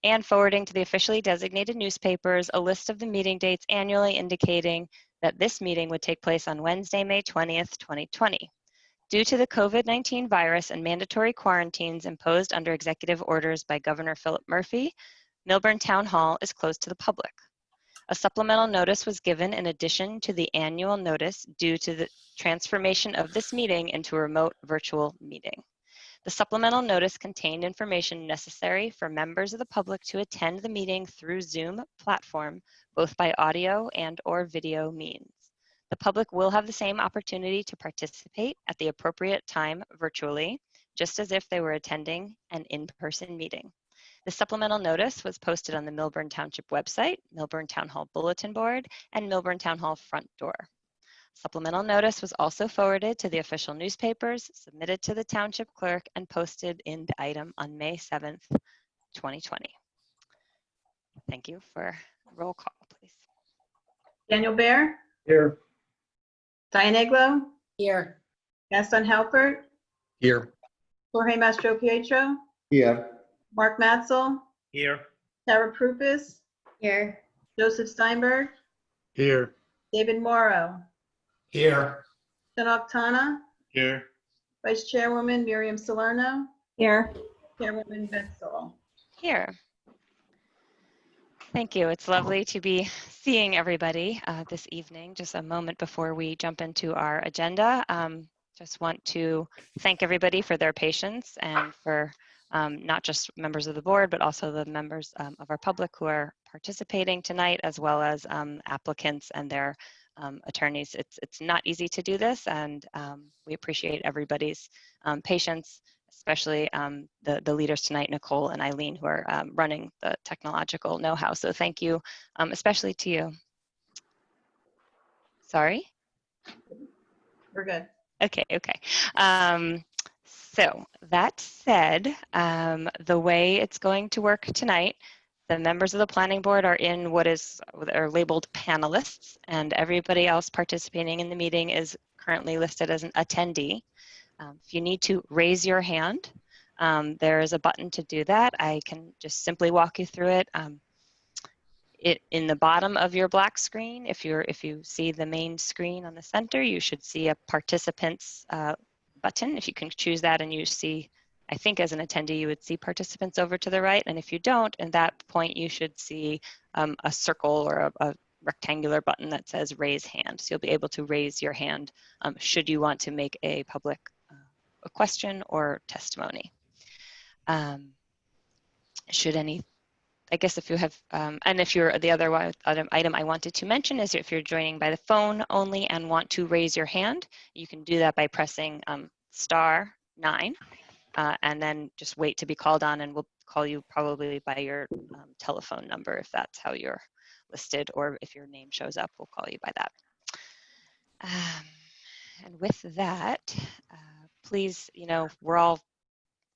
and forwarding to the officially designated newspapers a list of the meeting dates annually indicating that this meeting would take place on Wednesday, May 20th, 2020. Due to the COVID-19 virus and mandatory quarantines imposed under executive orders by Governor Philip Murphy, Millburn Town Hall is closed to the public. A supplemental notice was given in addition to the annual notice due to the transformation of this meeting into a remote virtual meeting. The supplemental notice contained information necessary for members of the public to attend the meeting through Zoom platform, both by audio and/or video means. The public will have the same opportunity to participate at the appropriate time virtually, just as if they were attending an in-person meeting. The supplemental notice was posted on the Millburn Township website, Millburn Town Hall Bulletin Board, and Millburn Town Hall front door. Supplemental notice was also forwarded to the official newspapers, submitted to the Township Clerk, and posted in the item on May 7th, 2020. Thank you. For roll call, please. Daniel Baer, Here. Diane Eglo, Here. Gaston Halpert, Here. Jorge Mastro Pietro, Here. Mark Matzel, Here. Tara Prupus, Here. Joseph Steinberg, Here. David Morrow, Here. Shanok Tana, Here. Vice Chairwoman Miriam Salerno, Here. Chairwoman Bensel. Here. Thank you. It's lovely to be seeing everybody this evening. Just a moment before we jump into our agenda. Just want to thank everybody for their patience and for not just members of the board, but also the members of our public who are participating tonight, as well as applicants and their attorneys. It's not easy to do this, and we appreciate everybody's patience, especially the leaders tonight, Nicole and Eileen, who are running the technological know-how. So thank you, especially to you. Sorry? We're good. Okay. So that said, the way it's going to work tonight, the members of the planning board are in what are labeled panelists, and everybody else participating in the meeting is currently listed as an attendee. If you need to raise your hand, there is a button to do that. I can just simply walk you through it. In the bottom of your black screen, if you see the main screen on the center, you should see a participants button. If you can choose that, and you see, I think as an attendee, you would see participants over to the right. And if you don't, at that point, you should see a circle or a rectangular button that says raise hand. So you'll be able to raise your hand should you want to make a public a question or testimony. I guess if you have, and if you're, the other item I wanted to mention is if you're joining by the phone only and want to raise your hand, you can do that by pressing *9, and then just wait to be called on, and we'll call you probably by your telephone number if that's how you're listed, or if your name shows up, we'll call you by that. And with that, please, we're all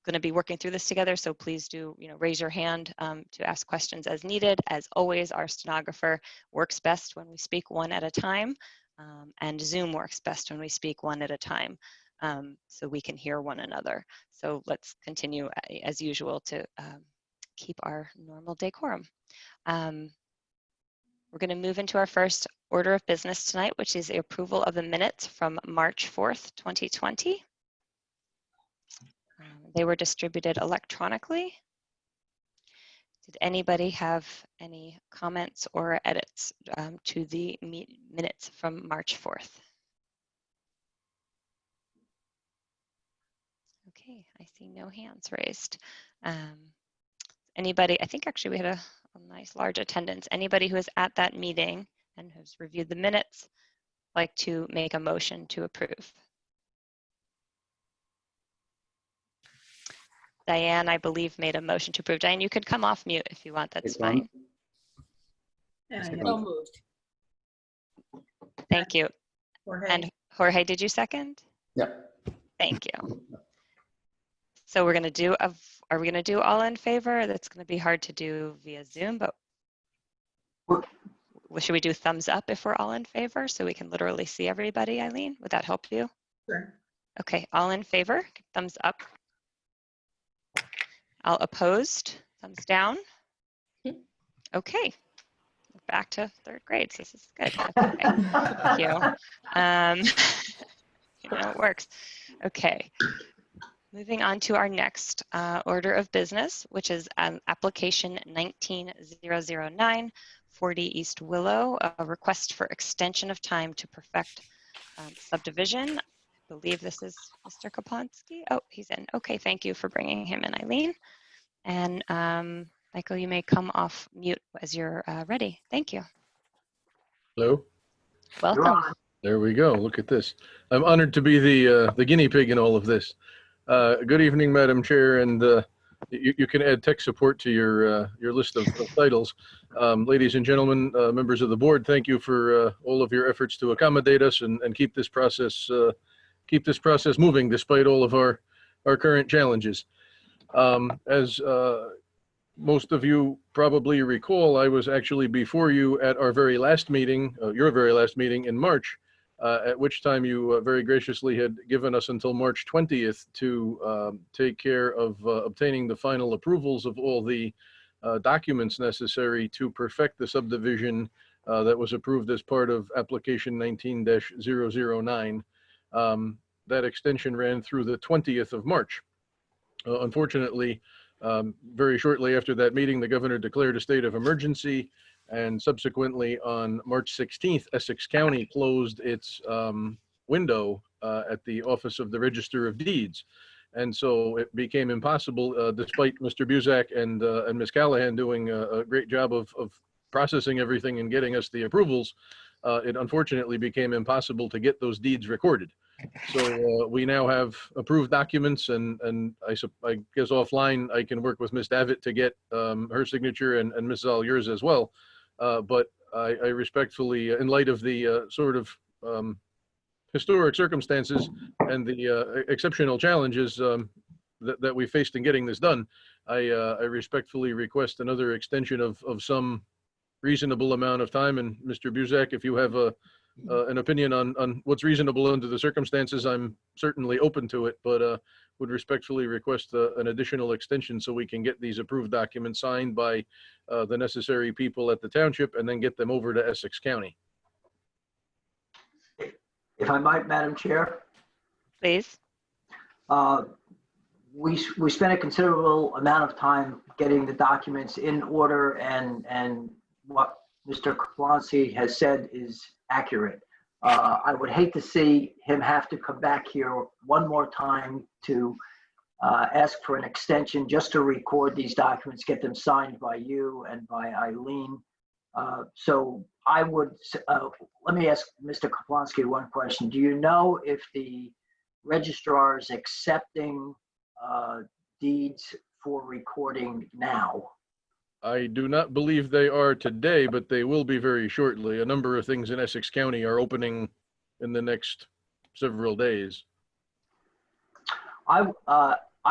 going to be working through this together, so please do, raise your hand to ask questions as needed. As always, our stenographer works best when we speak one at a time, and Zoom works best when we speak one at a time, so we can hear one another. So let's continue as usual to keep our normal decorum. We're going to move into our first order of business tonight, which is the approval of the minutes from March 4th, 2020. They were distributed electronically. Did anybody have any comments or edits to the minutes from March 4th? Okay, I see no hands raised. Anybody, I think actually we had a nice large attendance. Anybody who is at that meeting and has reviewed the minutes like to make a motion to approve? Diane, I believe, made a motion to approve. Diane, you could come off mute if you want, that's fine. So moved. Thank you. Jorge. And Jorge, did you second? Yeah. Thank you. So we're going to do, are we going to do all in favor? That's going to be hard to do via Zoom, but should we do thumbs up if we're all in favor so we can literally see everybody, Eileen? Would that help you? Sure. Okay, all in favor, thumbs up. All opposed, thumbs down. Okay, we're back to third grade, so this is good. Okay, thank you. It works. Okay, moving on to our next order of business, which is application 19009, 40 East Willow, a request for extension of time to perfect subdivision. I believe this is Mr. Kaplonsky. Oh, he's in. Okay, thank you for bringing him in, Eileen. And Michael, you may come off mute as you're ready. Thank you. Hello. Welcome. There we go. Look at this. I'm honored to be the guinea pig in all of this. Good evening, Madam Chair, and you can add tech support to your list of titles. Ladies and gentlemen, members of the board, thank you for all of your efforts to accommodate us and keep this process moving despite all of our current challenges. As most of you probably recall, I was actually before you at our very last meeting, your very last meeting in March, at which time you very graciously had given us until March 20th to take care of obtaining the final approvals of all the documents necessary to perfect the subdivision that was approved as part of application 19-009. That extension ran through the 20th of March. Unfortunately, very shortly after that meeting, the governor declared a state of emergency, and subsequently on March 16th, Essex County closed its window at the Office of the Register of Deeds. And so it became impossible, despite Mr. Buzak and Ms. Callahan doing a great job of processing everything and getting us the approvals, it unfortunately became impossible to get those deeds recorded. So we now have approved documents, and I guess offline I can work with Ms. Davitt to get her signature and Ms. Zal yours as well. But I respectfully, in light of the sort of historic circumstances and the exceptional challenges that we faced in getting this done, I respectfully request another extension of some reasonable amount of time. And Mr. Buzak, if you have an opinion on what's reasonable under the circumstances, I'm certainly open to it, but would respectfully request an additional extension so we can get these approved documents signed by the necessary people at the township and then get them over to Essex County. If I might, Madam Chair. Please. We spent a considerable amount of time getting the documents in order, and what Mr. Kaplonsky has said is accurate. I would hate to see him have to come back here one more time to ask for an extension just to record these documents, get them signed by you and by Eileen. So I would, let me ask Mr. Kaplonsky one question. Do you know if the registrar is accepting deeds for recording now? I do not believe they are today, but they will be very shortly. A number of things in Essex County are opening in the next several days. I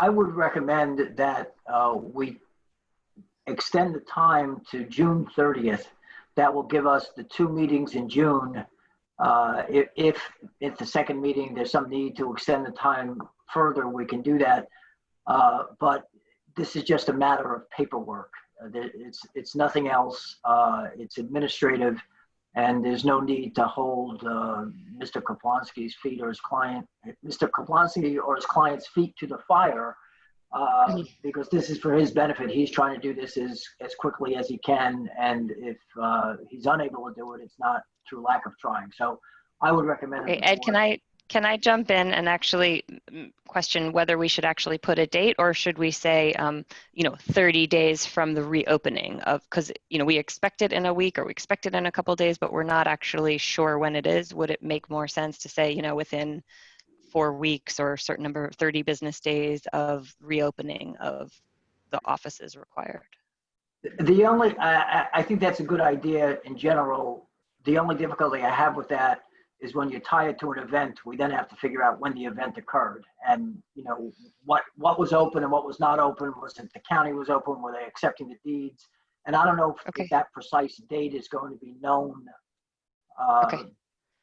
would recommend that we extend the time to June 30th. That will give us the 2 meetings in June. If the second meeting there's some need to extend the time further, we can do that. But this is just a matter of paperwork. It's nothing else. It's administrative, and there's no need to hold Mr. Kaplonsky's feet or his client, Mr. Kaplonsky or his client's feet to the fire, because this is for his benefit. He's trying to do this as quickly as he can, and if he's unable to do it, it's not through lack of trying. So I would recommend. Okay, Ed, can I jump in and actually question whether we should actually put a date, or should we say, 30 days from the reopening of, because, we expect it in a week or we expect it in a couple of days, but we're not actually sure when it is. Would it make more sense to say, within 4 weeks or a certain number of 30 business days of reopening of the offices required? The only, I think that's a good idea in general. The only difficulty I have with that is when you tie it to an event, we then have to figure out when the event occurred, and what was open and what was not open. Was it the county was open? Were they accepting the deeds? And I don't know if that precise date is going to be known. Okay.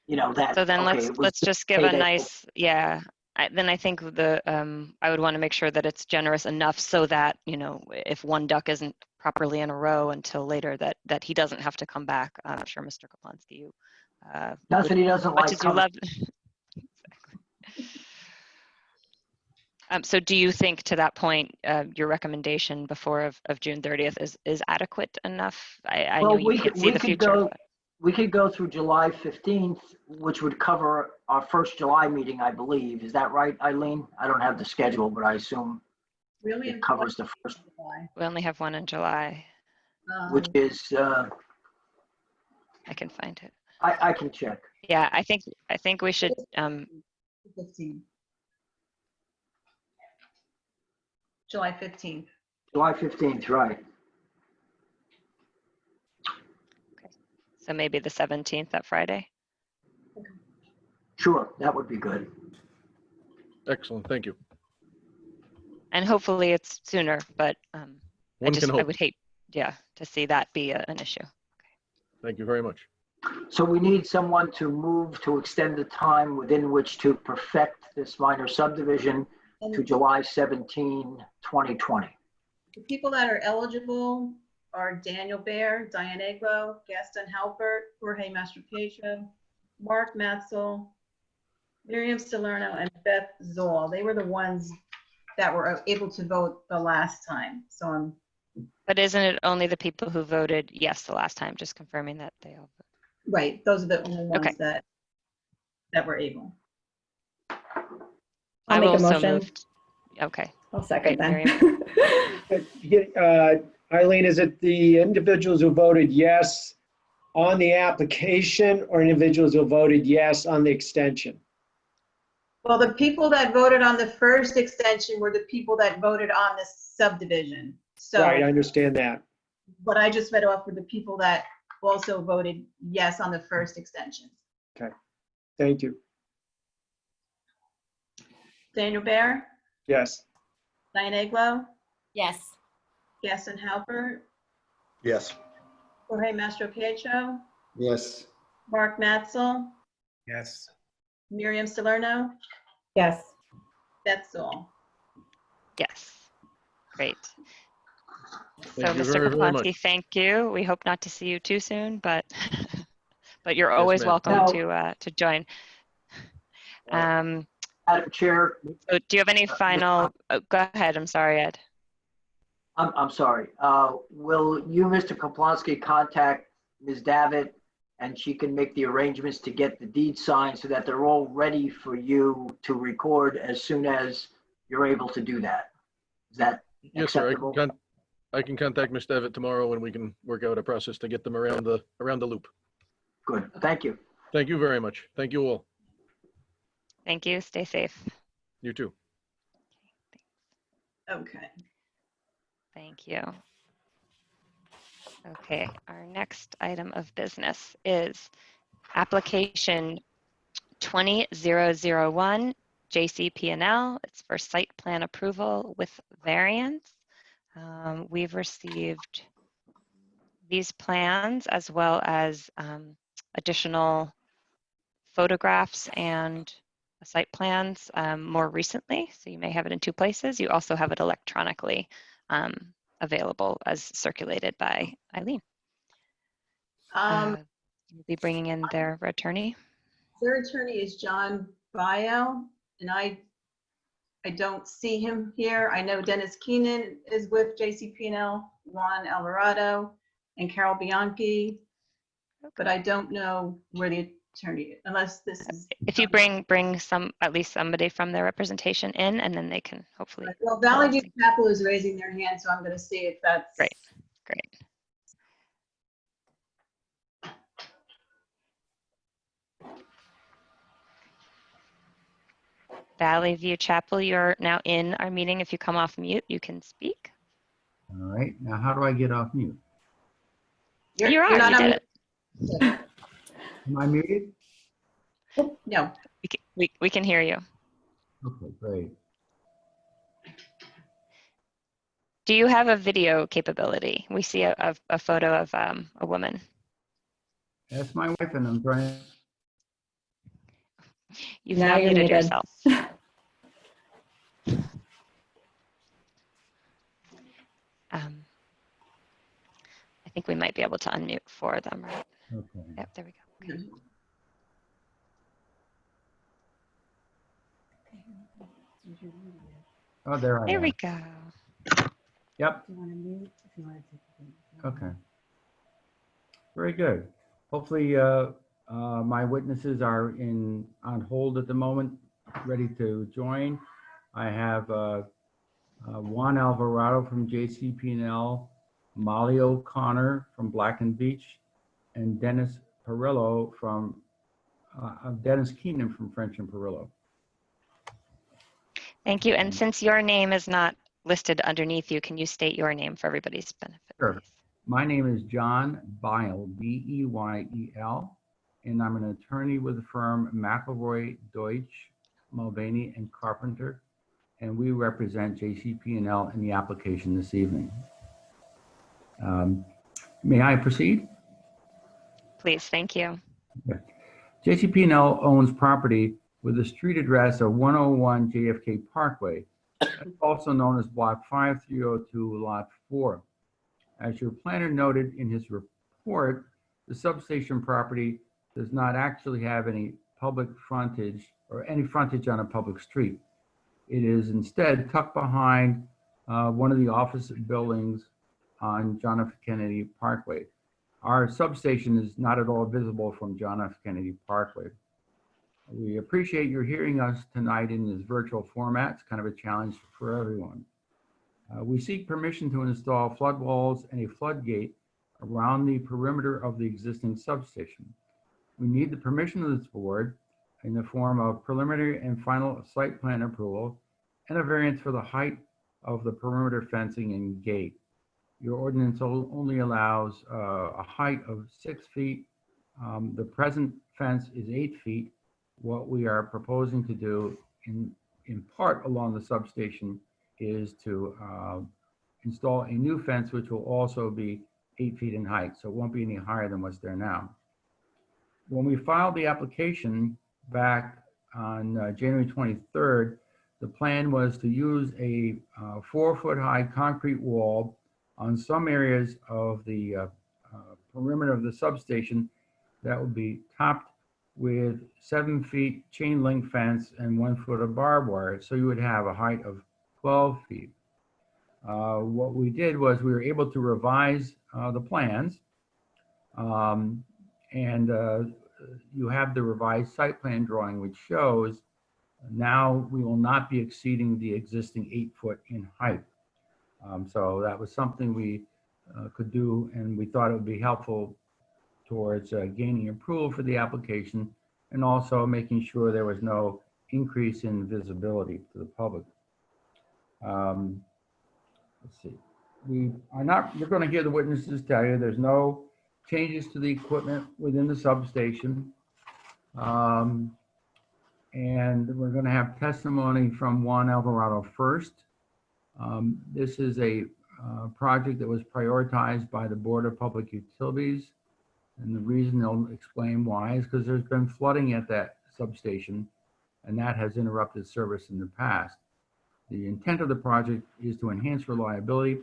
That. So then let's just give a nice, then I think I would want to make sure that it's generous enough so that, if one duck isn't properly in a row until later, that he doesn't have to come back. I'm sure Mr. Kaplonsky, you. Not that he doesn't What like did you coming. love? So do you think, to that point, your recommendation before of June 30th is adequate enough? I know you can't see the future. We could go through July 15th, which would cover our first July meeting, I believe. Is that right, Eileen? I don't have the schedule, but I assume We only it have covers the first, July. We only have one in July. which is, I can find it. I can check. Yeah, I think we should. 15. July 15th. July 15th, right. So maybe the 17th, that Friday. Sure, that would be good. Excellent, thank you. And hopefully it's sooner, but One can I hope. would hate, to see that be an issue. Thank you very much. So we need someone to move to extend the time within which to perfect this minor subdivision to And July 17, 2020. the people that are eligible are Daniel Baer, Diane Aglo, Gaston Halpert, Jorge Mastropietro, Mark Matzel, Miriam Salerno, and Beth Zoll. They were the ones that were able to vote the last time. So I'm But isn't it only the people who voted yes the last time? Just confirming that they all voted. right. Those are the only ones Okay. that were able. I I'll make will a also motion. move. Okay. I'll second Great, then. Eileen, is it the individuals who voted yes on the application or individuals who voted yes on the extension? Well, the people that voted on the first extension were the people that voted on the subdivision. So Right, I understand that. what I just read off were the people that also voted yes on the first extension. Thank you. Daniel Baer, Yes. Diane Aglo, Yes. Gaston Halpert, Yes. Jorge Mastropietro, Yes. Mark Matzel, Yes. Miriam Salerno, Yes. Beth Zoll. Yes. Great. So, Thank you Mr. very, very much. Kaplonsky, thank you. We hope not to see you too soon, but but you're Yes, always ma'am. welcome No. to join. Madam Chair, So do you have any final? Oh, go ahead. I'm sorry, Ed. I'm sorry. Will you, Mr. Kaplonsky, contact Ms. Davitt and she can make the arrangements to get the deed signed so that they're all ready for you to record as soon as you're able to do that? Is that Yes, sir. acceptable? I can contact Ms. Devitt tomorrow and we can work out a process to get them around the loop. Good, thank you. Thank you very much. Thank you all. Thank you. Stay safe. You too. Okay. Thank you. Okay, our next item of business is application 20001 JCP&L. It's for site plan approval with variance. We've received these plans as well as additional photographs and site plans more recently. So you may have it in two places. You also have it electronically available as circulated by Eileen. We'll be bringing in their attorney. Their attorney is John Bio, and I don't see him here. I know Dennis Keenan is with JCP&L, Juan Alvarado, and Carol Bianchi, but I don't know where the attorney is, unless this is. If you bring at least somebody from their representation in, and then they can hopefully. Well, Valley View Chapel is raising their hand, so I'm going to see if that's. Great. Valley View Chapel, you're now in our meeting. If you come off mute, you can speak. All right. Now, how do I get off mute? You You're not did on- it. Am I muted? No. We can hear you. Okay, great. Do you have a video capability? We see a photo of a woman. That's my wife, and I'm trying. You've Now now you're muted muted. yourself. I think we might be able to unmute for them, right? Okay. Yep, there we go. Okay. Oh, there I There am. we go. Yep. Okay. Very good. Hopefully, my witnesses are on hold at the moment, ready to join. I have Juan Alvarado from JCP&L, Molly O'Connor from Black and Beach, and Dennis Perillo from Dennis Keenan from French and Perillo. Thank you. And since your name is not listed underneath you, can you state your name for everybody's benefit, Sure. please? My name is John Beyel, B-E-Y-E-L, and I'm an attorney with the firm McElroy, Deutsch, Mulvaney, and Carpenter, and we represent JCP&L in the application this evening. May I proceed? Please, thank you. Okay. JCP&L owns property with a street address of 101 JFK Parkway, also known as Block 5302, Lot 4. As your planner noted in his report, the substation property does not actually have any public frontage or any frontage on a public street. It is instead tucked behind one of the office buildings on John F. Kennedy Parkway. Our substation is not at all visible from John F. Kennedy Parkway. We appreciate your hearing us tonight in this virtual format. It's kind of a challenge for everyone. We seek permission to install flood walls and a floodgate around the perimeter of the existing substation. We need the permission of this board in the form of preliminary and final site plan approval and a variance for the height of the perimeter fencing and gate. Your ordinance only allows a height of 6 feet. The present fence is 8 feet. What we are proposing to do in part along the substation is to install a new fence, which will also be 8 feet in height. So it won't be any higher than what's there now. When we filed the application back on January 23rd, the plan was to use a 4-foot high concrete wall on some areas of the perimeter of the substation that would be topped with 7 feet chain link fence and 1 foot of barbed wire. So you would have a height of 12 feet. What we did was we were able to revise the plans, and you have the revised site plan drawing, which shows now we will not be exceeding the existing 8 foot in height. So that was something we could do, and we thought it would be helpful towards gaining approval for the application and also making sure there was no increase in visibility to the public. Let's see. You're going to hear the witnesses tell you there's no changes to the equipment within the substation. And we're going to have testimony from Juan Alvarado first. This is a project that was prioritized by the Board of Public Utilities. And the reason they'll explain why is because there's been flooding at that substation, and that has interrupted service in the past. The intent of the project is to enhance reliability.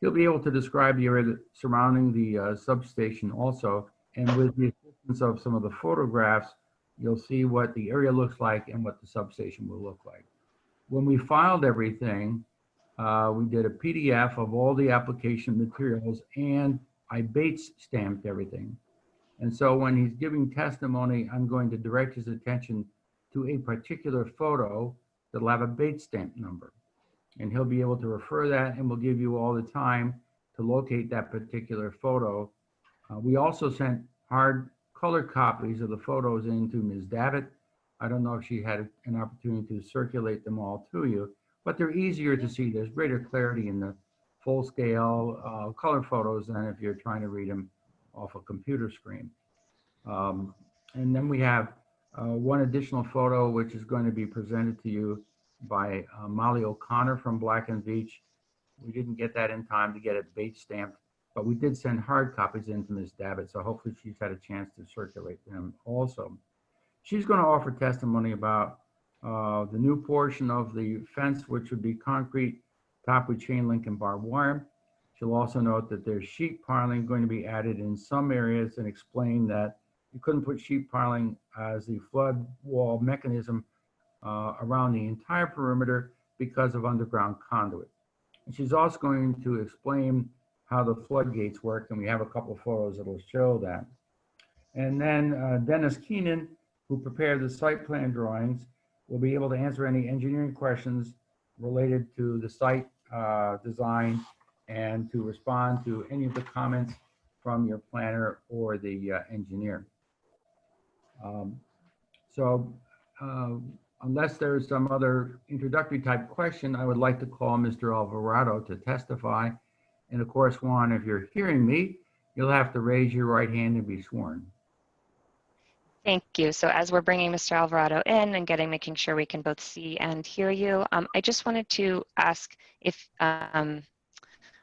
He'll be able to describe the area surrounding the substation also, and with the assistance of some of the photographs, you'll see what the area looks like and what the substation will look like. When we filed everything, we did a PDF of all the application materials, and I Bates stamped everything. And so when he's giving testimony, I'm going to direct his attention to a particular photo that'll have a Bates stamp number. And he'll be able to refer that, and we'll give you all the time to locate that particular photo. We also sent hard color copies of the photos in to Ms. Davitt. I don't know if she had an opportunity to circulate them all to you, but they're easier to see. There's greater clarity in the full scale color photos than if you're trying to read them off a computer screen. And then we have one additional photo, which is going to be presented to you by Molly O'Connor from Black and Beach. We didn't get that in time to get it Bates stamped, but we did send hard copies in to Ms. Davitt, so hopefully she's had a chance to circulate them also. She's going to offer testimony about the new portion of the fence, which would be concrete topped with chain link and barbed wire. She'll also note that there's sheet piling going to be added in some areas and explain that you couldn't put sheet piling as the flood wall mechanism around the entire perimeter because of underground conduit. And she's also going to explain how the floodgates work, and we have a couple of photos that will show that. And then Dennis Keenan, who prepared the site plan drawings, will be able to answer any engineering questions related to the site design and to respond to any of the comments from your planner or the engineer. Unless there's some other introductory type question, I would like to call Mr. Alvarado to testify. And of course, Juan, if you're hearing me, you'll have to raise your right hand and be sworn. Thank you. So as we're bringing Mr. Alvarado in and making sure we can both see and hear you, I just wanted to ask if, I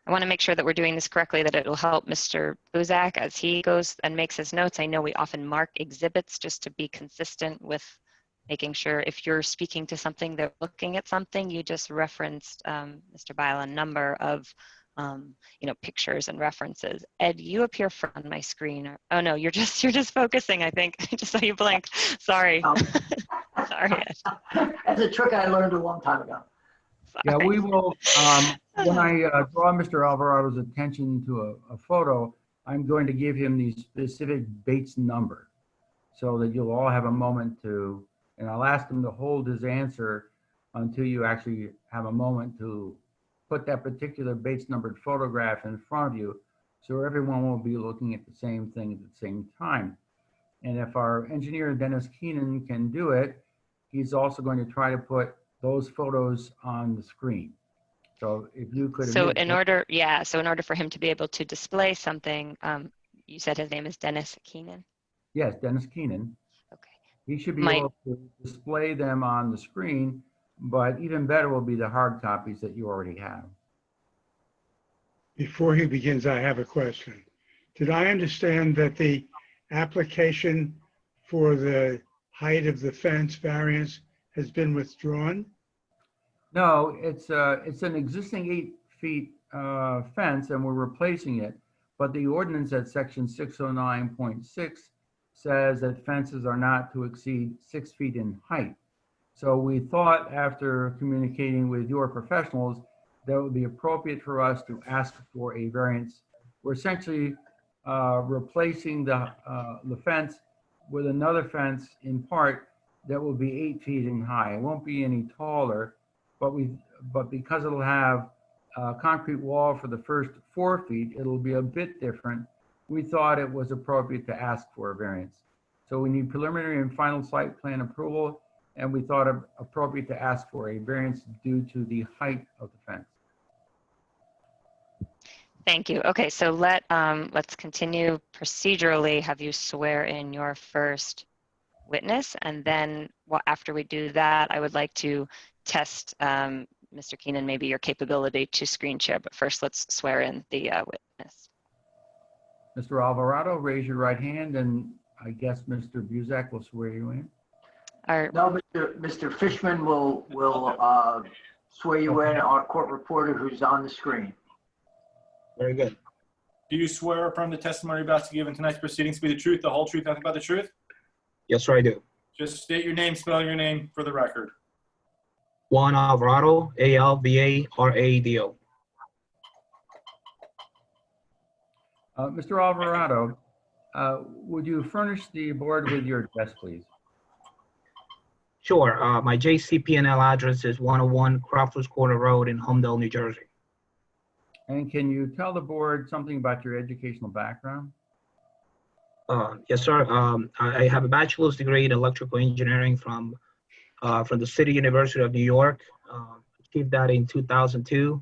want to make sure that we're doing this correctly, that it'll help Mr. Buzak as he goes and makes his notes. I know we often mark exhibits just to be consistent with making sure if you're speaking to something, they're looking at something. You just referenced, Mr. Bile, a number of pictures and references. Ed, you appear on my screen. Oh no, you're just focusing, I think. I just saw you blink. Sorry. Sorry, Ed. That's a trick I learned a long time ago. Sorry. Yeah, we will, when I draw Mr. Alvarado's attention to a photo, I'm going to give him the specific Bates number so that you'll all have a moment to, and I'll ask him to hold his answer until you actually have a moment to put that particular Bates numbered photograph in front of you, so everyone will be looking at the same thing at the same time. And if our engineer Dennis Keenan can do it, he's also going to try to put those photos on the screen. So if you could. So in order for him to be able to display something, you said his name is Dennis Keenan? Yes, Dennis Keenan. Okay. He should be able to display them on the screen, but even better will be the hard copies that you already have. Before he begins, I have a question. Did I understand that the application for the height of the fence variance has been withdrawn? No, it's an existing 8 feet fence and we're replacing it. But the ordinance at section 609.6 says that fences are not to exceed 6 feet in height. So we thought, after communicating with your professionals, that it would be appropriate for us to ask for a variance. We're essentially replacing the fence with another fence in part that will be 8 feet in high. It won't be any taller, but because it'll have a concrete wall for the first 4 feet, it'll be a bit different. We thought it was appropriate to ask for a variance. So we need preliminary and final site plan approval, and we thought it appropriate to ask for a variance due to the height of the fence. Thank you. Okay, so let's continue procedurally. Have you swear in your first witness, and then after we do that, I would like to test Mr. Keenan, maybe your capability to screen share, but first let's swear in the witness. Mr. Alvarado, raise your right hand, and I guess Mr. Buzak will swear you in. No, Mr. Fishman will swear you in, our court reporter who's on the screen. Very good. Do you swear affirm the testimony you're about to give in tonight's proceedings to be the truth, the whole truth, nothing but the truth? Yes, sir, I do. Just state your name, spell your name for the record. Juan Alvarado, Alvarado. Mr. Alvarado, would you furnish the board with your address, please? Sure. My JCP&L address is 101 Crawford's Corner Road in Humdale, New Jersey. And can you tell the board something about your educational background? Yes, sir. I have a bachelor's degree in electrical engineering from the City University of New York. Achieved that in 2002.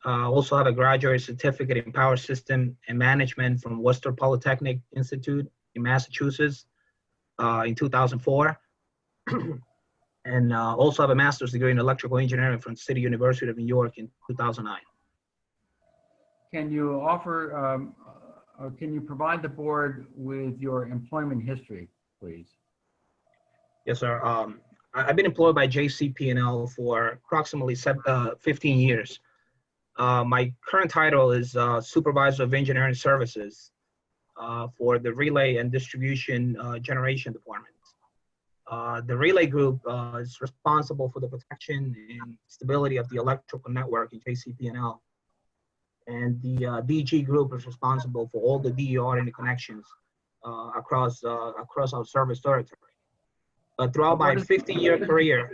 Also have a graduate certificate in power system and management from Worcester Polytechnic Institute in Massachusetts in 2004. And also have a master's degree in electrical engineering from City University of New York in 2009. Can you offer, or can you provide the board with your employment history, please? Yes, sir. I've been employed by JCP&L for approximately 15 years. My current title is Supervisor of Engineering Services for the Relay and Distribution Generation Department. The relay group is responsible for the protection and stability of the electrical network in JCP&L. And the DG group is responsible for all the DER interconnections across our service territory. But throughout my 15-year career,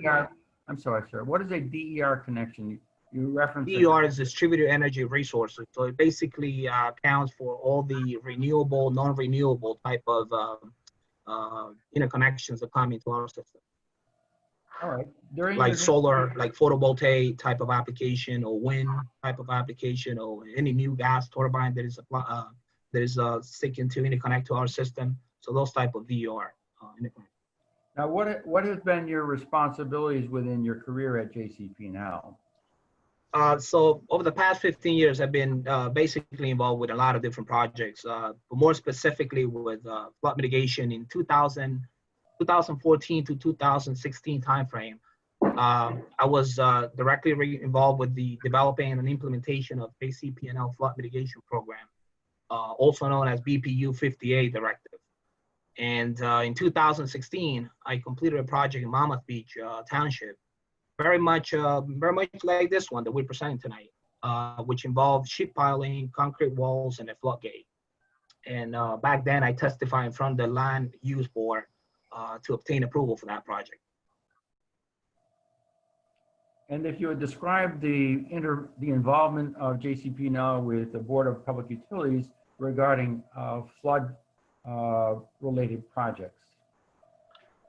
I'm sorry, sir. What is a DER connection? You referenced DER is distributed energy resources. So it basically accounts for all the renewable, non-renewable type of interconnections that come into our system. All right. Like solar, like photovoltaic type of application, or wind type of application, or any new gas turbine that is seeking to interconnect to our system. So those type of DER interconnect. Now, what has been your responsibilities within your career at JCP&L? So over the past 15 years, I've been basically involved with a lot of different projects, but more specifically with flood mitigation in 2014 to 2016 timeframe. I was directly involved with the developing and implementation of JCP&L flood mitigation program, also known as BPU 58 directive. And in 2016, I completed a project in Monmouth Beach Township, very much like this one that we're presenting tonight, which involved sheet piling, concrete walls, and a floodgate. And back then, I testified in front of the Land Use Board to obtain approval for that project. And if you would describe the involvement of JCP&L with the Board of Public Utilities regarding flood related projects.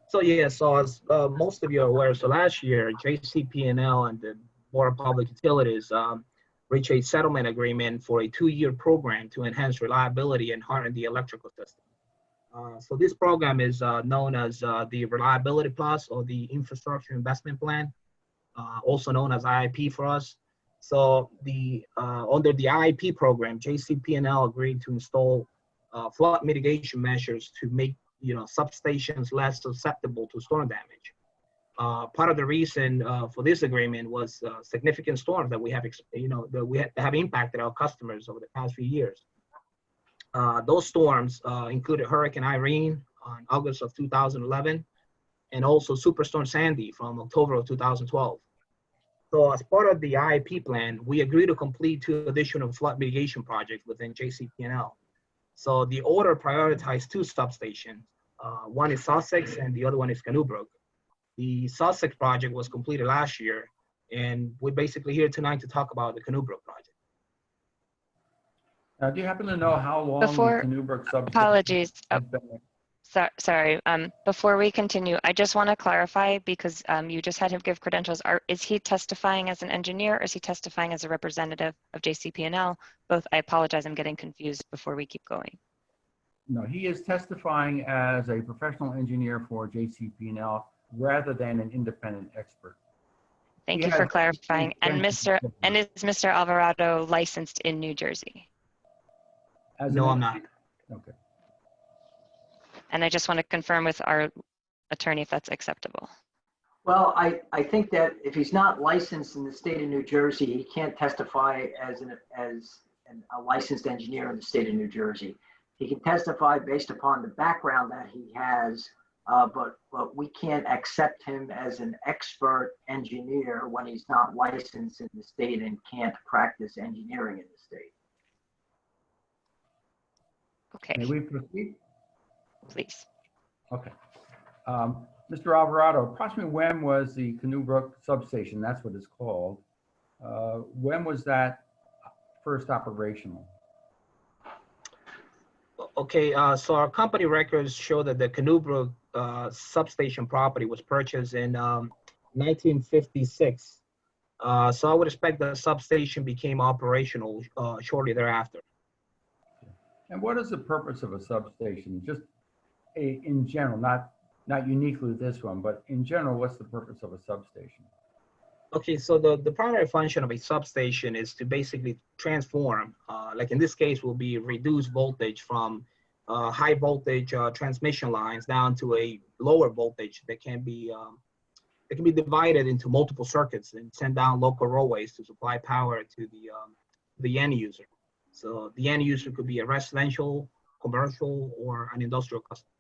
So yeah, so as most of you are aware, so last year, JCP&L and the Board of Public Utilities reached a settlement agreement for a 2-year program to enhance reliability and harden the electrical system. So this program is known as the Reliability Plus, or the Infrastructure Investment Plan, also known as IIP for us. So under the IIP program, JCP&L agreed to install flood mitigation measures to make substations less susceptible to storm damage. Part of the reason for this agreement was significant storms that we have, that have impacted our customers over the past few years. Those storms included Hurricane Irene on August of 2011, and also Superstorm Sandy from October of 2012. So as part of the IIP plan, we agreed to complete 2 additional flood mitigation projects within JCP&L. So the order prioritized 2 substations. One is Sussex and the other one is Canoebrook. The Sussex project was completed last year, and we're basically here tonight to talk about the Canoebrook project. Now, do you happen to know how long Before- the Canoebrook substation Apologies. has been there? Sorry, before we continue, I just want to clarify, because you just had him give credentials. Is he testifying as an engineer, or is he testifying as a representative of JCP&L? Both, I apologize, I'm getting confused before we keep going. No, he is testifying as a professional engineer for JCP&L rather than an independent expert. Thank He you for has- clarifying. And is Mr. Alvarado licensed in New Jersey? As No, an- I'm not. Okay. And I just want to confirm with our attorney if that's acceptable. Well, I think that if he's not licensed in the state of New Jersey, he can't testify as a licensed engineer in the state of New Jersey. He can testify based upon the background that he has, but we can't accept him as an expert engineer when he's not licensed in the state and can't practice engineering in the state. Okay, May we proceed? please. Okay. Mr. Alvarado, approximately when was the Canoebrook substation, that's what it's called, when was that first operational? Okay, so our company records show that the Canoebrook substation property was purchased in 1956. So I would expect the substation became operational shortly thereafter. And what is the purpose of a substation? Just in general, not uniquely this one, but in general, what's the purpose of a substation? Okay, so the primary function of a substation is to basically transform, like in this case will be reduce voltage from high voltage transmission lines down to a lower voltage that can be it can be divided into multiple circuits and send down local roadways to supply power to the end user. So the end user could be a residential, commercial, or an industrial customer.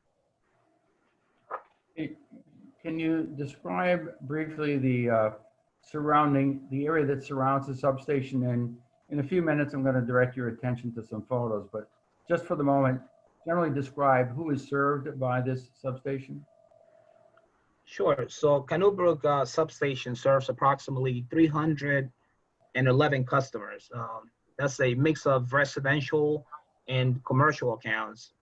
Can you describe briefly the area that surrounds the substation? And in a few minutes, I'm going to direct your attention to some photos, but just for the moment, generally describe who is served by this substation. Sure. So Canoe Brook substation serves approximately 311 customers. That's a mix of residential and commercial accounts,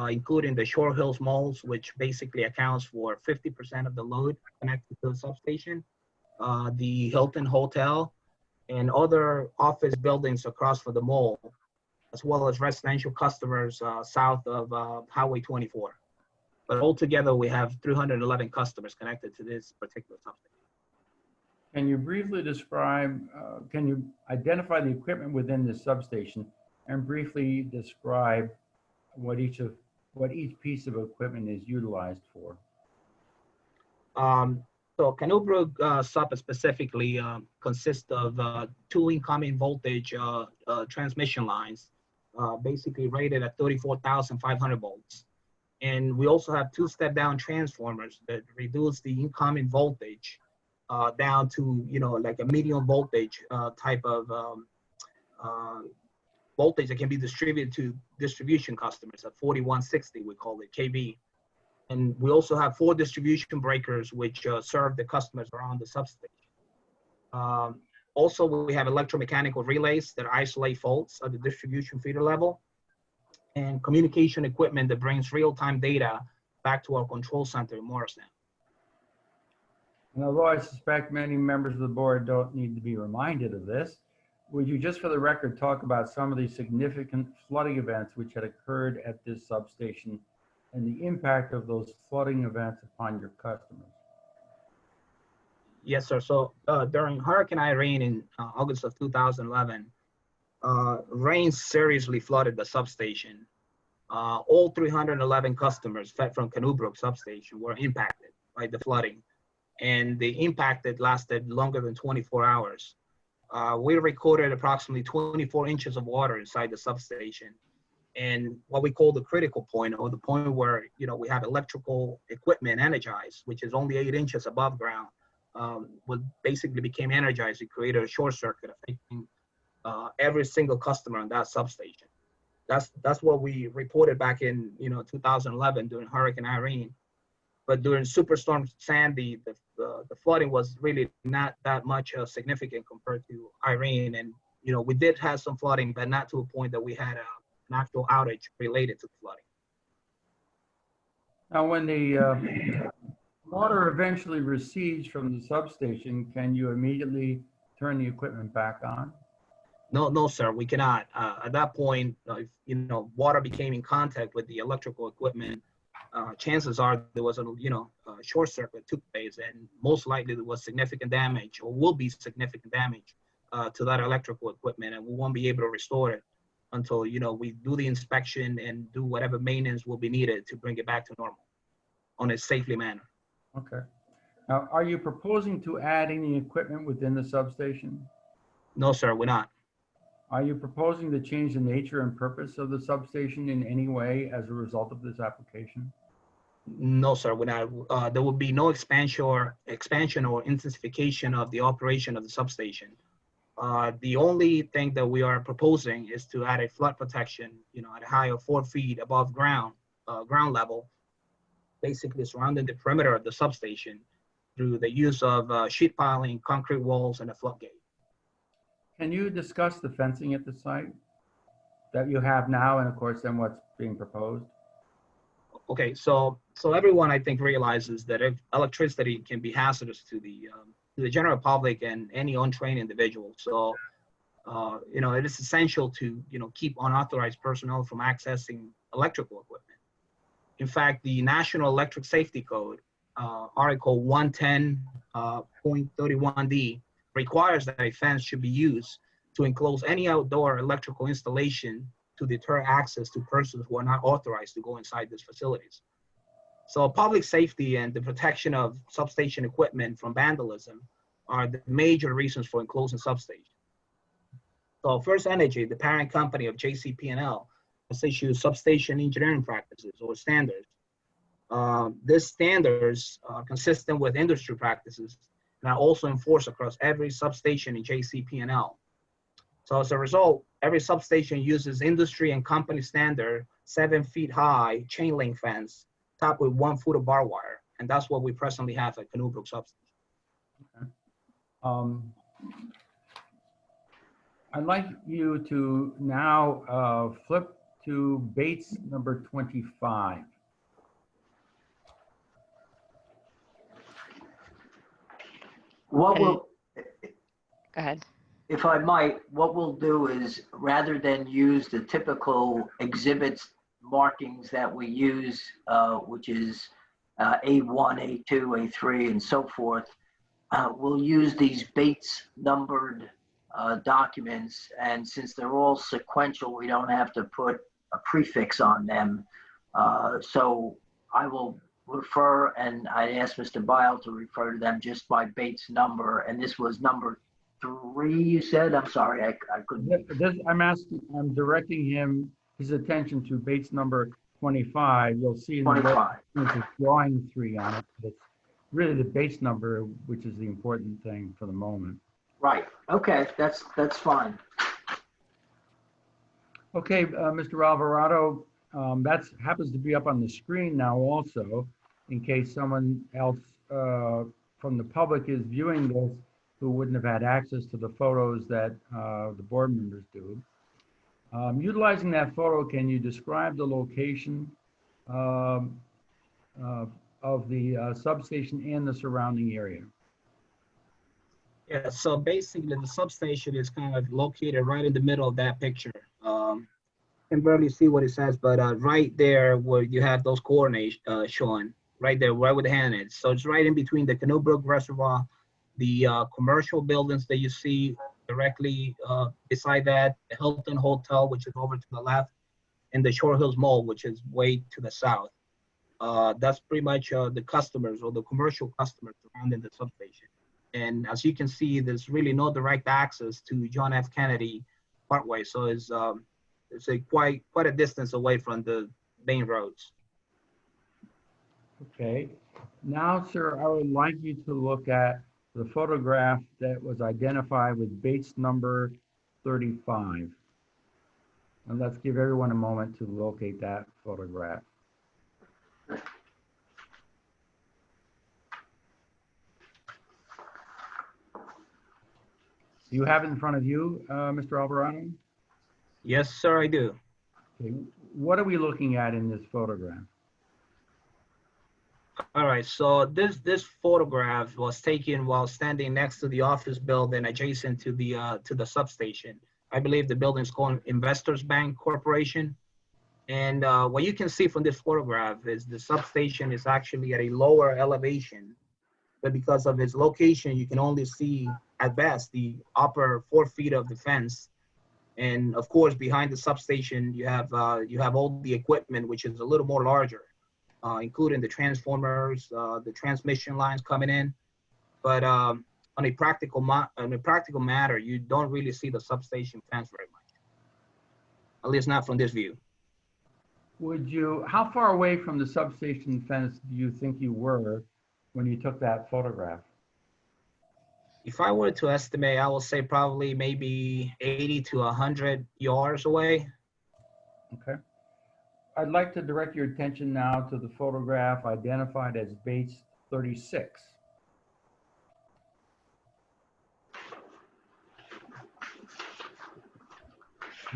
including the Shore Hills malls, which basically accounts for 50% of the load connected to the substation, the Hilton Hotel, and other office buildings across from the mall, as well as residential customers south of Highway 24. But altogether, we have 311 customers connected to this particular substation. Can you briefly describe, can you identify the equipment within the substation and briefly describe what each piece of equipment is utilized for? So Canoe Brook sub specifically consists of 2 incoming voltage transmission lines, basically rated at 34,500 volts. And we also have 2 step-down transformers that reduce the incoming voltage down to, like a medium voltage type of voltage that can be distributed to distribution customers at 4160, we call it kV. And we also have 4 distribution breakers which serve the customers around the substation. Also, we have electromechanical relays that isolate faults at the distribution feeder level, and communication equipment that brings real-time data back to our control center in Morristown. And although I suspect many members of the board don't need to be reminded of this, would you just for the record talk about some of the significant flooding events which had occurred at this substation and the impact of those flooding events upon your customers? Yes, sir. So during Hurricane Irene in August of 2011, rain seriously flooded the substation. All 311 customers fed from Canoe Brook substation were impacted by the flooding, and the impact that lasted longer than 24 hours. We recorded approximately 24 inches of water inside the substation, and what we call the critical point, or the point where we have electrical equipment energized, which is only 8 inches above ground, basically became energized. It created a short circuit affecting every single customer on that substation. That's what we reported back in 2011 during Hurricane Irene. But during Superstorm Sandy, the flooding was really not that much significant compared to Irene. And we did have some flooding, but not to a point that we had an actual outage related to the flooding. Now, when the water eventually recedes from the substation, can you immediately turn the equipment back on? No, sir, we cannot. At that point, if water became in contact with the electrical equipment, chances are there was a short circuit took place, and most likely there was significant damage, or will be significant damage to that electrical equipment, and we won't be able to restore it until we do the inspection and do whatever maintenance will be needed to bring it back to normal on a safely manner. Okay. Now, are you proposing to add any equipment within the substation? No, sir, we're not. Are you proposing to change the nature and purpose of the substation in any way as a result of this application? No, sir, we're not. There will be no expansion or intensification of the operation of the substation. The only thing that we are proposing is to add a flood protection, at a height of 4 feet above ground level, basically surrounding the perimeter of the substation through the use of sheet piling, concrete walls, and a floodgate. Can you discuss the fencing at the site that you have now, and of course then what's being proposed? Okay, so everyone I think realizes that electricity can be hazardous to the general public and any untrained individual. So it is essential to keep unauthorized personnel from accessing electrical equipment. In fact, the National Electric Safety Code, Article 110.31D, requires that a fence should be used to enclose any outdoor electrical installation to deter access to persons who are not authorized to go inside these facilities. So public safety and the protection of substation equipment from vandalism are the major reasons for enclosing substations. So First Energy, the parent company of JCP&L, has issued substation engineering practices or standards. These standards are consistent with industry practices and are also enforced across every substation in JCP&L. So as a result, every substation uses industry and company standard 7 feet high chain link fence topped with 1 foot of barbed wire. And that's what we presently have at Canoe Brook Substation. Okay. I'd like you to now flip to Bates number 25. What And- will, Go ahead. if I might, what we'll do is, rather than use the typical exhibits markings that we use, which is A1, A2, A3, and so forth, we'll use these Bates numbered documents, and since they're all sequential, we don't have to put a prefix on them. So I will refer, and I asked Mr. Bile to refer to them just by Bates number, and this was number 3, you said? I'm sorry, I couldn't. I'm directing his attention to Bates number 25. You'll see in the 25. there's a drawing 3 on it. It's really the base number, which is the important thing for the moment. Right. Okay, that's fine. Okay, Mr. Alvarado, that happens to be up on the screen now also, in case someone else from the public is viewing this who wouldn't have had access to the photos that the board members do. Utilizing that photo, can you describe the location of the substation and the surrounding area? Yeah, so basically the substation is kind of located right in the middle of that picture. You can barely see what it says, but right there where you have those coordinates shown, right there, right where the hand is. So it's right in between the Canoe Brook Reservoir, the commercial buildings that you see directly beside that, the Hilton Hotel, which is over to the left, and the Shore Hills Mall, which is way to the south. That's pretty much the customers or the commercial customers surrounding the substation. And as you can see, there's really no direct access to John F. Kennedy Parkway. So it's a quite a distance away from the main roads. Okay. Now, sir, I would like you to look at the photograph that was identified with Bates number 35. And let's give everyone a moment to locate that photograph. Do you have it in front of you, Mr. Alvarado? Yes, sir, I do. Okay. What are we looking at in this photograph? All right, so this photograph was taken while standing next to the office building adjacent to the substation. I believe the building is called Investors Bank Corporation. And what you can see from this photograph is the substation is actually at a lower elevation, but because of its location, you can only see at best the upper 4 feet of the fence. And of course, behind the substation, you have all the equipment, which is a little more larger, including the transformers, the transmission lines coming in. But on a practical matter, you don't really see the substation fence very much, at least not from this view. How far away from the substation fence do you think you were when you took that photograph? If I were to estimate, I will say probably maybe 80 to 100 yards away. Okay. I'd like to direct your attention now to the photograph identified as Bates 36.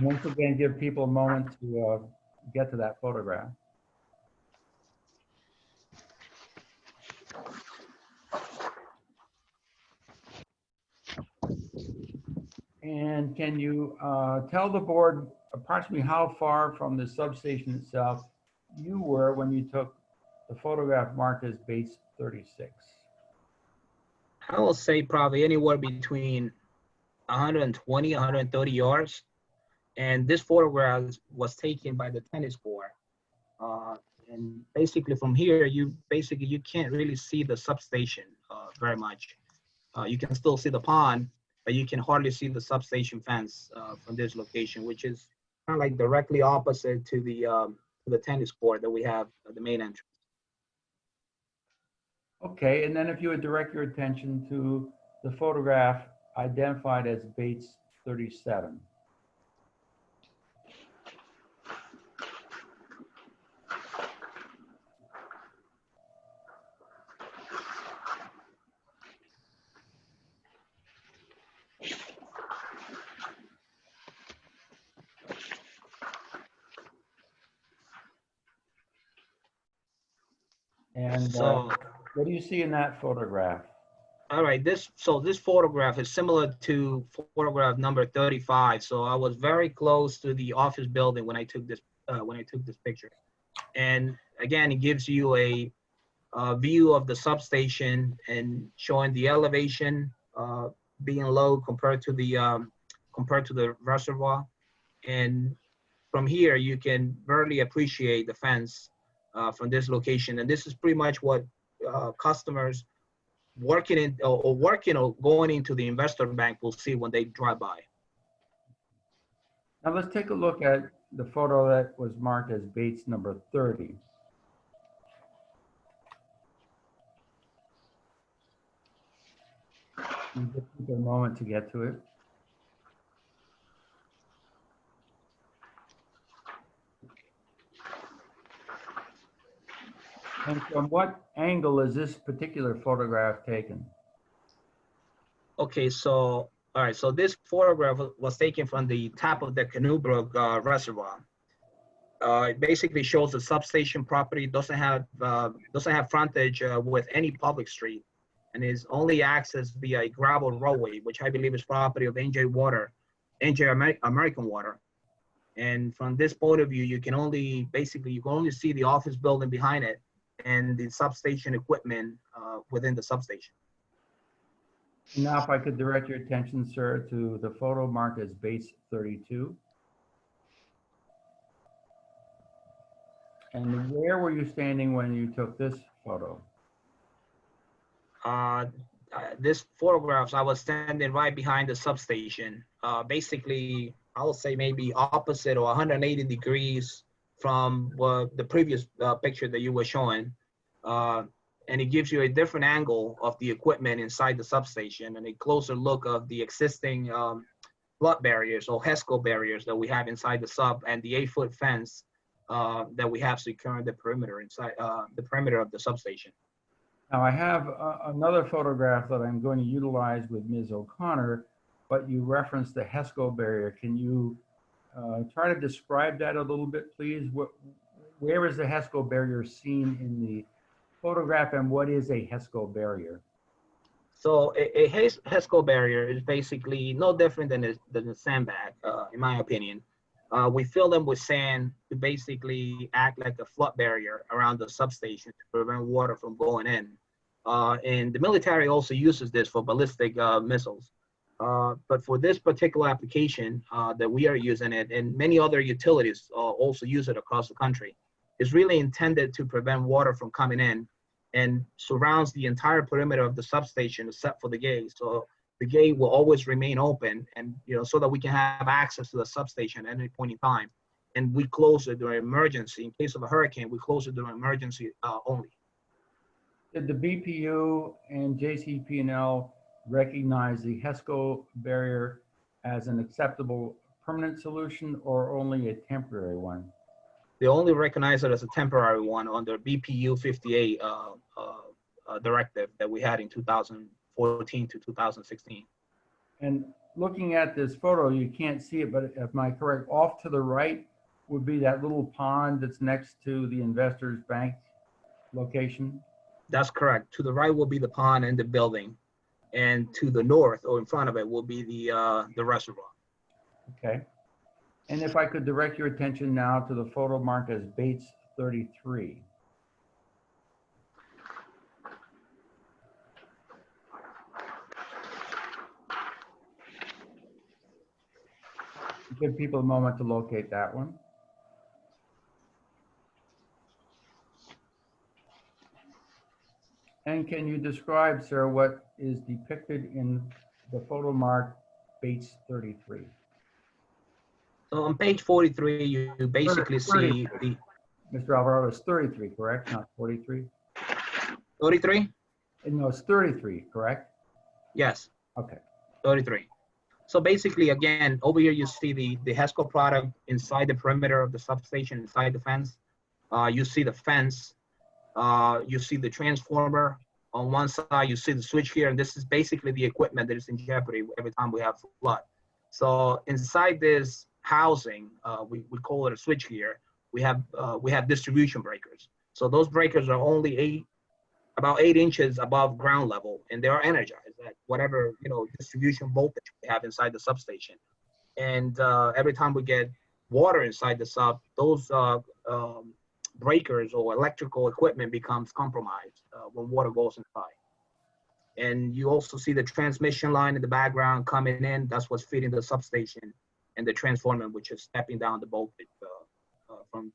Once again, give people a moment to get to that photograph. And can you tell the board approximately how far from the substation itself you were when you took the photograph marked as Bates 36? I will say probably anywhere between 120, 130 yards. And this photograph was taken by the tennis court. And basically from here, you can't really see the substation very much. You can still see the pond, but you can hardly see the substation fence from this location, which is kind of like directly opposite to the tennis court that we have at the main entrance. Okay, and then if you would direct your attention to the photograph identified as Bates 37. And So, what do you see in that photograph? all right, this photograph is similar to photograph number 35. So I was very close to the office building when I took this picture. And again, it gives you a view of the substation and showing the elevation being low compared to the reservoir. And from here, you can barely appreciate the fence from this location. And this is pretty much what customers working or going into the investor bank will see when they drive by. Now let's take a look at the photo that was marked as Bates number 30. Just take a moment to get to it. And from what angle is this particular photograph taken? Okay, so all right, so this photograph was taken from the top of the Canoe Brook Reservoir. It basically shows the substation property doesn't have frontage with any public street, and is only accessed via a gravel roadway, which I believe is property of NJ American Water. And from this point of view, you can only see the office building behind it and the substation equipment within the substation. Now, if I could direct your attention, sir, to the photo marked as Bates 32. And where were you standing when you took this photo? This photographs, I was standing right behind the substation. Basically, I would say maybe opposite or 180 degrees from the previous picture that you were showing. And it gives you a different angle of the equipment inside the substation and a closer look of the existing flood barriers or Hesco barriers that we have inside the sub and the 8-foot fence that we have securing the perimeter inside the perimeter of the substation. Now, I have another photograph that I'm going to utilize with Ms. O'Connor, but you referenced the Hesco barrier. Can you try to describe that a little bit, please? Where is the Hesco barrier seen in the photograph, and what is a Hesco barrier? So a Hesco barrier is basically no different than a sandbag, in my opinion. We fill them with sand to basically act like a flood barrier around the substation to prevent water from going in. And the military also uses this for ballistic missiles. But for this particular application that we are using it, and many other utilities also use it across the country, is really intended to prevent water from coming in and surrounds the entire perimeter of the substation except for the gate. So the gate will always remain open, and so that we can have access to the substation at any point in time. And we close it during emergency. In case of a hurricane, we close it during emergency only. Did the BPU and JCP&L recognize the Hesco barrier as an acceptable permanent solution or only a temporary one? They only recognize it as a temporary one under BPU 58 directive that we had in 2014 to 2016. And looking at this photo, you can't see it, but am I correct? Off to the right would be that little pond that's next to the Investors Bank location? That's correct. To the right will be the pond and the building, and to the north or in front of it will be the reservoir. Okay. And if I could direct your attention now to the photo marked as Bates 33. Give people a moment to locate that one. And can you describe, sir, what is depicted in the photo marked Bates 33? So on page 43, you basically see the Mr. Alvarado, it's 33, correct? Not 43? 33? No, it's 33, correct? Yes, Okay. 33. So basically, again, over here you see the Hesco product inside the perimeter of the substation, inside the fence. You see the fence. You see the transformer on one side. You see the switch here, and this is basically the equipment that is in jeopardy every time we have flood. So inside this housing, we call it a switch gear. We have distribution breakers. So those breakers are only about 8 inches above ground level, and they are energized at whatever distribution voltage we have inside the substation. And every time we get water inside the sub, those breakers or electrical equipment becomes compromised when water goes inside. And you also see the transmission line in the background coming in. That's what's feeding the substation, and the transformer, which is stepping down the voltage from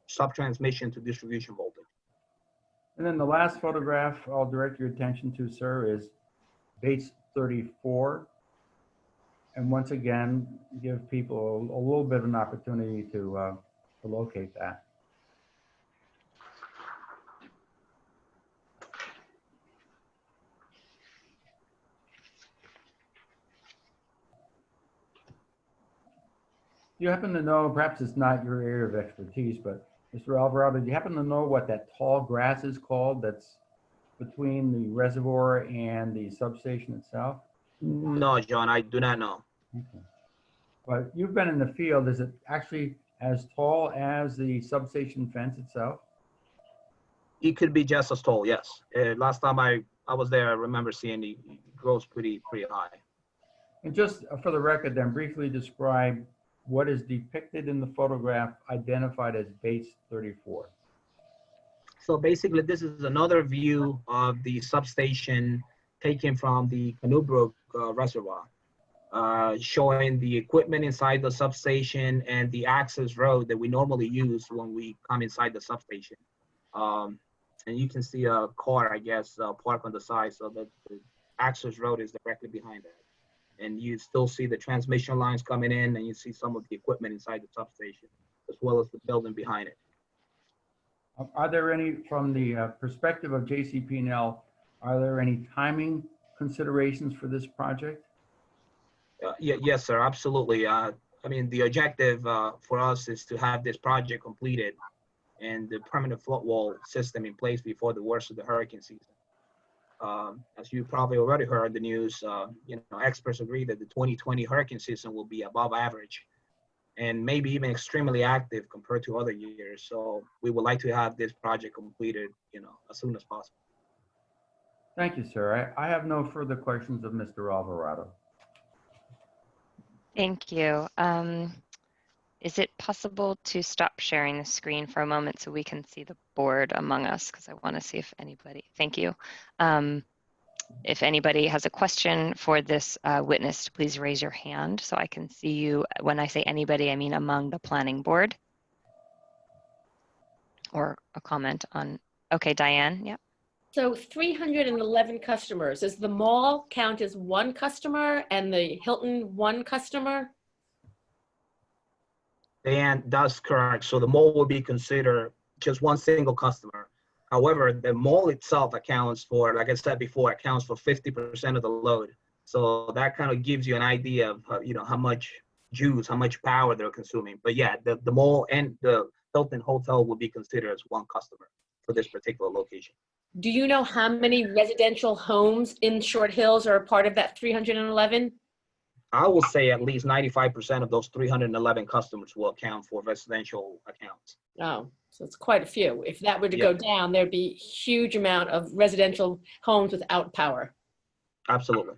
sub-transmission to distribution voltage. And then the last photograph I'll direct your attention to, sir, is Bates 34. And once again, give people a little bit of an opportunity to locate that. Do you happen to know, perhaps it's not your area of expertise, but Mr. Alvarado, do you happen to know what that tall grass is called that's between the reservoir and the substation itself? No, John, I do not know. Okay. But you've been in the field. Is it actually as tall as the substation fence itself? It could be just as tall, yes. Last time I was there, I remember seeing it grows pretty high. And just for the record, then briefly describe what is depicted in the photograph identified as Bates 34. So basically, this is another view of the substation taken from the Canoe Brook Reservoir, showing the equipment inside the substation and the access road that we normally use when we come inside the substation. And you can see a car, I guess, parked on the side, so that the access road is directly behind it. And you still see the transmission lines coming in, and you see some of the equipment inside the substation, as well as the building behind it. Are there any, from the perspective of JCP&L, are there any timing considerations for this project? Yes, sir, absolutely. I mean, the objective for us is to have this project completed and the permanent flood wall system in place before the worst of the hurricane season. As you probably already heard the news, experts agree that the 2020 hurricane season will be above average and maybe even extremely active compared to other years. So we would like to have this project completed, as soon as possible. Thank you, sir. I have no further questions of Mr. Alvarado. Thank you. Is it possible to stop sharing the screen for a moment so we can see the board among us? Because I want to see if anybody, thank you. If anybody has a question for this witness, please raise your hand so I can see you. When I say anybody, I mean among the planning board. Or a comment on, okay, Diane, yep. So 311 customers, does the mall count as one customer and the Hilton one customer? And that's correct. So the mall will be considered just one single customer. However, the mall itself accounts for, like I said before, accounts for 50% of the load. So that kind of gives you an idea of, how much juice, how much power they're consuming. But yeah, the mall and the Hilton hotel will be considered as one customer for this particular location. Do you know how many residential homes in Short Hills are a part of that 311? I will say at least 95% of those 311 customers will account for residential accounts. Oh, so it's quite a few. If that were to go down, there'd be a huge amount of residential homes without power. Absolutely.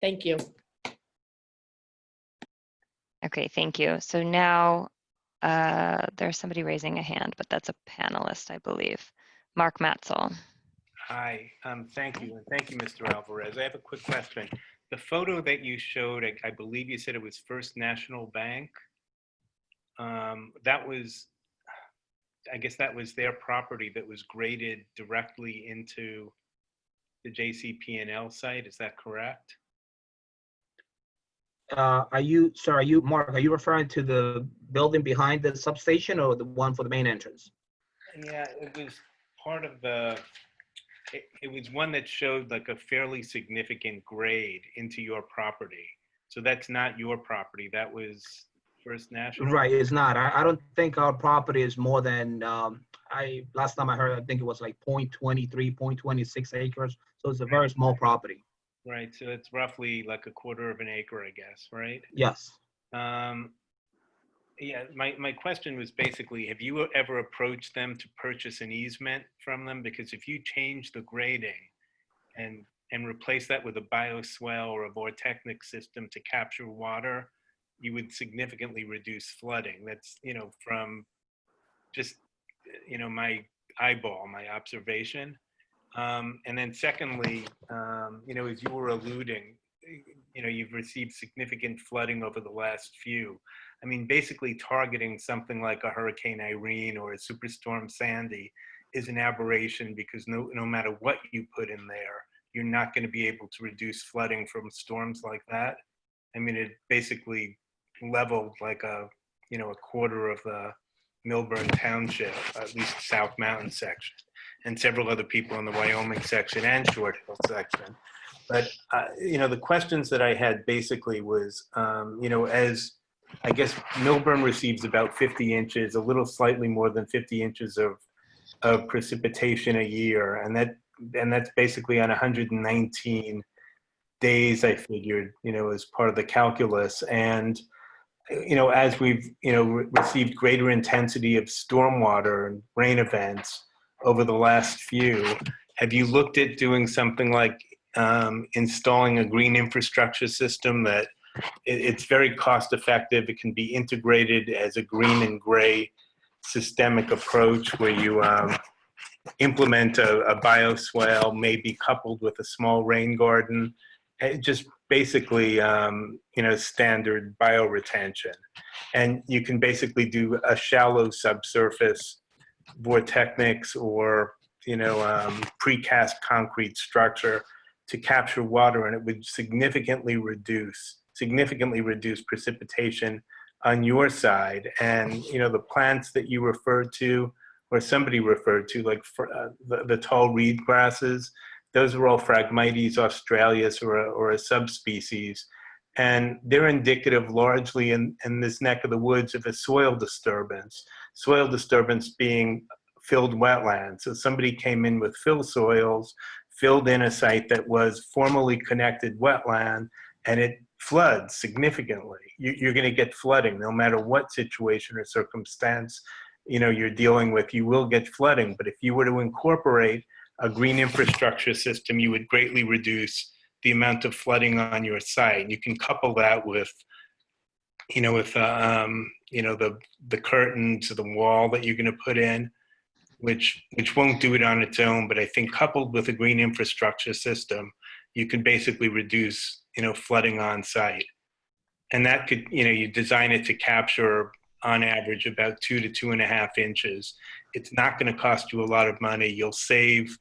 Thank you. Okay, thank you. So now there's somebody raising a hand, but that's a panelist, I believe. Mark Matzel. Hi, thank you. And thank you, Mr. Alvarez. I have a quick question. The photo that you showed, I believe you said it was First National Bank. That was, I guess that was their property that was graded directly into the JCP&L site. Is that correct? Are you, Mark, are you referring to the building behind the substation or the one for the main entrance? Yeah, it was part of the, it was one that showed like a fairly significant grade into your property. So that's not your property. That was First National? Right, it's not. I don't think our property is more than, last time I heard, I think it was like 0.23, 0.26 acres. So it's a very small property. Right, so it's roughly like a quarter of an acre, I guess, right? Yes. Yeah, my question was basically, have you ever approached them to purchase an easement from them? Because if you change the grading and replace that with a bioswale or a vortechnic system to capture water, you would significantly reduce flooding. That's, from just, my eyeball, my observation. And then secondly, as you were alluding, you've received significant flooding over the last few. I mean, basically targeting something like a Hurricane Irene or a Superstorm Sandy is an aberration, because no matter what you put in there, you're not going to be able to reduce flooding from storms like that. I mean, it basically leveled like a quarter of the Millburn Township, at least South Mountain section, and several other people in the Wyoming section and Short Hill section. But, the questions that I had basically was, as I guess Millburn receives about 50 inches, a little slightly more than 50 inches of precipitation a year. And that's basically on 119 days, I figured, as part of the calculus. And, as we've, received greater intensity of stormwater and rain events over the last few, have you looked at doing something like installing a green infrastructure system that it's very cost effective? It can be integrated as a green and gray systemic approach where you implement a bioswale, maybe coupled with a small rain garden, just basically, standard bioretention. And you can basically do a shallow subsurface vortechnics or, precast concrete structure to capture water, and it would significantly reduce precipitation on your side. And, the plants that you referred to, or somebody referred to, like the tall reed grasses, those are all Phragmites australis or a subspecies. And they're indicative largely in this neck of the woods of a soil disturbance being filled wetlands. So somebody came in with fill soils, filled in a site that was formerly connected wetland, and it floods significantly. You're going to get flooding no matter what situation or circumstance you're dealing with. You will get flooding. But if you were to incorporate a green infrastructure system, you would greatly reduce the amount of flooding on your site. You can couple that with, the curtains, the wall that you're going to put in, which won't do it on its own. But I think coupled with a green infrastructure system, you can basically reduce, flooding on site. And that could, you design it to capture on average about 2 to 2.5 inches. It's not going to cost you a lot of money. You'll save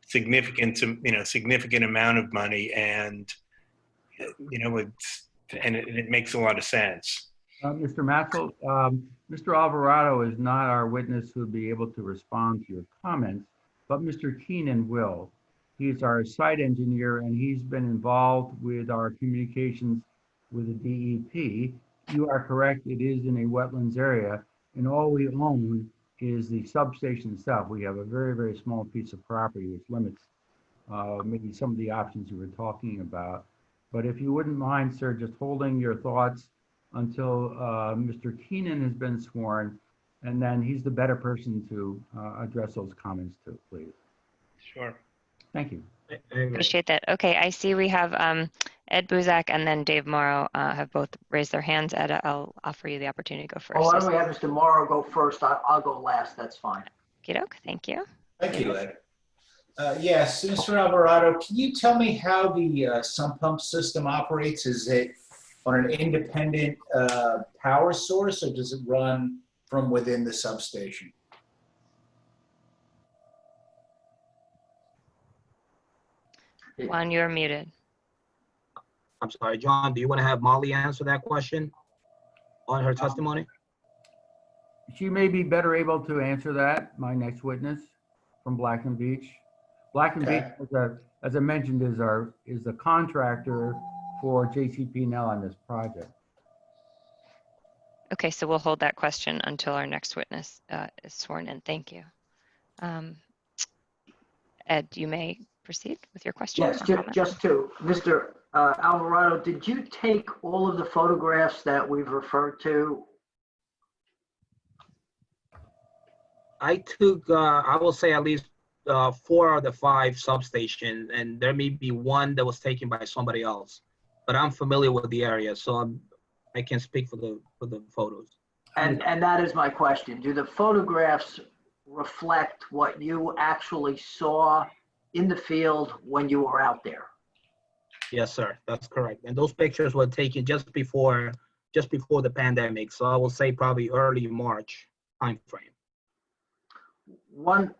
significant amount of money, and it makes a lot of sense. Mr. Matzel, Mr. Alvarado is not our witness who would be able to respond to your comments, but Mr. Keenan will. He's our site engineer, and he's been involved with our communications with the DEP. You are correct, it is in a wetlands area, and all we own is the substation itself. We have a very, very small piece of property which limits maybe some of the options you were talking about. But if you wouldn't mind, sir, just holding your thoughts until Mr. Keenan has been sworn, and then he's the better person to address those comments to, please. Sure. Thank you. Appreciate that. Okay, I see we have Ed Buzak and then Dave Morrow have both raised their hands. Ed, I'll offer you the opportunity to go first. Oh, why don't we have Mr. Morrow go first? I'll go last. That's fine. Okey-doke, thank you. Thank you, Ed. Yes, Mr. Alvarado, can you tell me how the sump pump system operates? Is it on an independent power source, or does it run from within the substation? Juan, you're muted. I'm sorry, John, do you want to have Molly answer that question on her testimony? She may be better able to answer that, my next witness from Black and Beach. Black and Beach, as I mentioned, is the contractor for JCP&L on this project. Okay, so we'll hold that question until our next witness is sworn in. Thank you. Ed, you may proceed with your question. Yes, just to, Mr. Alvarado, did you take all of the photographs that we've referred to? I took, I will say at least 4 of the 5 substations, and there may be one that was taken by somebody else. But I'm familiar with the area, so I can speak for the photos. And that is my question. Do the photographs reflect what you actually saw in the field when you were out there? Yes, sir, that's correct. And those pictures were taken just before the pandemic. So I will say probably early March timeframe. One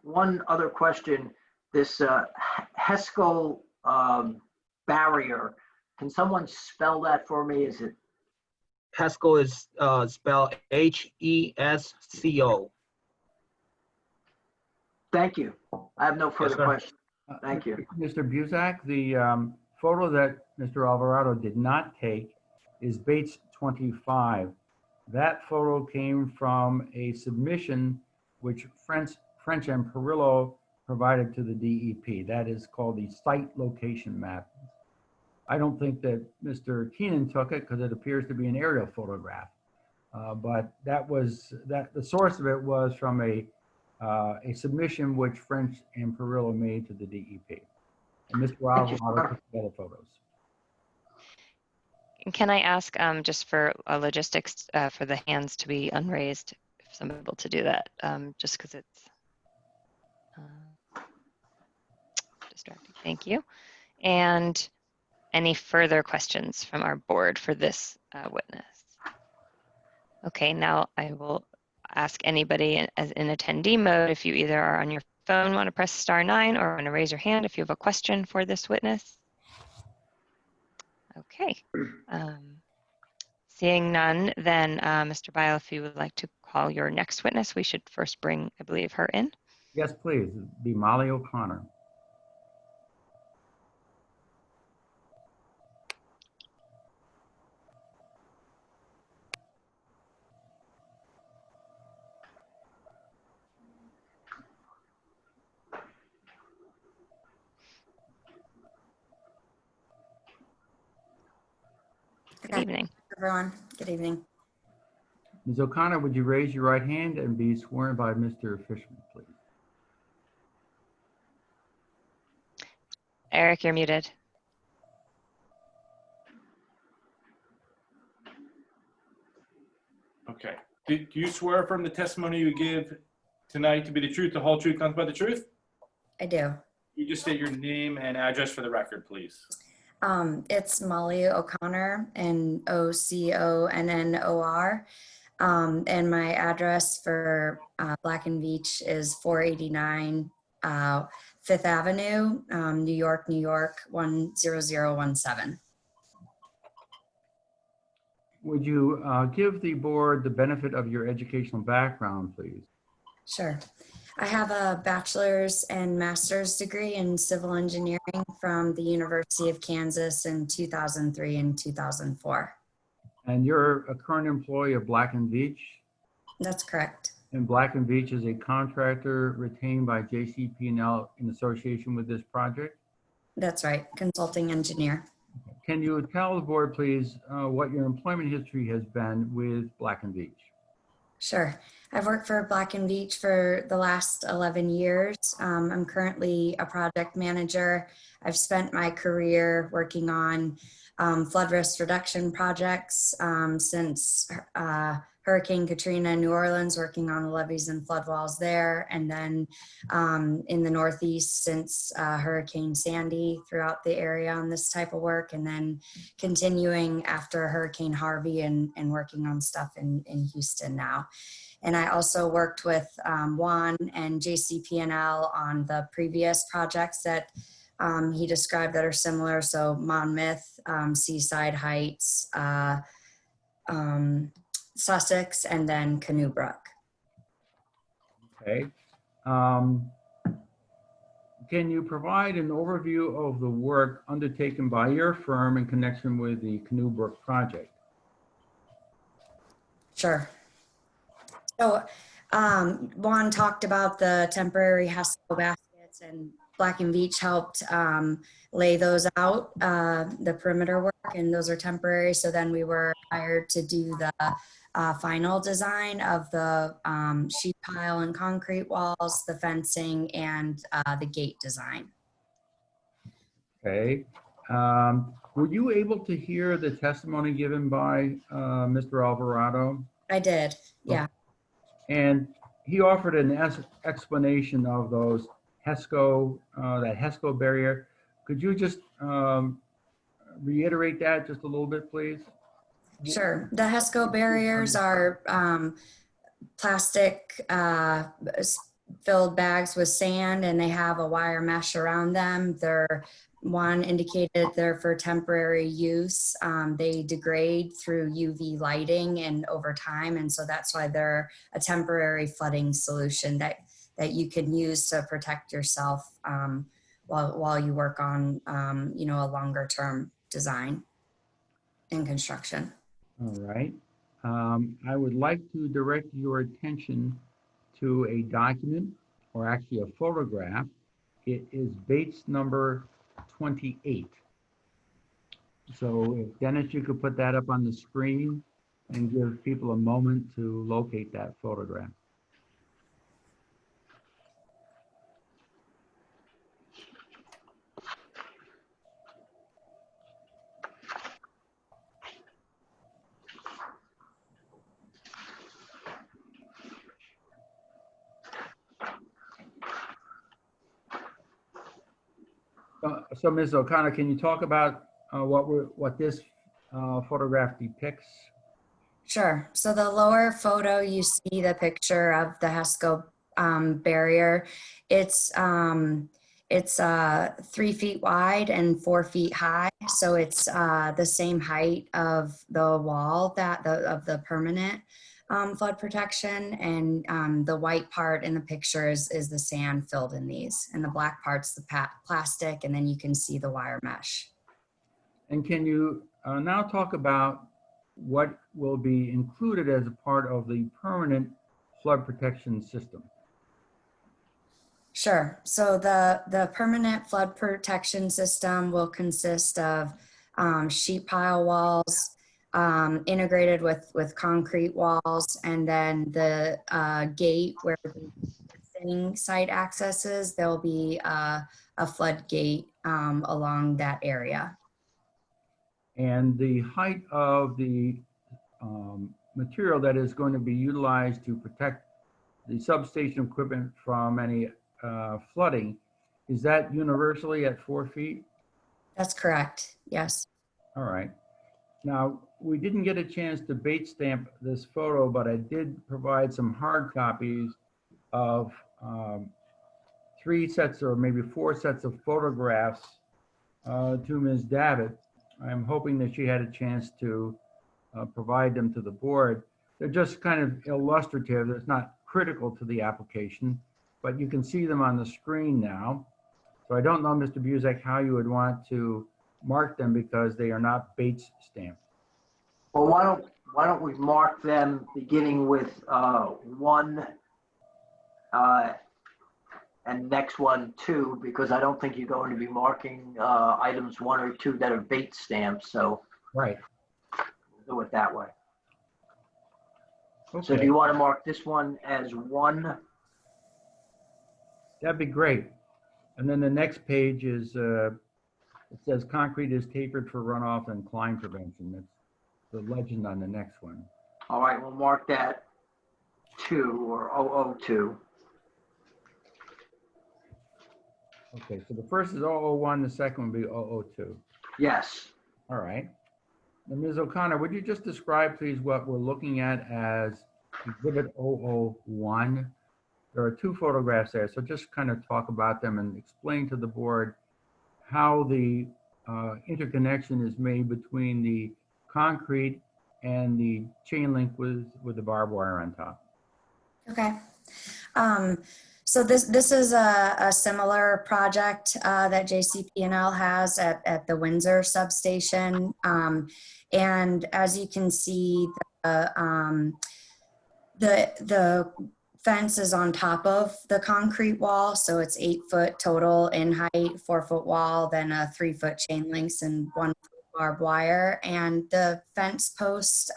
other question, this Hesco Barrier, can someone spell that for me? Is it? Hesco is spelled H-E-S-C-O. Thank you. I have no further questions. Thank you. Mr. Buzak, the photo that Mr. Alvarado did not take is Bates 25. That photo came from a submission which French and Perillo provided to the DEP. That is called the site location map. I don't think that Mr. Keenan took it because it appears to be an aerial photograph. But the source of it was from a submission which French and Perillo made to the DEP. And Mr. Alvarado took the other photos. And can I ask just for logistics for the hands to be unraised, if someone's able to do that, just because it's distracting. Thank you. And any further questions from our board for this witness? Okay, now I will ask anybody as in attendee mode, if you either are on your phone, want to press *9, or want to raise your hand if you have a question for this witness. Okay. Seeing none, then Mr. Bio, if you would like to call your next witness, we should first bring, I believe, her in. Yes, please. It'd be Molly O'Connor. Good evening. Everyone, good evening. Ms. O'Connor, would you raise your right hand and be sworn by Mr. Fishman, please? Eric, you're muted. Okay. Do you swear from the testimony you give tonight to be the truth, the whole truth, nothing but the truth? I do. You just state your name and address for the record, please. It's Molly O'Connor, and O'Connor. And my address for Black and Beach is 489 5th Avenue, New York, New York, 10017. Would you give the board the benefit of your educational background, please? Sure. I have a bachelor's and master's degree in civil engineering from the University of Kansas in 2003 and 2004. And you're a current employee of Black and Beach? That's correct. And Black and Beach is a contractor retained by JCP&L in association with this project? That's right, consulting engineer. Can you tell the board, please, what your employment history has been with Black and Beach? Sure. I've worked for Black and Beach for the last 11 years. I'm currently a project manager. I've spent my career working on flood risk reduction projects since Hurricane Katrina in New Orleans, working on the levees and flood walls there. And then in the Northeast since Hurricane Sandy throughout the area on this type of work. And then continuing after Hurricane Harvey and working on stuff in Houston now. And I also worked with Juan and JCP&L on the previous projects that he described that are similar. So Monmouth, Seaside Heights, Sussex, and then Canoe Brook. Okay. Can you provide an overview of the work undertaken by your firm in connection with the Canoe Brook project? Sure. So Juan talked about the temporary Hesco baskets, and Black and Veatch helped lay those out, the perimeter work, and those are temporary. So then we were hired to do the final design of the sheet pile and concrete walls, the fencing, and the gate design. Okay. Were you able to hear the testimony given by Mr. Alvarado? I did, yeah. And he offered an explanation of those Hesco, that Hesco barrier. Could you just reiterate that just a little bit, please? Sure. The Hesco barriers are plastic filled bags with sand, and they have a wire mesh around them. They're one indicated they're for temporary use. They degrade through UV lighting and over time, and so that's why they're a temporary flooding solution that you can use to protect yourself while you work on you know, a longer term design and construction. All right. I would like to direct your attention to a document, or actually a photograph. It is Bates number 28. So if Dennis, you could put that up on the screen and give people a moment to locate that photograph. So Ms. O'Connor, can you talk about what this photograph depicts? Sure. So the lower photo, you see the picture of the Hesco barrier. It's 3 feet wide and 4 feet high. So it's the same height of the wall of the permanent flood protection, and the white part in the picture is the sand filled in these, and the black part's the plastic, and then you can see the wire mesh. And can you now talk about what will be included as a part of the permanent flood protection system? Sure. So the permanent flood protection system will consist of sheet pile walls, integrated with concrete walls, and then the gate where the site accesses, there'll be a floodgate along that area. And the height of the material that is going to be utilized to protect the substation equipment from any flooding, is that universally at 4 feet? That's correct, yes. All right. Now, we didn't get a chance to bait stamp this photo, but I did provide some hard copies of 3 sets or maybe 4 sets of photographs to Ms. Davitt. I'm hoping that she had a chance to provide them to the board. They're just kind of illustrative. It's not critical to the application, but you can see them on the screen now. So I don't know, Mr. Buzek, how you would want to mark them because they are not Bates stamped. Well, why don't we mark them beginning with 1 and next one 2, because I don't think you're going to be marking items 1 or 2 that are Bates stamps. So right, we'll do it that way. Okay. So do you want to mark this one as 1? That'd be great. And then the next page is, it says concrete is tapered for runoff and climb prevention. That's the legend on the next one. All right, we'll mark that 2 or 002. Okay, so the first is 001, the second would be 002. Yes. All right. And Ms. O'Connor, would you just describe, please, what we're looking at as Exhibit 001? There are 2 photographs there, so just kind of talk about them and explain to the board how the interconnection is made between the concrete and the chain link with the barbed wire on top. Okay. So this is a similar project that JCP&L has at the Windsor substation. And as you can see, the fence is on top of the concrete wall. So it's 8 foot total in height, 4 foot wall, then a 3 foot chain links and 1 foot barbed wire. And the fence posts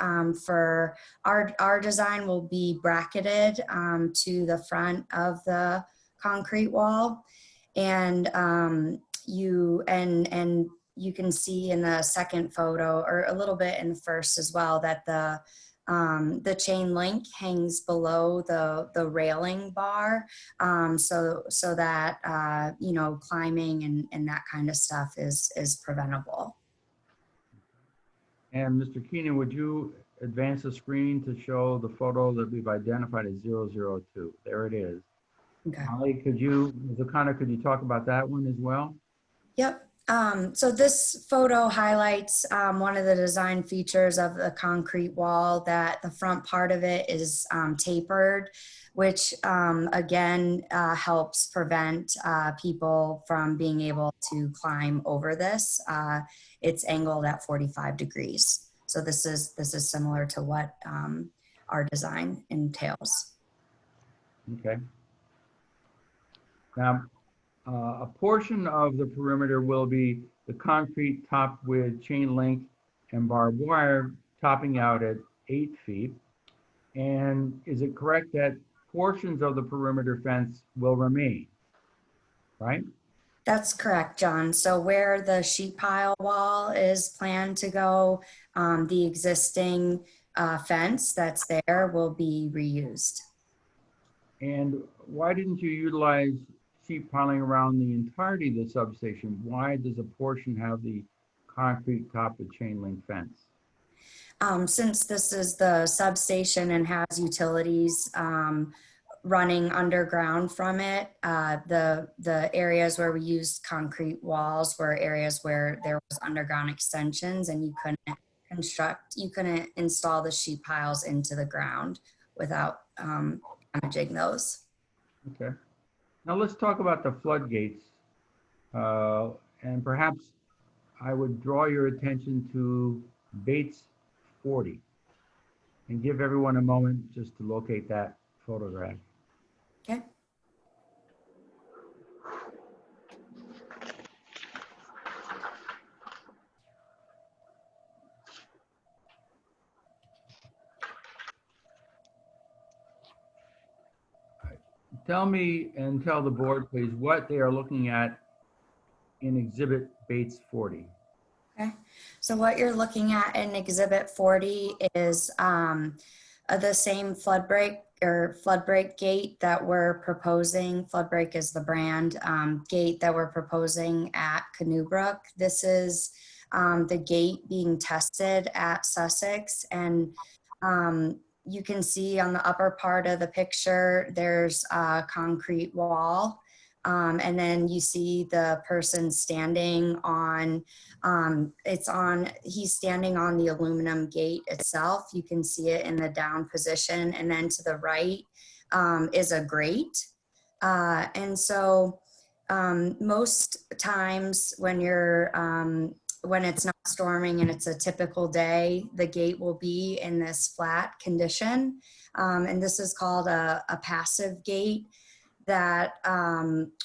for our design will be bracketed to the front of the concrete wall. And you can see in the second photo, or a little bit in the first as well, that the chain link hangs below the railing bar, so that you know, climbing and that kind of stuff is preventable. And Mr. Keenan, would you advance the screen to show the photo that we've identified as 002? There it is. Okay. Holly, could you talk about that one as well? Yep. So this photo highlights one of the design features of the concrete wall, that the front part of it is tapered, which again helps prevent people from being able to climb over this. It's angled at 45 degrees. So this is similar to what our design entails. Okay. Now, a portion of the perimeter will be the concrete topped with chain link and barbed wire, topping out at 8 feet. And is it correct that portions of the perimeter fence will remain, right? That's correct, John. So where the sheet pile wall is planned to go, the existing fence that's there will be reused. And why didn't you utilize sheet piling around the entirety of the substation? Why does a portion have the concrete top with chain link fence? Since this is the substation and has utilities running underground from it, the areas where we used concrete walls were areas where there was underground extensions, and you couldn't install the sheet piles into the ground without damaging those. Okay. Now let's talk about the floodgates. And perhaps I would draw your attention to Bates 40 and give everyone a moment just to locate that photograph. Okay. Tell me and tell the board, please, what they are looking at in Exhibit Bates 40. Okay. So what you're looking at in Exhibit 40 is the same flood break gate that we're proposing. Flood break is the brand gate that we're proposing at Canoe Brook. This is the gate being tested at Sussex, and you can see on the upper part of the picture, there's a concrete wall. And then you see the person standing on, he's standing on the aluminum gate itself. You can see it in the down position. And then to the right is a grate. And so most times when when it's not storming and it's a typical day, the gate will be in this flat condition. And this is called a passive gate that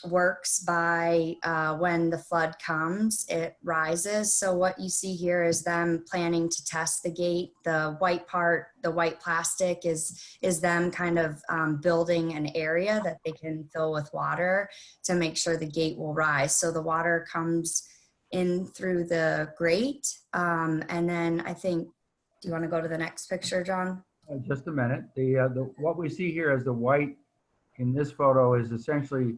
works by when the flood comes, it rises. So what you see here is them planning to test the gate. The white part, the white plastic is them kind of building an area that they can fill with water to make sure the gate will rise. So the water comes in through the grate. And then I think, do you want to go to the next picture, John? Just a minute. What we see here as the white in this photo is essentially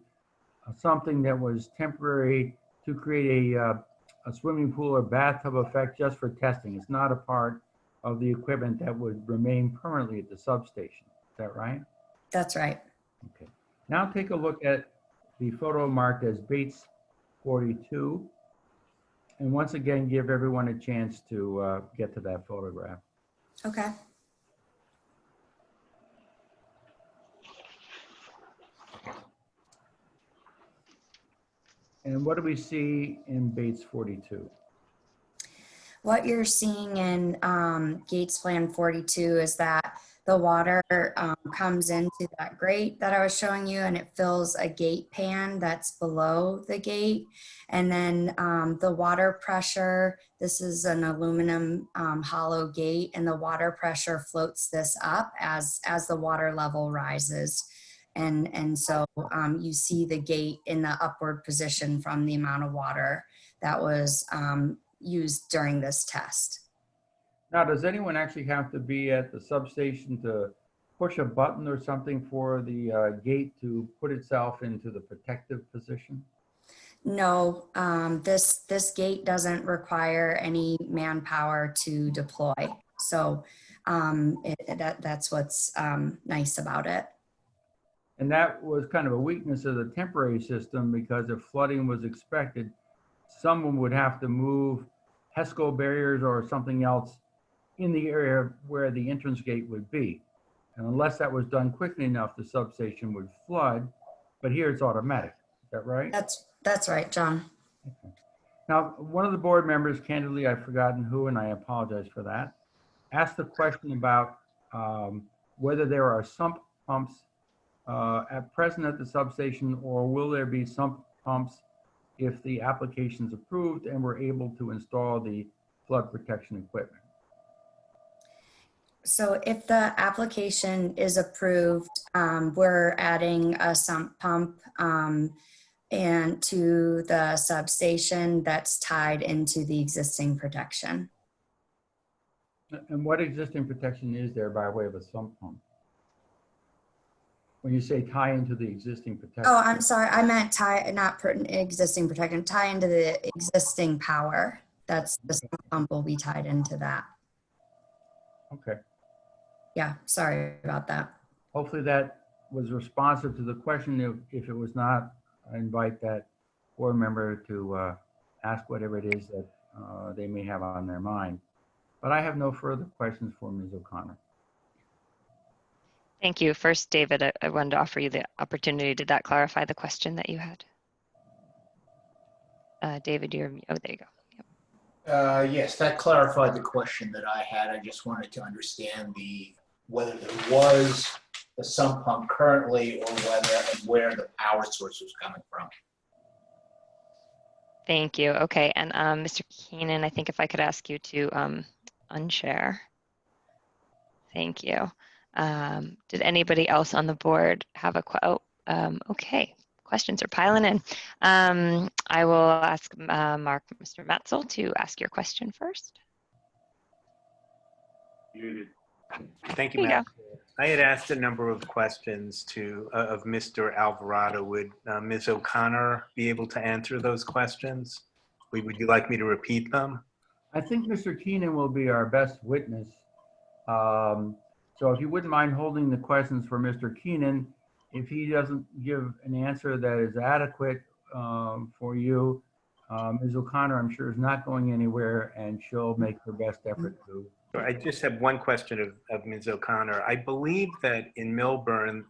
something that was temporary to create a swimming pool or bathtub effect just for testing. It's not a part of the equipment that would remain permanently at the substation. Is that right? That's right. Okay. Now take a look at the photo marked as Bates 42. And once again, give everyone a chance to get to that photograph. Okay. And what do we see in Bates 42? What you're seeing in Gates Plan 42 is that the water comes into that grate that I was showing you, and it fills a gate pan that's below the gate. And then the water pressure, this is an aluminum hollow gate, and the water pressure floats this up as the water level rises. And so you see the gate in the upward position from the amount of water that was used during this test. Now, does anyone actually have to be at the substation to push a button or something for the gate to put itself into the protective position? No, this gate doesn't require any manpower to deploy. So that's what's nice about it. And that was kind of a weakness of the temporary system, because if flooding was expected, someone would have to move Hesco barriers or something else in the area where the entrance gate would be. And unless that was done quickly enough, the substation would flood. But here it's automatic. Is that right? That's right, John. Okay. Now, one of the board members, candidly, I've forgotten who, and I apologize for that, asked a question about whether there are sump pumps at present at the substation, or will there be sump pumps if the application's approved and we're able to install the flood protection equipment? So if the application is approved, we're adding a sump pump and to the substation that's tied into the existing protection. And what existing protection is there by way of a sump pump? When you say tie into the existing protection? Oh, I'm sorry. I meant tie, not existing protection, tie into the existing power. That's the sump pump will be tied into that. Okay. Yeah, sorry about that. Hopefully that was responsive to the question. If it was not, I invite that board member to ask whatever it is that they may have on their mind. But I have no further questions for Ms. O'Connor. Thank you. First, David, I wanted to offer you the opportunity. Did that clarify the question that you had? David, oh, there you go. Yep. Yes, that clarified the question that I had. I just wanted to understand whether there was a sump pump currently, or where the power source was coming from. Thank you. Okay, and Mr. Keenan, I think if I could ask you to unshare. Thank you. Did anybody else on the board have okay, questions are piling in. I will ask Mr. Matzel to ask your question first. Thank you, Matt. I had asked a number of questions of Mr. Alvarado. Would Ms. O'Connor be able to answer those questions? Would you like me to repeat them? I think Mr. Keenan will be our best witness. So if you wouldn't mind holding the questions for Mr. Keenan, if he doesn't give an answer that is adequate for you, Ms. O'Connor, I'm sure, is not going anywhere, and she'll make her best effort to. I just have one question of Ms. O'Connor. I believe that in Millburn,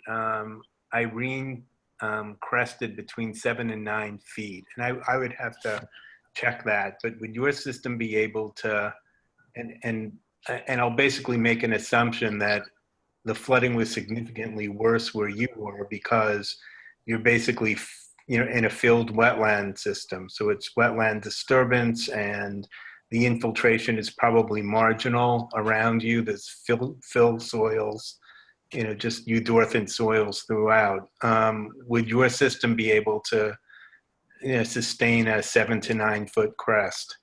Irene crested between 7 and 9 feet, and I would have to check that. But would your system be able to, and I'll basically make an assumption that the flooding was significantly worse where you were, because you're basically, in a filled wetland system. So it's wetland disturbance, and the infiltration is probably marginal around you. There's fill soils, just eudorthant soils throughout. Would your system be able to, sustain a 7 to 9 foot crest?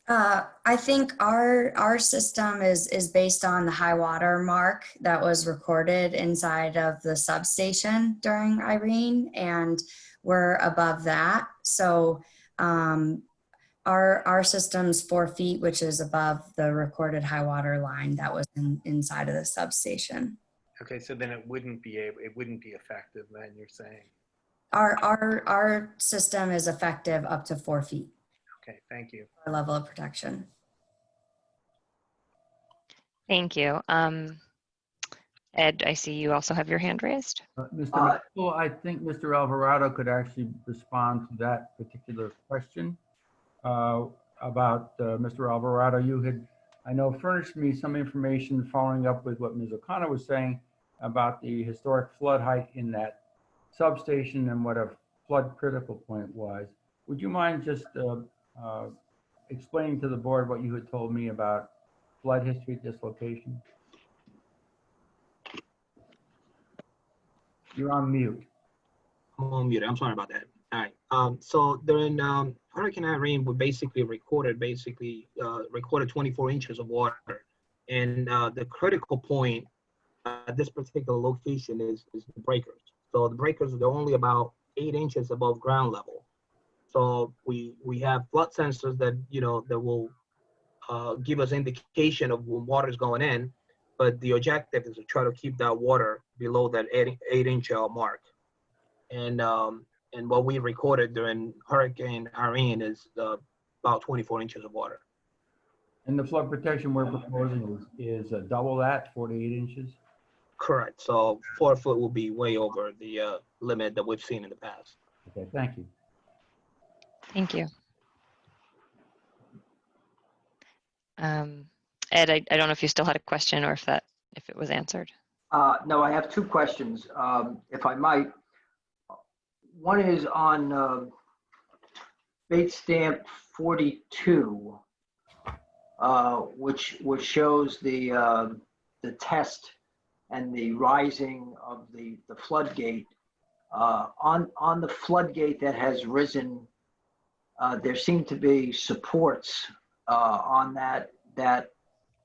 I think our system is based on the high water mark that was recorded inside of the substation during Irene, and we're above that. So our system's 4 feet, which is above the recorded high water line that was inside of the substation. Okay, so then it wouldn't be effective then, you're saying? Our system is effective up to 4 feet. Okay, thank you. our level of protection. Thank you. Ed, I see you also have your hand raised. Mr. Mitchell, I think Mr. Alvarado could actually respond to that particular question about Mr. Alvarado. You had, I know, furnished me some information following up with what Ms. O'Connor was saying about the historic flood height in that substation and what a flood critical point was. Would you mind just explaining to the board what you had told me about flood history at this location? You're on mute. I'm on mute. I'm sorry about that. All right. So during Hurricane Irene, we basically recorded 24 inches of water, and the critical point at this particular location is the breakers. So the breakers are only about 8 inches above ground level. So we have flood sensors that that will give us indication of when water is going in, but the objective is to try to keep that water below that 8-inch mark. And what we recorded during Hurricane Irene is about 24 inches of water. And the flood protection we're proposing is double that, 48 inches? Correct. So 4 foot will be way over the limit that we've seen in the past. Okay, thank you. Thank you. Ed, I don't know if you still had a question or if it was answered. No, I have two questions, if I might. One is on bait stamp 42, which shows the test and the rising of the floodgate. On the floodgate that has risen, there seem to be supports on that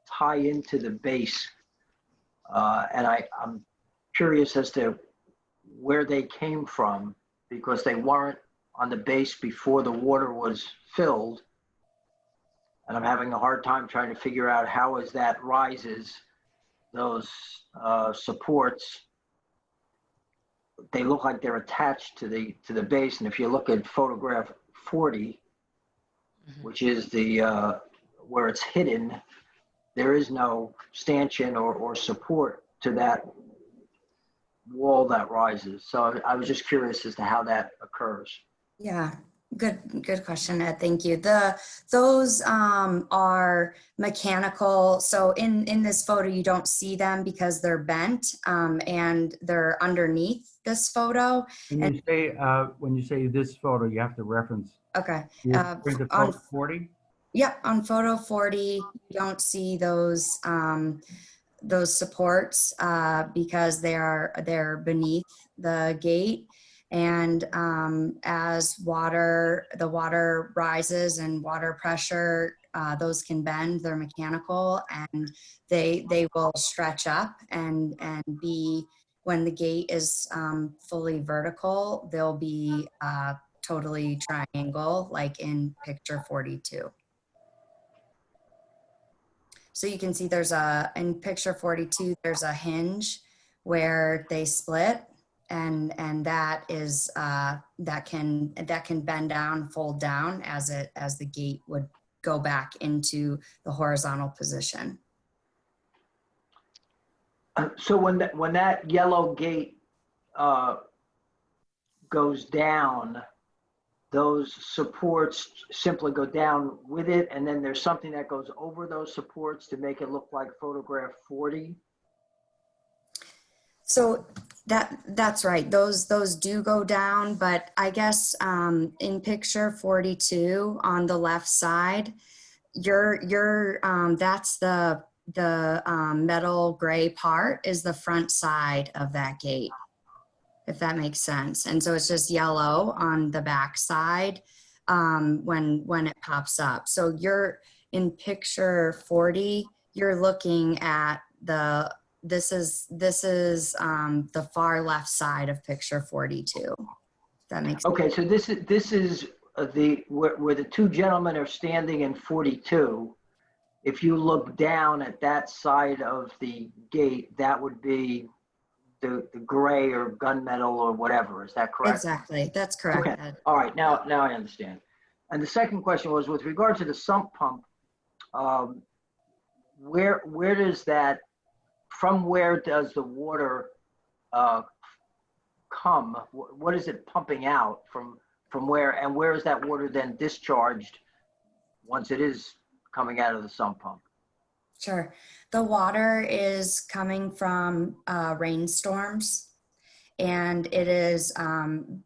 tie into the base. And I'm curious as to where they came from, because they weren't on the base before the water was filled. And I'm having a hard time trying to figure out how as that rises, those supports, they look like they're attached to the base. And if you look at photograph 40, which is the where it's hidden, there is no stanchion or support to that wall that rises. So I was just curious as to how that occurs. Yeah, good question, Ed. Thank you. Those are mechanical. So in this photo, you don't see them because they're bent and they're underneath this photo. When you say this photo, you have to reference. Okay. On 40. Yeah, on photo 40, you don't see those supports because they're beneath the gate. And as the water rises and water pressure, those can bend. They're mechanical, and they will stretch up and be, when the gate is fully vertical, they'll be totally triangle, like in picture 42. So you can see in picture 42, there's a hinge where they split, and that is that can bend down, fold down as the gate would go back into the horizontal position. So when that yellow gate goes down, those supports simply go down with it, and then there's something that goes over those supports to make it look like photograph 40? So that's right. Those do go down, but I guess in picture 42 on the left side, that's the metal gray part is the front side of that gate, if that makes sense. And so it's just yellow on the back side when it pops up. So you're in picture 40, you're looking at this is the far left side of picture 42. That makes sense. Okay, so this is where the two gentlemen are standing in 42. If you look down at that side of the gate, that would be the gray or gunmetal or whatever. Is that correct? Exactly. That's correct. Okay. All right. Now I understand. And the second question was with regard to the sump pump, where does that, from where does the water come? What is it pumping out from where, and where is that water then discharged once it is coming out of the sump pump? Sure. The water is coming from rainstorms, and it is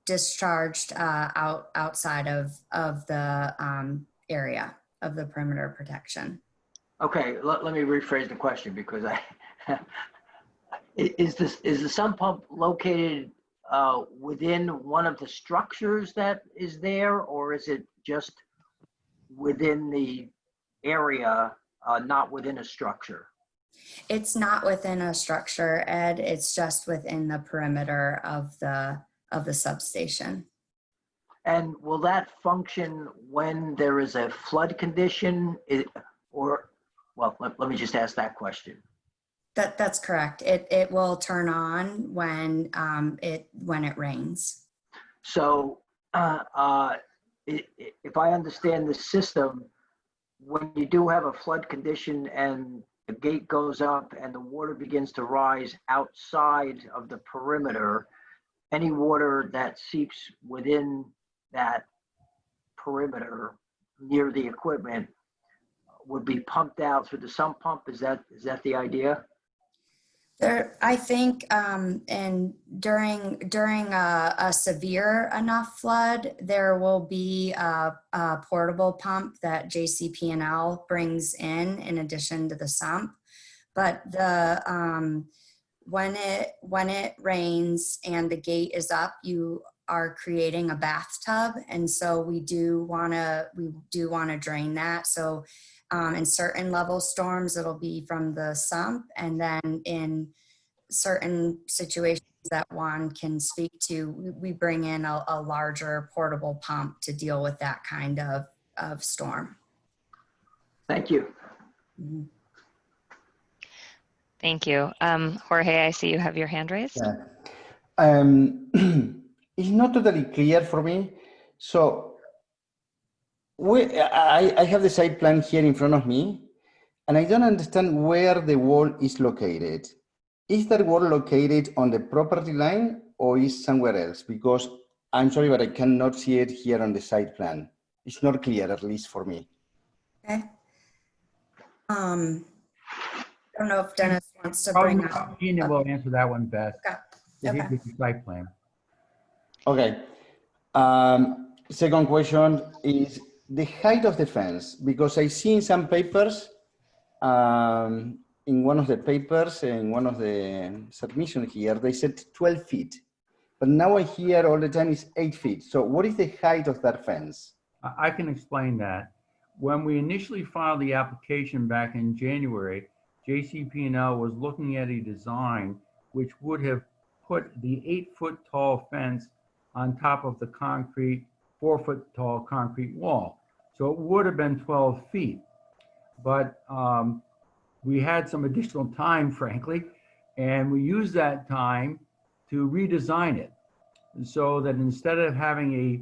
discharged outside of the area of the perimeter protection. Okay, let me rephrase the question because is the sump pump located within one of the structures that is there, or is it just within the area, not within a structure? It's not within a structure, Ed. It's just within the perimeter of the substation. And will that function when there is a flood condition, well, let me just ask that question. That's correct. It will turn on when it rains. So if I understand the system, when you do have a flood condition and the gate goes up and the water begins to rise outside of the perimeter, any water that seeps within that perimeter near the equipment would be pumped out through the sump pump. Is that the idea? I think, and during a severe enough flood, there will be a portable pump that JCP&L brings in addition to the sump. But when it rains and the gate is up, you are creating a bathtub, and so we do want to drain that. So in certain level storms, it'll be from the sump, and then in certain situations that Juan can speak to, we bring in a larger portable pump to deal with that kind of storm. Thank you. Mm-hmm. Thank you. Jorge, I see you have your hand raised. Yeah. It's not totally clear for me. So I have the site plan here in front of me, and I don't understand where the wall is located. Is that wall located on the property line or is somewhere else? Because I'm sorry, but I cannot see it here on the site plan. It's not clear, at least for me. Okay. I don't know if Dennis wants to bring up. Gina will answer that one best. Okay. He's with the site plan. Okay. Second question is the height of the fence, because I see in some papers, in one of the papers, in one of the submissions here, they said 12 feet. But now I hear all the time is 8 feet. So what is the height of that fence? I can explain that. When we initially filed the application back in January, JCP&L was looking at a design which would have put the 8-foot tall fence on top of the concrete, 4-foot tall concrete wall. So it would have been 12 feet. But we had some additional time, frankly, and we used that time to redesign it so that instead of having a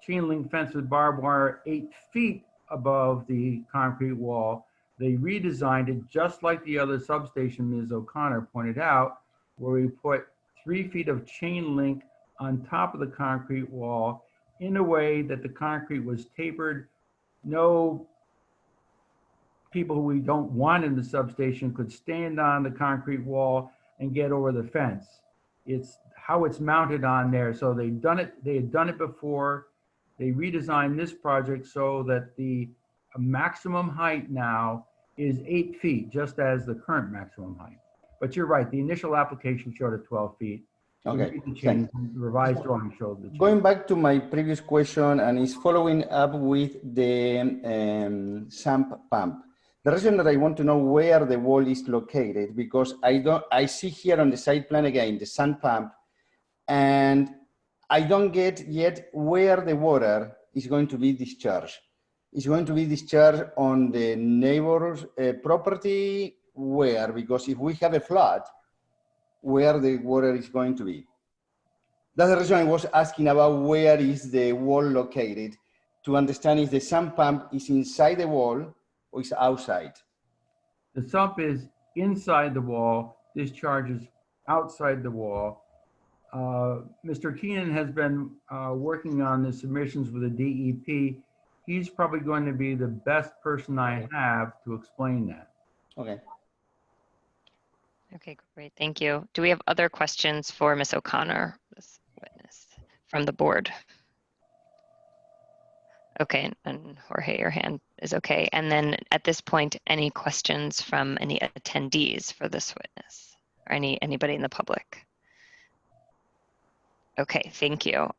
chain link fence with barbed wire 8 feet above the concrete wall, they redesigned it just like the other substation Ms. O'Connor pointed out, where we put 3 feet of chain link on top of the concrete wall in a way that the concrete was tapered. No people who we don't want in the substation could stand on the concrete wall and get over the fence. It's how it's mounted on there. So they had done it before. They redesigned this project so that the maximum height now is 8 feet, just as the current maximum height. But you're right, the initial application showed it 12 feet. Okay, the revised drawing showed the change. Going back to my previous question, and is following up with the sump pump. The reason that I want to know where the wall is located, because I see here on the site plan again, the sump pump, and I don't get yet where the water is going to be discharged. It's going to be discharged on the neighbor's property, where? Because if we have a flood, where the water is going to be. That's the reason I was asking about where is the wall located. to understand if the sump pump is inside the wall or is outside. The sump is inside the wall, discharges outside the wall. Mr. Keenan has been working on the submissions with the DEP. He's probably going to be the best person I have to explain that. Okay. Okay, great. Thank you. Do we have other questions for Ms. O'Connor, this witness, from the board? Okay, and Jorge, your hand is okay. And then at this point, any questions from any attendees for this witness or anybody in the public? Okay, thank you.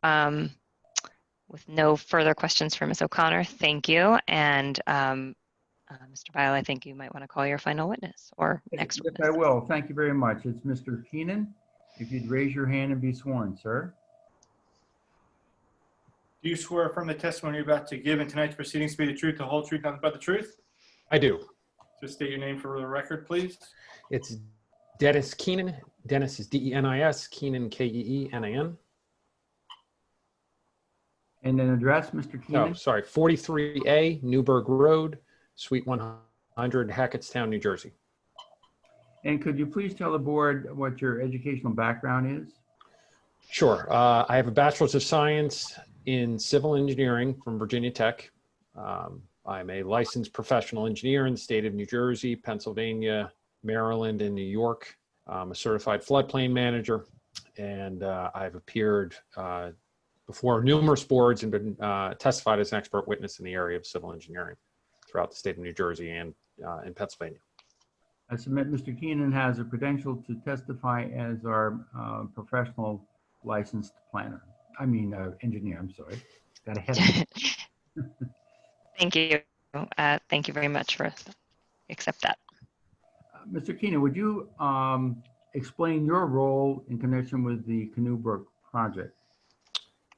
With no further questions for Ms. O'Connor, thank you. And Mr. Bile, I think you might want to call your final witness or next Yes, witness. I will. Thank you very much. It's Mr. Keenan. If you'd raise your hand and be sworn, sir. Do you swear from the testimony you're about to give in tonight's proceedings to be the truth, the whole truth, nothing but the truth? I do. Just state your name for the record, please. It's Dennis Keenan. Dennis is D-E-N-I-S, Keenan, K-E-E-N-A-N. And an address, Mr. Keenan? Oh, sorry, 43A Newburgh Road, Suite 100, Hackettstown, New Jersey. And could you please tell the board what your educational background is? Sure. I have a Bachelor's of Science in Civil Engineering from Virginia Tech. I'm a licensed professional engineer in the state of New Jersey, Pennsylvania, Maryland, and New York. I'm a certified floodplain manager, and I've appeared before numerous boards and been testified as an expert witness in the area of civil engineering throughout the state of New Jersey and in Pennsylvania. I submit Mr. Keenan has a credential to testify as our professional licensed planner. I mean, engineer, I'm sorry. Got ahead of me. Thank you. Thank you very much for accept that. Mr. Keenan, would you explain your role in connection with the Canoe Brook project?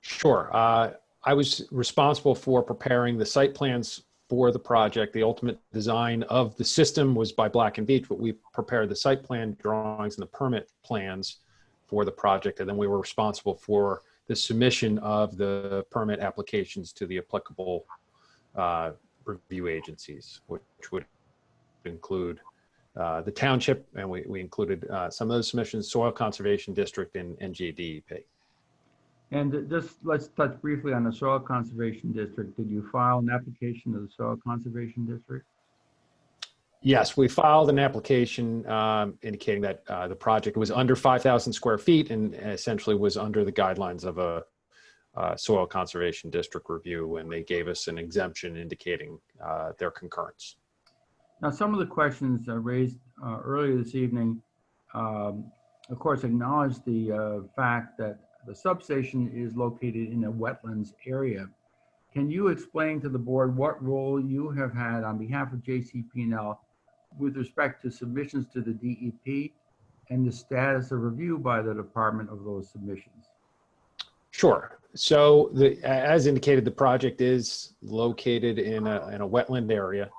Sure. I was responsible for preparing the site plans for the project. The ultimate design of the system was by Black & Veatch, but we prepared the site plan drawings and the permit plans for the project. And then we were responsible for the submission of the permit applications to the applicable review agencies, which would include the township, and we included some of those submissions, Soil Conservation District and NGDEP. And just let's touch briefly on the Soil Conservation District. Did you file an application to the Soil Conservation District? Yes, we filed an application indicating that the project was under 5,000 square feet and essentially was under the guidelines of a Soil Conservation District review, and they gave us an exemption indicating their concurrence. Now, some of the questions raised earlier this evening, of course, acknowledge the fact that the substation is located in a wetlands area. Can you explain to the board what role you have had on behalf of JCP&L with respect to submissions to the DEP and the status of review by the department of those submissions? Sure. So as indicated, the project is located in a wetland area.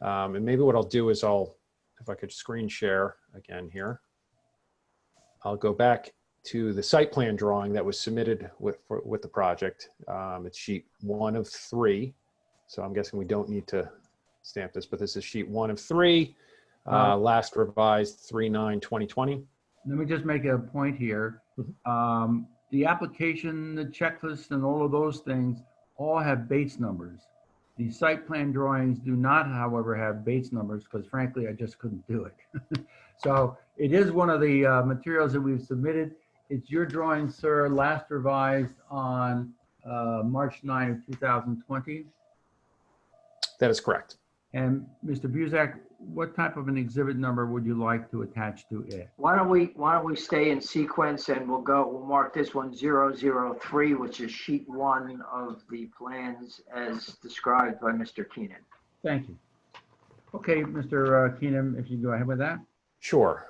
And maybe what I'll do is if I could screen share again here, I'll go back to the site plan drawing that was submitted with the project. It's sheet 1 of 3. So I'm guessing we don't need to stamp this, but this is sheet 1 of 3, last revised 3/9/2020. Let me just make a point here. The application, the checklist, and all of those things all have Bates numbers. The site plan drawings do not, however, have Bates numbers because, frankly, I just couldn't do it. So it is one of the materials that we've submitted. It's your drawing, sir, last revised on March 9 of 2020. That is correct. And Mr. Buzak, what type of an exhibit number would you like to attach to it? Why don't we stay in sequence, and we'll mark this one 003, which is sheet 1 of the plans as described by Mr. Keenan. Thank you. Okay, Mr. Keenan, if you go ahead with that. Sure.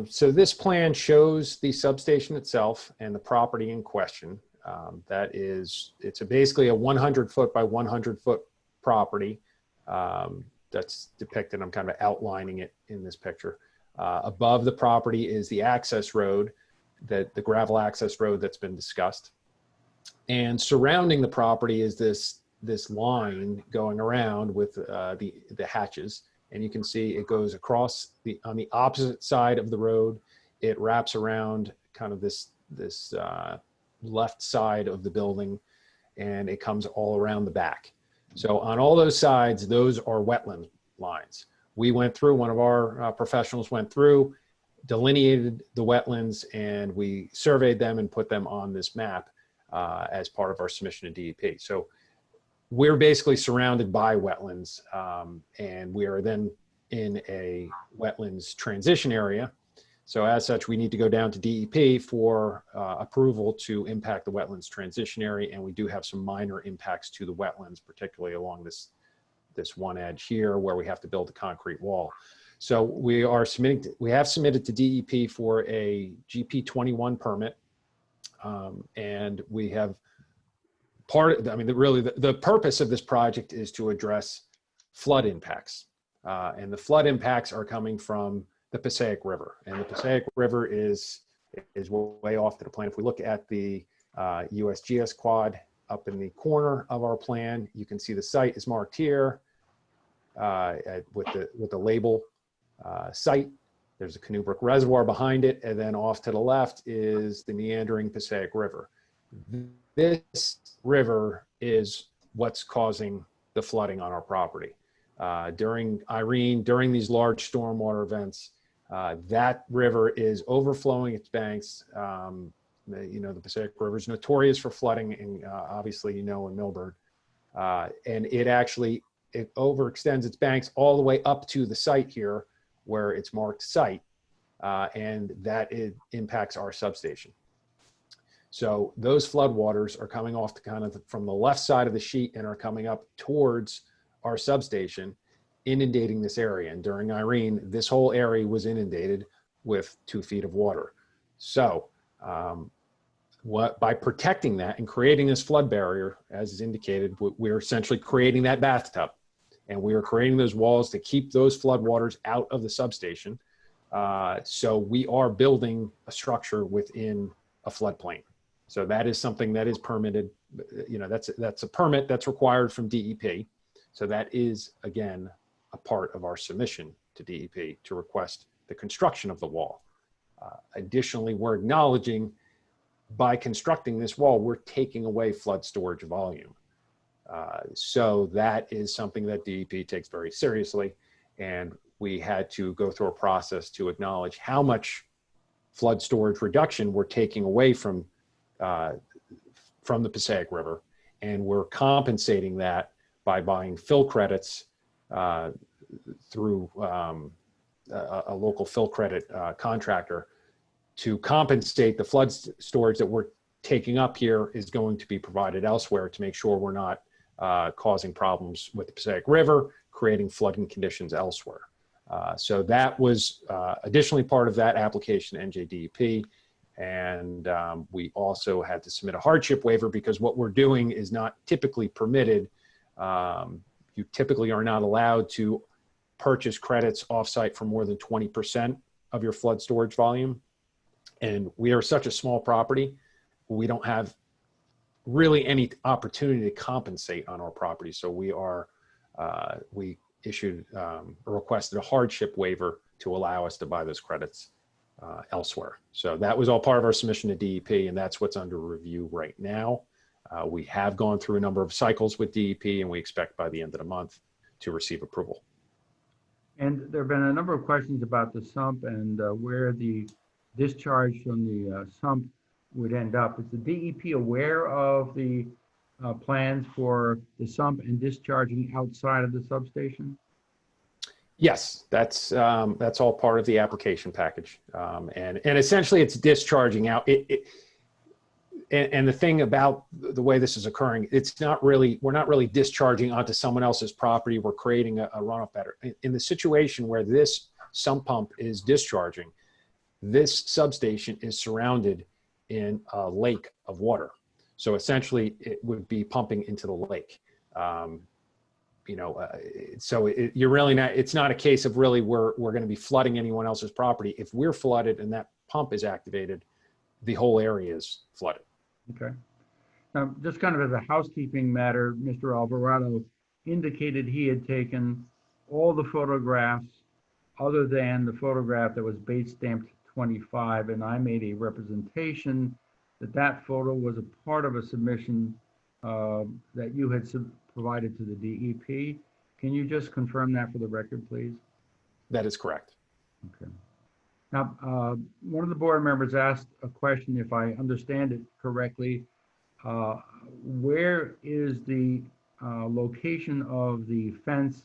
So this plan shows the substation itself and the property in question. It's basically a 100-foot by 100-foot property. That's depicted. I'm kind of outlining it in this picture. Above the property is the access road, the gravel access road that's been discussed. And surrounding the property is this this line going around with the hatches, and you can see it goes across on the opposite side of the road. It wraps around kind of this left side of the building, and it comes all around the back. So on all those sides, those are wetland lines. We went through, one of our professionals went through, delineated the wetlands, and we surveyed them and put them on this map as part of our submission to DEP. So we're basically surrounded by wetlands, and we are then in a wetlands transition area. So as such, we need to go down to DEP for approval to impact the wetlands transition area, and we do have some minor impacts to the wetlands, particularly along this one edge here where we have to build a concrete wall. So we have submitted to DEP for a GP21 permit, and we have the purpose of this project is to address flood impacts, and the flood impacts are coming from the Passaic River, and the Passaic River is way off to the plan. If we look at the USGS quad up in the corner of our plan, you can see the site is marked here with the label site. There's a Canoe Brook Reservoir behind it, and then off to the left is the meandering Passaic River. This river is what's causing the flooding on our property. During Irene, during these large stormwater events, that river is overflowing its banks. The Passaic River is notorious for flooding, and obviously, in Millburn. And it overextends its banks all the way up to the site here where it's marked site, and that impacts our substation. So those floodwaters are coming off from the left side of the sheet and are coming up towards our substation, inundating this area. And during Irene, this whole area was inundated with 2 feet of water. So by protecting that and creating this flood barrier, as is indicated, we're essentially creating that bathtub. And we are creating those walls to keep those floodwaters out of the substation. So we are building a structure within a floodplain. So that is something that is permitted. That's a permit that's required from DEP. So that is, again, a part of our submission to DEP to request the construction of the wall. Additionally, we're acknowledging by constructing this wall, we're taking away flood storage volume. So that is something that DEP takes very seriously, and we had to go through a process to acknowledge how much flood storage reduction we're taking away from the Passaic River, and we're compensating that by buying fill credits through a local fill credit contractor to compensate the flood storage that we're taking up here is going to be provided elsewhere to make sure we're not causing problems with the Passaic River, creating flooding conditions elsewhere. So that was additionally part of that application to NJDEP. And we also had to submit a hardship waiver because what we're doing is not typically permitted. You typically are not allowed to purchase credits offsite for more than 20% of your flood storage volume. And we are such a small property, we don't have really any opportunity to compensate on our property. So we issued requested a hardship waiver to allow us to buy those credits elsewhere. So that was all part of our submission to DEP, and that's what's under review right now. We have gone through a number of cycles with DEP, and we expect by the end of the month to receive approval. And there have been a number of questions about the sump and where the discharge from the sump would end up. Is the DEP aware of the plans for the sump and discharging outside of the substation? Yes, that's all part of the application package, and essentially it's discharging out. And the thing about the way this is occurring, we're not really discharging onto someone else's property. We're creating a runoff better. In the situation where this sump pump is discharging, this substation is surrounded in a lake of water. So essentially it would be pumping into the lake. You're really not, it's not a case of really we're going to be flooding anyone else's property. If we're flooded and that pump is activated, the whole area is flooded. Okay. Just kind of as a housekeeping matter, Mr. Alvarado indicated he had taken all the photographs other than the photograph that was base stamped 25, and I made a representation that that photo was a part of a submission that you had provided to the DEP. Can you just confirm that for the record, please? That is correct. Okay. Now, one of the board members asked a question, if I understand it correctly. Where is the location of the fence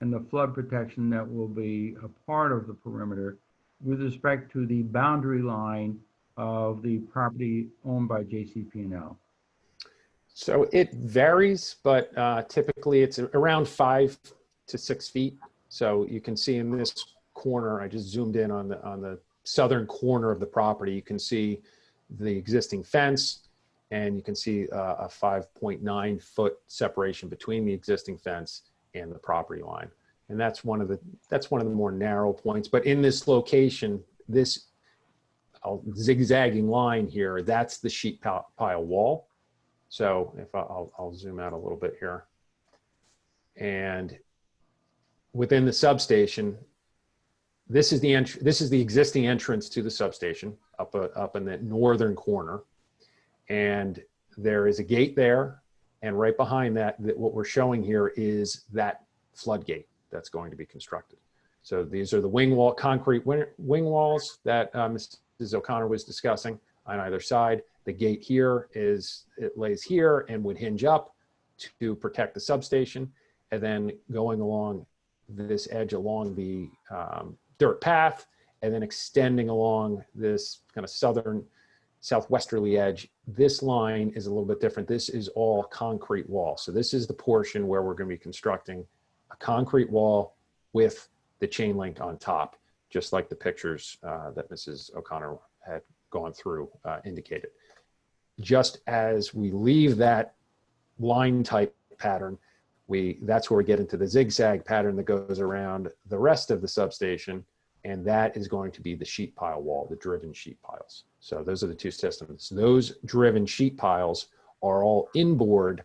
and the flood protection that will be a part of the perimeter with respect to the boundary line of the property owned by JCP&L? So it varies, but typically it's around 5 to 6 feet. So you can see in this corner, I just zoomed in on the southern corner of the property, you can see the existing fence, and you can see a 5.9 foot separation between the existing fence and the property line. And that's one of the more narrow points. But in this location, this zigzagging line here, that's the sheet pile wall. So if I'll zoom out a little bit here. And within the substation, this is the existing entrance to the substation up in the northern corner. And there is a gate there. And right behind that, what we're showing here is that floodgate that's going to be constructed. So these are the concrete wing walls that Mrs. O'Connor was discussing on either side. The gate here lays here and would hinge up to protect the substation. And then going along this edge along the dirt path, and then extending along this kind of southwesterly edge. This line is a little bit different. This is all concrete wall. So this is the portion where we're going to be constructing a concrete wall with the chain link on top, just like the pictures that Mrs. O'Connor had gone through indicated. Just as we leave that line type pattern, that's where we get into the zigzag pattern that goes around the rest of the substation, and that is going to be the sheet pile wall, the driven sheet piles. So those are the two systems. Those driven sheet piles are all inboard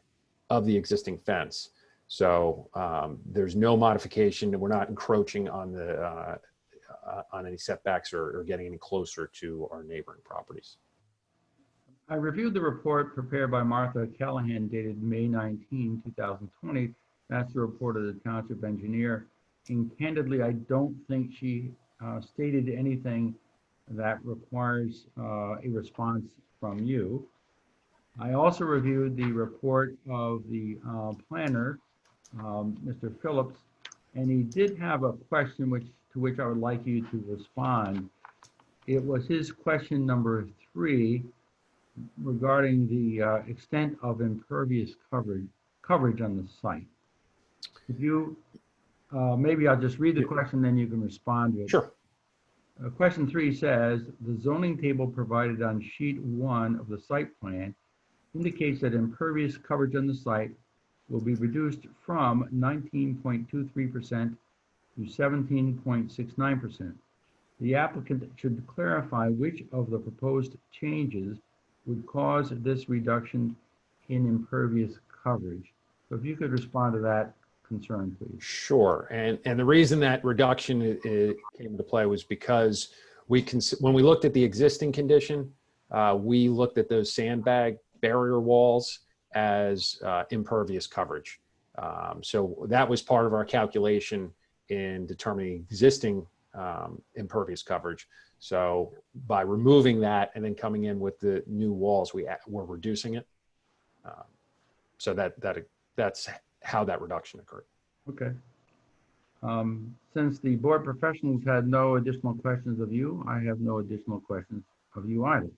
of the existing fence. So there's no modification, and we're not encroaching on any setbacks or getting any closer to our neighboring properties. I reviewed the report prepared by Martha Callahan dated May 19, 2020. That's the report of the township engineer. And candidly, I don't think she stated anything that requires a response from you. I also reviewed the report of the planner, Mr. Phillips, and he did have a question to which I would like you to respond. It was his question number 3 regarding the extent of impervious coverage on the site. If you, maybe I'll just read the question, then you can respond to it. Sure. Question 3 says, the zoning table provided on sheet 1 of the site plan indicates that impervious coverage on the site will be reduced from 19.23% to 17.69%. The applicant should clarify which of the proposed changes would cause this reduction in impervious coverage. So if you could respond to that concern, please. Sure. And the reason that reduction came into play was because when we looked at the existing condition, we looked at those sandbag barrier walls as impervious coverage. So that was part of our calculation in determining existing impervious coverage. So by removing that and then coming in with the new walls, we're reducing it. So that's how that reduction occurred. Okay. Since the board professionals had no additional questions of you, I have no additional questions of you either.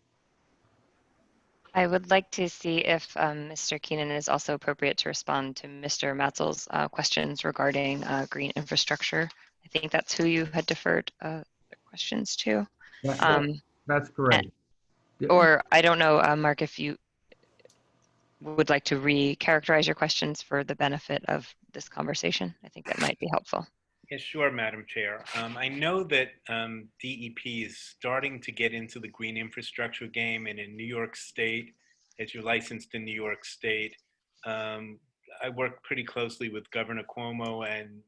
I would like to see if Mr. Keenan is also appropriate to respond to Mr. Matzel's questions regarding green infrastructure. I think that's who you had deferred the questions to. That's correct. Or I don't know, Mark, if you would like to re-characterize your questions for the benefit of this conversation. I think that might be helpful. Yeah, sure, Madam Chair. I know that DEP is starting to get into the green infrastructure game, and in New York State, as you're licensed in New York State. I work pretty closely with Governor Cuomo and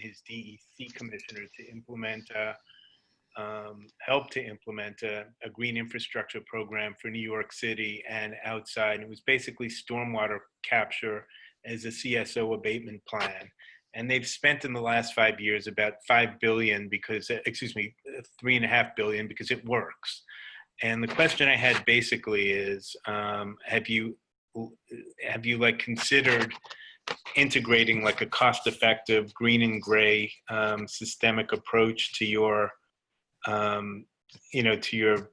his DEC commissioner to implement help to implement a green infrastructure program for New York City and outside. It was basically stormwater capture as a CSO abatement plan. And they've spent in the last 5 years about $5 billion because, $3.5 billion because it works. And the question I had basically is, have you like considered integrating like a cost-effective green and gray systemic approach to your, to your,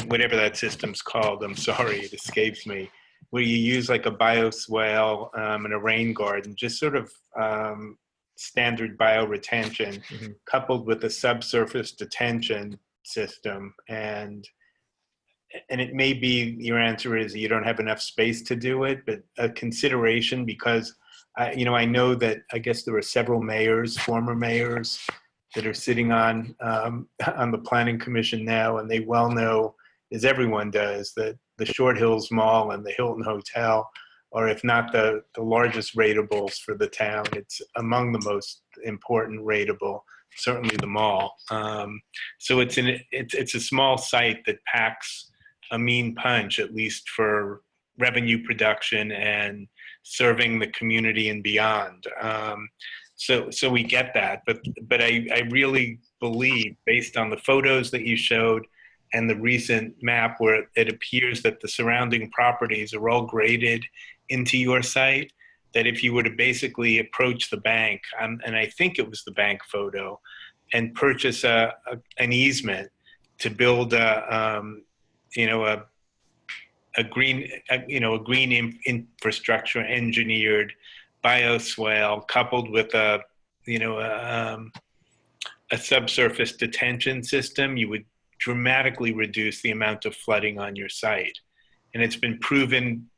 whatever that system's called, I'm sorry, it escapes me, where you use like a bioswale and a rain garden, just sort of standard bioretention coupled with a subsurface detention system. And it may be your answer is you don't have enough space to do it, but a consideration, because I know that I guess there are several mayors, former mayors, that are sitting on the planning commission now, and they well know, as everyone does, that the Short Hills Mall and the Hilton Hotel are, if not the largest ratables for the town, it's among the most important ratable, certainly the mall. So it's a small site that packs a mean punch, at least for revenue production and serving the community and beyond. So we get that, but I really believe, based on the photos that you showed and the recent map where it appears that the surrounding properties are all graded into your site, that if you were to basically approach the bank, and I think it was the bank photo, and purchase an easement to build a green infrastructure engineered bioswale coupled with a subsurface detention system, you would dramatically reduce the amount of flooding on your site. And it's been proven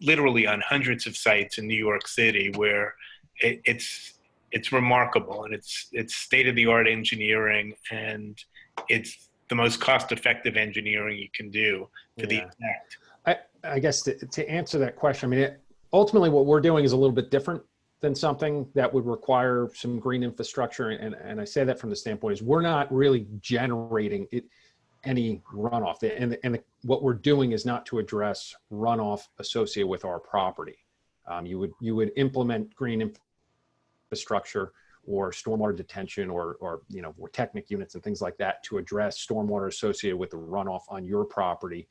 literally on hundreds of sites in New York City where it's remarkable, and it's state-of-the-art engineering, and it's the most cost-effective engineering you can do to the effect. I guess to answer that question, I mean, ultimately what we're doing is a little bit different than something that would require some green infrastructure. And I say that from the standpoint is we're not really generating any runoff. What we're doing is not to address runoff associated with our property. You would implement green infrastructure or stormwater detention or Technic units and things like that to address stormwater associated with the runoff on your property,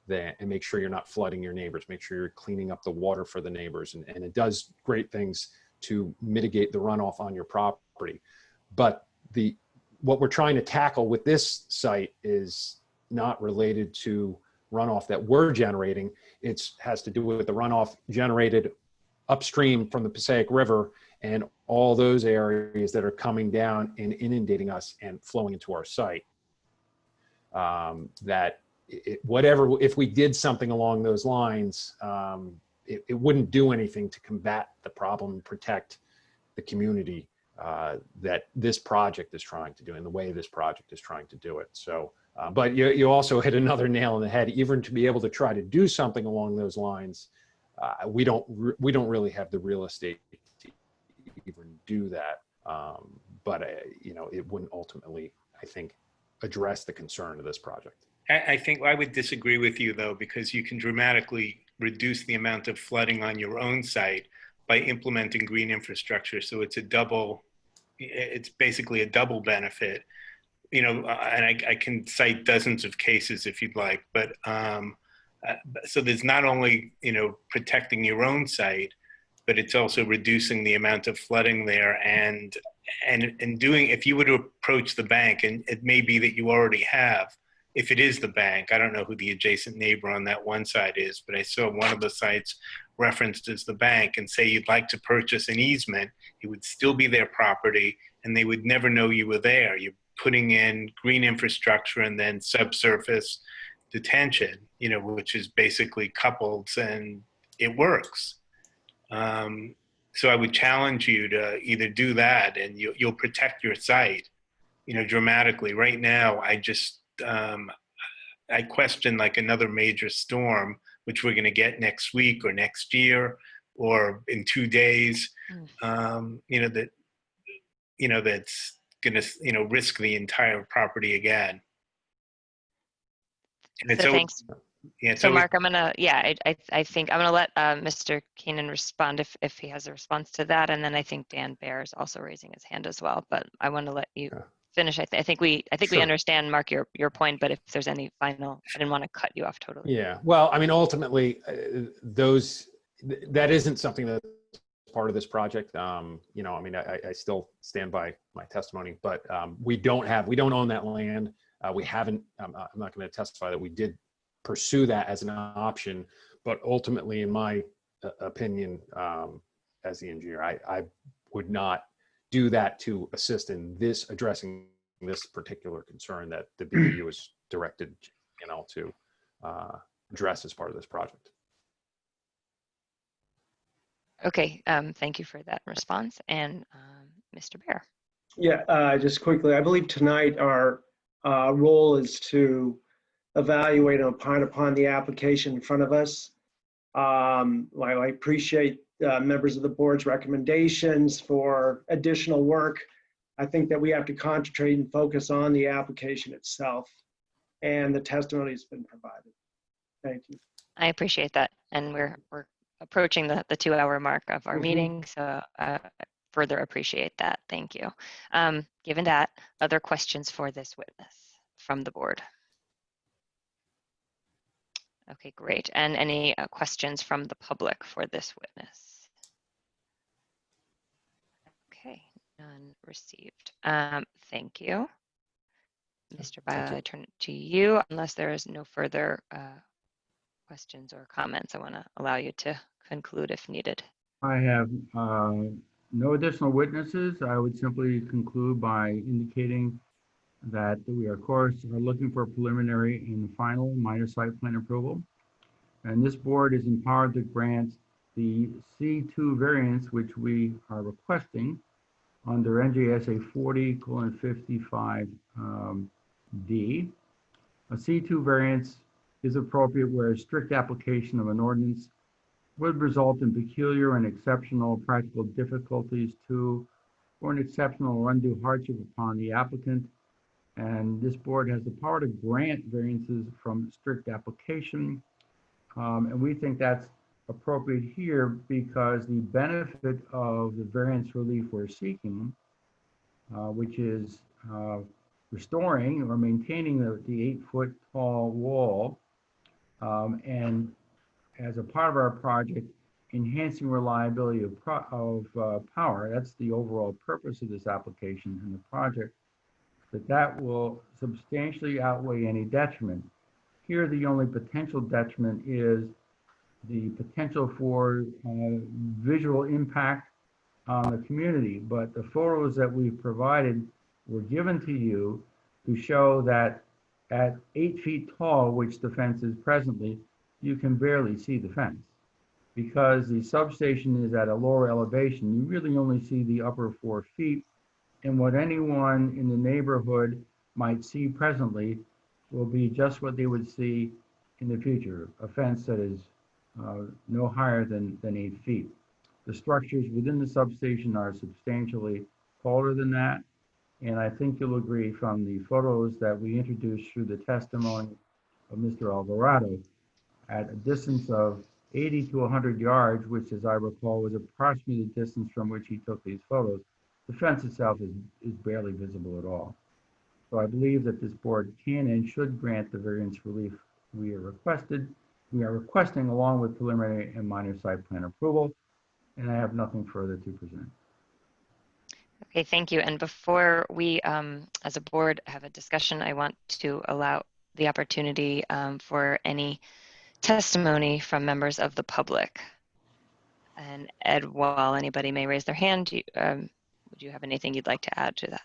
and make sure you're not flooding your neighbors, make sure you're cleaning up the water for the neighbors. And it does great things to mitigate the runoff on your property. But what we're trying to tackle with this site is not related to runoff that we're generating. It has to do with the runoff generated upstream from the Passaic River and all those areas that are coming down and inundating us and flowing into our site. If we did something along those lines, it wouldn't do anything to combat the problem and protect the community that this project is trying to do, and the way this project is trying to do it. So, but you also hit another nail on the head. Even to be able to try to do something along those lines, we don't really have the real estate to even do that. But it wouldn't ultimately, I think, address the concern of this project. I think I would disagree with you, though, because you can dramatically reduce the amount of flooding on your own site by implementing green infrastructure. So it's basically a double benefit, and I can cite dozens of cases if you'd like, but so there's not only, protecting your own site, but it's also reducing the amount of flooding there and doing, if you were to approach the bank, and it may be that you already have, if it is the bank, I don't know who the adjacent neighbor on that one side is, but I saw one of the sites referenced as the bank, and say you'd like to purchase an easement, it would still be their property and they would never know you were there. You're putting in green infrastructure and then subsurface detention, which is basically coupled, and it works. So I would challenge you to either do that and you'll protect your site, dramatically. Right now, I question like another major storm, which we're going to get next week or next year or in 2 days, that's going to, risk the entire property again. And So thanks. Yeah, So Mark, I'm gonna, I think I'm gonna let Mr. Keenan respond if he has a response to that, and then I think Dan Bear is also raising his hand as well. But I want to let you finish. I think we Sure. understand, Mark, your point. But if there's any final, I didn't want to cut you off totally. Yeah. Well, I mean, ultimately, that isn't something that's part of this project. I mean, I still stand by my testimony, but we don't own that land. We haven't. I'm not going to testify that we did pursue that as an option, but ultimately, in my opinion, as the engineer, I would not do that to assist in addressing this particular concern that the BPU is directed, to address as part of this project. Okay. Thank you for that response, and Mr. Bear. Yeah, just quickly, I believe tonight our role is to evaluate and opine upon the application in front of us. While I appreciate members of the board's recommendations for additional work, I think that we have to concentrate and focus on the application itself and the testimony that's been provided. Thank you. I appreciate that, and we're approaching the 2-hour mark of our meeting, so further appreciate that. Thank you. Given that, other questions for this witness from the board? Okay, great. And any questions from the public for this witness? Okay, none received. Thank you. Mr. Bio, I turn it to you. Unless there is no further questions or comments, I want to allow you to conclude if needed. I have no additional witnesses. I would simply conclude by indicating that we, of course, are looking for preliminary and final minor site plan approval. And this board is empowered to grant the C2 variance, which we are requesting under NJSA 40:55D. A C2 variance is appropriate where a strict application of an ordinance would result in peculiar and exceptional practical difficulties to, or an exceptional or undue hardship upon the applicant. And this board has the power to grant variances from strict application. And we think that's appropriate here because the benefit of the variance relief we're seeking, which is restoring or maintaining the 8-foot tall wall, and as a part of our project, enhancing reliability of power. That's the overall purpose of this application and the project. That will substantially outweigh any detriment. Here, the only potential detriment is the potential for visual impact on the community. But the photos that we've provided were given to you to show that at 8 feet tall, which the fence is presently, you can barely see the fence. Because the substation is at a lower elevation, you really only see the upper 4 feet. And what anyone in the neighborhood might see presently will be just what they would see in the future, a fence that is no higher than 8 feet. The structures within the substation are substantially taller than that. And I think you'll agree from the photos that we introduced through the testimony of Mr. Alvarado, at a distance of 80 to 100 yards, which as I recall was approximately the distance from which he took these photos, the fence itself is barely visible at all. So I believe that this board can and should grant the variance relief we are requesting along with preliminary and minor site plan approval. And I have nothing further to present. Okay, thank you. And before we, as a board, have a discussion, I want to allow the opportunity for any testimony from members of the public. And Ed, while anybody may raise their hand, would you have anything you'd like to add to that?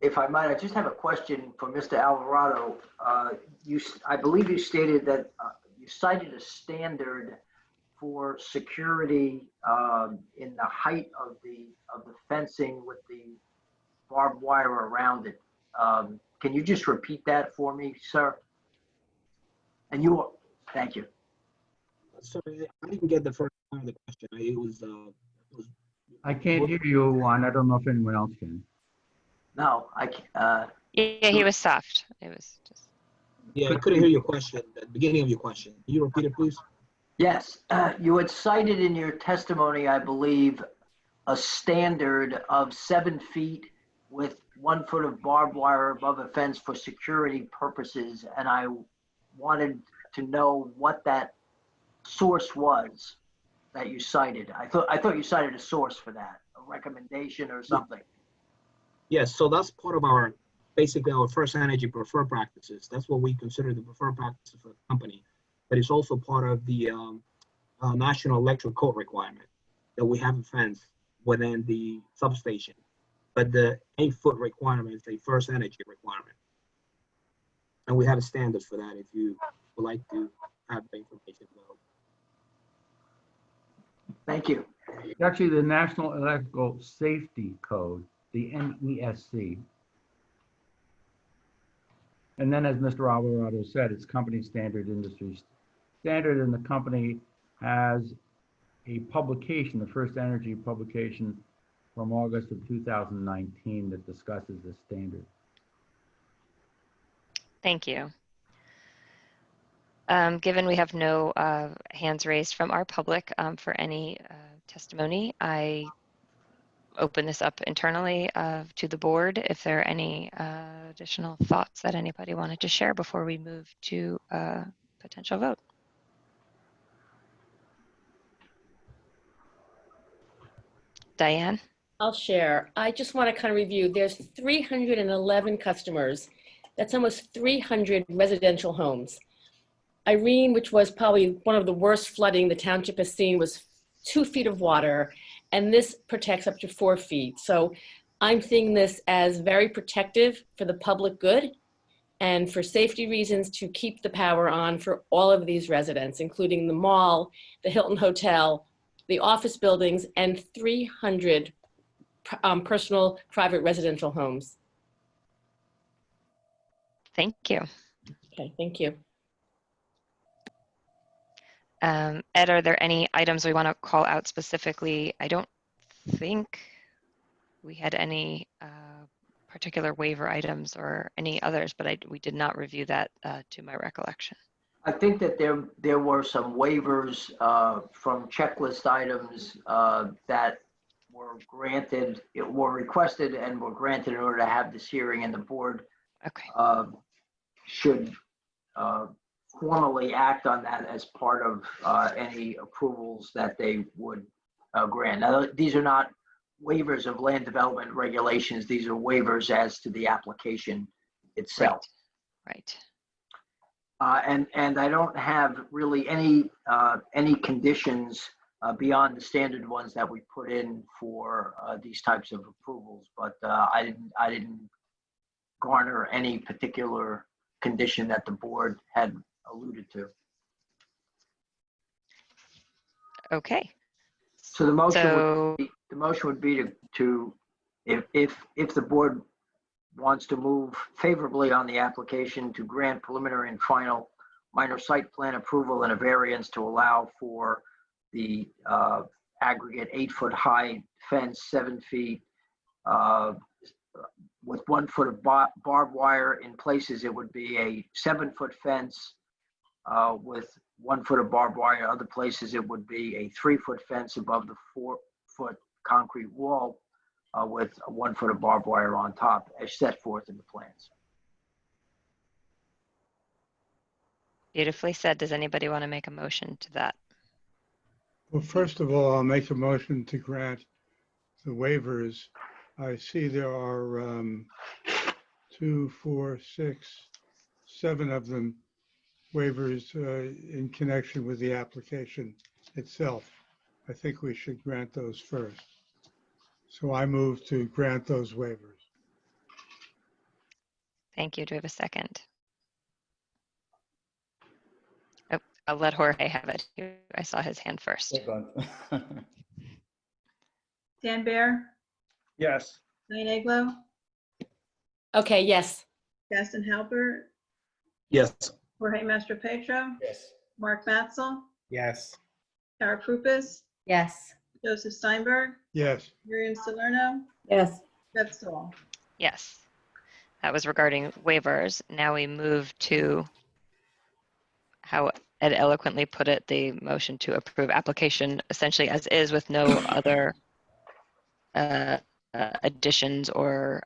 If I might, I just have a question for Mr. Alvarado. I believe you stated that you cited a standard for security in the height of the fencing with the barbed wire around it. Can you just repeat that for me, sir? And you are, thank you. Sorry, I didn't get the first part of the question. It was I can't hear you, Juan. I don't know if anyone else can. No, Yeah, he was soft. It was just. yeah, I couldn't hear your question, the beginning of your question. Can you repeat it, please? yes, you had cited in your testimony, I believe, a standard of 7 feet with 1 foot of barbed wire above a fence for security purposes. And I wanted to know what that source was that you cited. I thought you cited a source for that, a recommendation or something. Yes, so that's part of our, basically our first energy preferred practices. That's what we consider the preferred practices for the company. But it's also part of the National Electric Code requirement that we have a fence within the substation. But the 8-foot requirement is a first energy requirement. And we have standards for that if you would like to have the information available. Thank you. It's actually the National Electrical Safety Code, the NESC. And then, as Mr. Alvarado said, it's company standard, industry standard, and the company has a publication, the first energy publication from August of 2019 that discusses this standard. Thank you. Given we have no hands raised from our public for any testimony, I open this up internally to the board if there are any additional thoughts that anybody wanted to share before we move to a potential vote. Diane? I'll share. I just want to kind of review. There's 311 customers. That's almost 300 residential homes. Irene, which was probably one of the worst flooding the township has seen, was 2 feet of water, and this protects up to 4 feet. So I'm seeing this as very protective for the public good and for safety reasons to keep the power on for all of these residents, including the mall, the Hilton Hotel, the office buildings, and 300 personal private residential homes. Thank you. Okay, thank you. Ed, are there any items we want to call out specifically? I don't think we had any particular waiver items or any others, but we did not review that to my recollection. I think that there were some waivers from checklist items that were granted, were requested and were granted in order to have this hearing, and the board should formally act on that as part of any approvals that they would grant. Now, these are not waivers of land development regulations. These are waivers as to the application itself. Right. And I don't have really any conditions beyond the standard ones that we put in for these types of approvals, but I didn't garner any particular condition that the board had alluded to. Okay. So the motion would be to if the board wants to move favorably on the application, to grant preliminary and final minor site plan approval and a variance to allow for the aggregate 8-foot high fence, 7 feet, with 1 foot of barbed wire. In places, it would be a 7-foot fence with 1 foot of barbed wire. Other places, it would be a 3-foot fence above the 4-foot concrete wall with 1 foot of barbed wire on top, as set forth in the plans. Beautifully said. Does anybody want to make a motion to that? Well, first of all, I'll make a motion to grant the waivers. I see there are 2, 4, 6, 7 of them waivers in connection with the application itself. I think we should grant those first. So I move to grant those waivers. Thank you. Do we have a second? Oh, I'll let Jorge have it. I saw his hand first. Dan Bear, Yes. Diane Aglo, Okay, yes. Gaston Halbert, Yes. Jorge Mastro Pedro, Yes. Mark Matzel, Yes. Tara Prupus, Yes. Joseph Steinberg, Yes. Miriam Salerno, Yes. Deb Stoll. Yes. That was regarding waivers. Now we move to how Ed eloquently put it, the motion to approve application essentially as is with no other additions or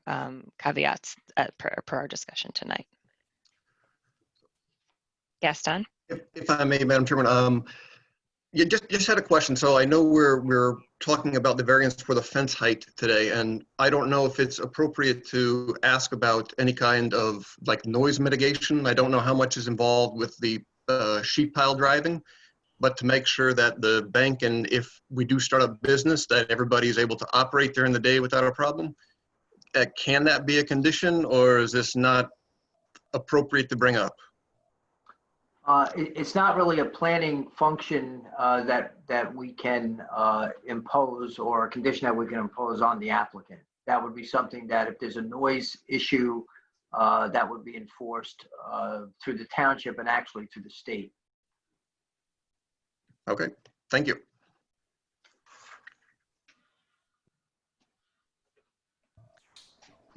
caveats per our discussion tonight. Gaston? If I may, Madam Chairman, yeah, just had a question. So I know we're talking about the variance for the fence height today, and I don't know if it's appropriate to ask about any kind of like noise mitigation. I don't know how much is involved with the sheet pile driving, but to make sure that the bank, and if we do start a business, that everybody is able to operate during the day without a problem. Can that be a condition, or is this not appropriate to bring up? It's not really a planning function that we can impose, or a condition that we can impose on the applicant. That would be something that if there's a noise issue, that would be enforced through the township and actually through the state. Okay, thank you.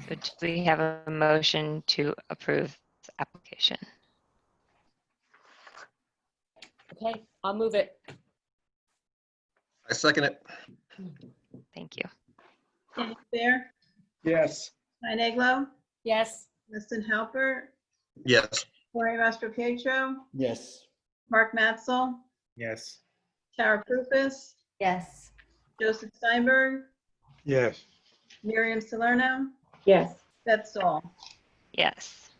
So do we have a motion to approve this application? Okay, I'll move it. I second it. Thank you. Daniel Bear, Yes. Diane Aglo, Yes. Liston Halper, Yes. Jorge Mastro Pedro, Yes. Mark Matzel, Yes. Tara Prupus, Yes. Joseph Steinberg, Yes. Miriam Salerno, Yes. Deb Stoll. Yes.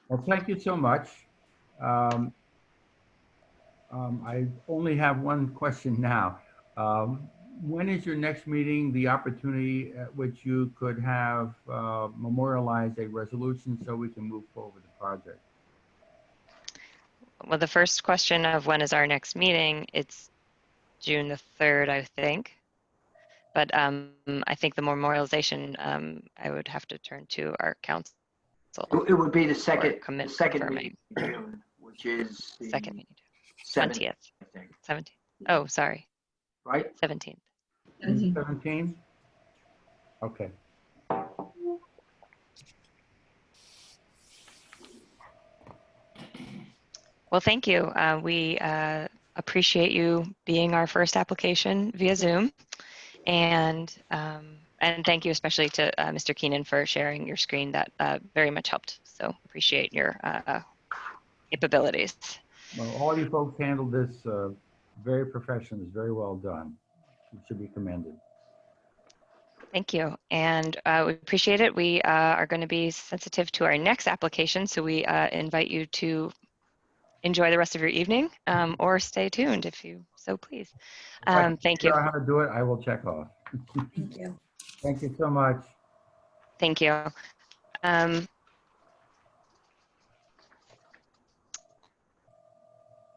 Well, thank you so much. I only have one question now. When is your next meeting, the opportunity at which you could have memorialized a resolution so we can move forward with the project? Well, the first question of when is our next meeting, it's June the 3rd, I think. But I think the memorialization, I would have to turn to our council. It would be the second second meeting in June, which is the second meeting, 7th, 20th, I think. 17th. Oh, sorry. Right? 17th. 17? Okay. Well, thank you. We appreciate you being our first application via Zoom. And thank you especially to Mr. Keenan for sharing your screen. That very much helped. So appreciate your capabilities. Well, all you folks handled this very professionally, very well done. It should be commended. Thank you. And we appreciate it. We are going to be sensitive to our next application. So we invite you to enjoy the rest of your evening or stay tuned if you so please. Thank you. If I figure out how to do it, I will check off. Thank you. Thank you so much. Thank you.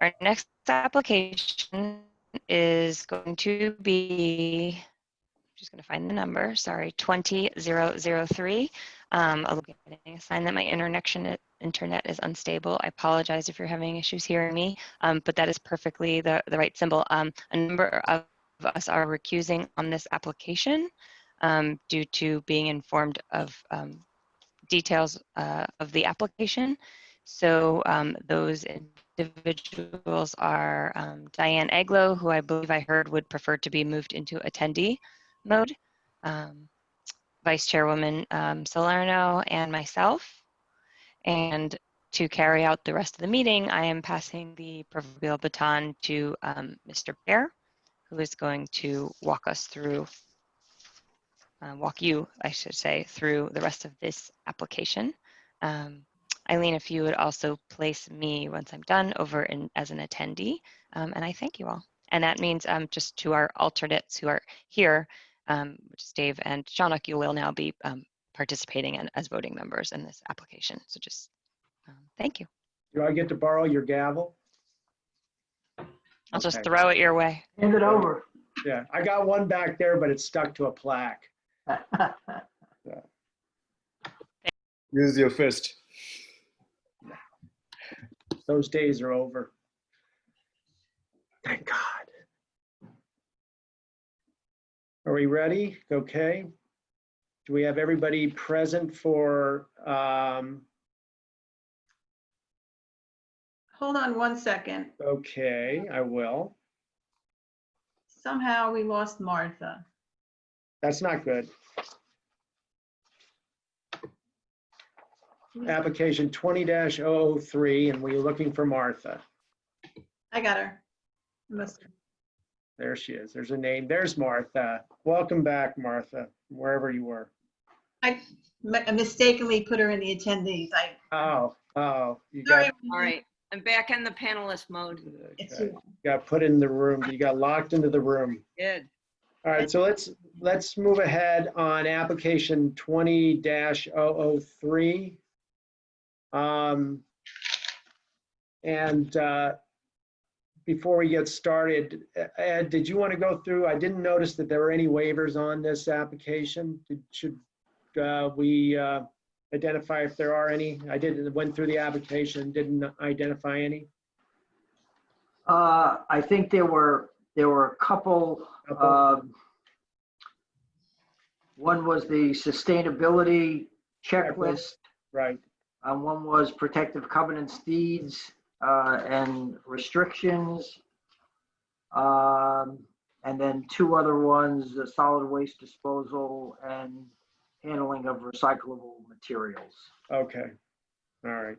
Our next application is going to be, I'm just going to find the number, sorry, 20003. I'm getting a sign that my internet is unstable. I apologize if you're having issues hearing me, but that is perfectly the right symbol. A number of us are recusing on this application due to being informed of details of the application. So those individuals are Diane Aglo, who I believe I heard would prefer to be moved into attendee mode, Vice Chairwoman Salerno, and myself. And to carry out the rest of the meeting, I am passing the proverbial baton to Mr. Bear, who is going to walk us through, walk you, I should say, through the rest of this application. Eileen, if you would also place me once I'm done over as an attendee, and I thank you all. And that means just to our alternates who are here, which is Dave and Shaunuk, you will now be participating as voting members in this application. So just thank you. Do I get to borrow your gavel? I'll just throw it your way. Hand it over. Yeah, I got one back there, but it's stuck to a plaque. Use your fist. Those days are over. Thank God. Are we ready? Okay. Do we have everybody present for, Hold on one second. okay, I will. Somehow we lost Martha. That's not good. Application 20-003, and we're looking for Martha. I got her. There she is. There's a name. There's Martha. Welcome back, Martha, wherever you were. I mistakenly put her in the attendees. Oh, you Sorry. All right, I'm back in the panelist mode. got put in the room. You got locked into the room. Good. All right, so let's move ahead on application 20-003. Before we get started, Ed, did you want to go through? I didn't notice that there were any waivers on this application. Should we identify if there are any? I went through the application, didn't identify any. I think there were a couple. One was the sustainability checklist. Right. One was protective covenants, deeds, and restrictions. And then two other ones, solid waste disposal and handling of recyclable materials. Okay. All right.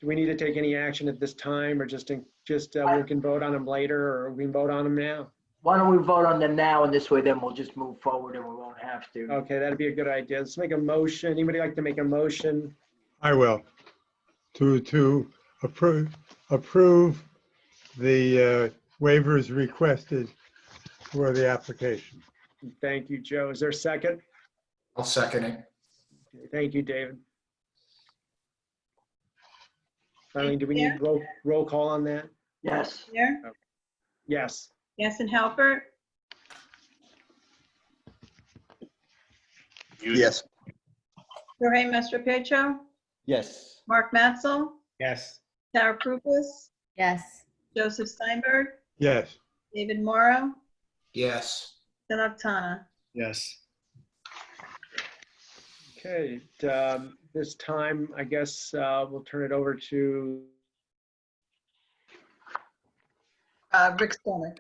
Do we need to take any action at this time, or we can vote on them later, or we can vote on them now? Why don't we vote on them now, and this way then we'll just move forward and we won't have to. Okay, that'd be a good idea. Let's make a motion. Anybody like to make a motion? I will. To approve the waivers requested for the application. Thank you, Joe. Is there a second? I'll second it. Okay, thank you, David. Finally, do we need roll call on that? Yes. Here? Okay. Yes. Yes, and Halpert? Yes. Jorge Mastropiecho? Yes. Mark Matzel? Yes. Tara Prupus? Yes. Joseph Steinberg? Yes. David Morrow? Yes. Philip Tana? Yes. Okay, this time, I guess we'll turn it over to Rick Stolnick.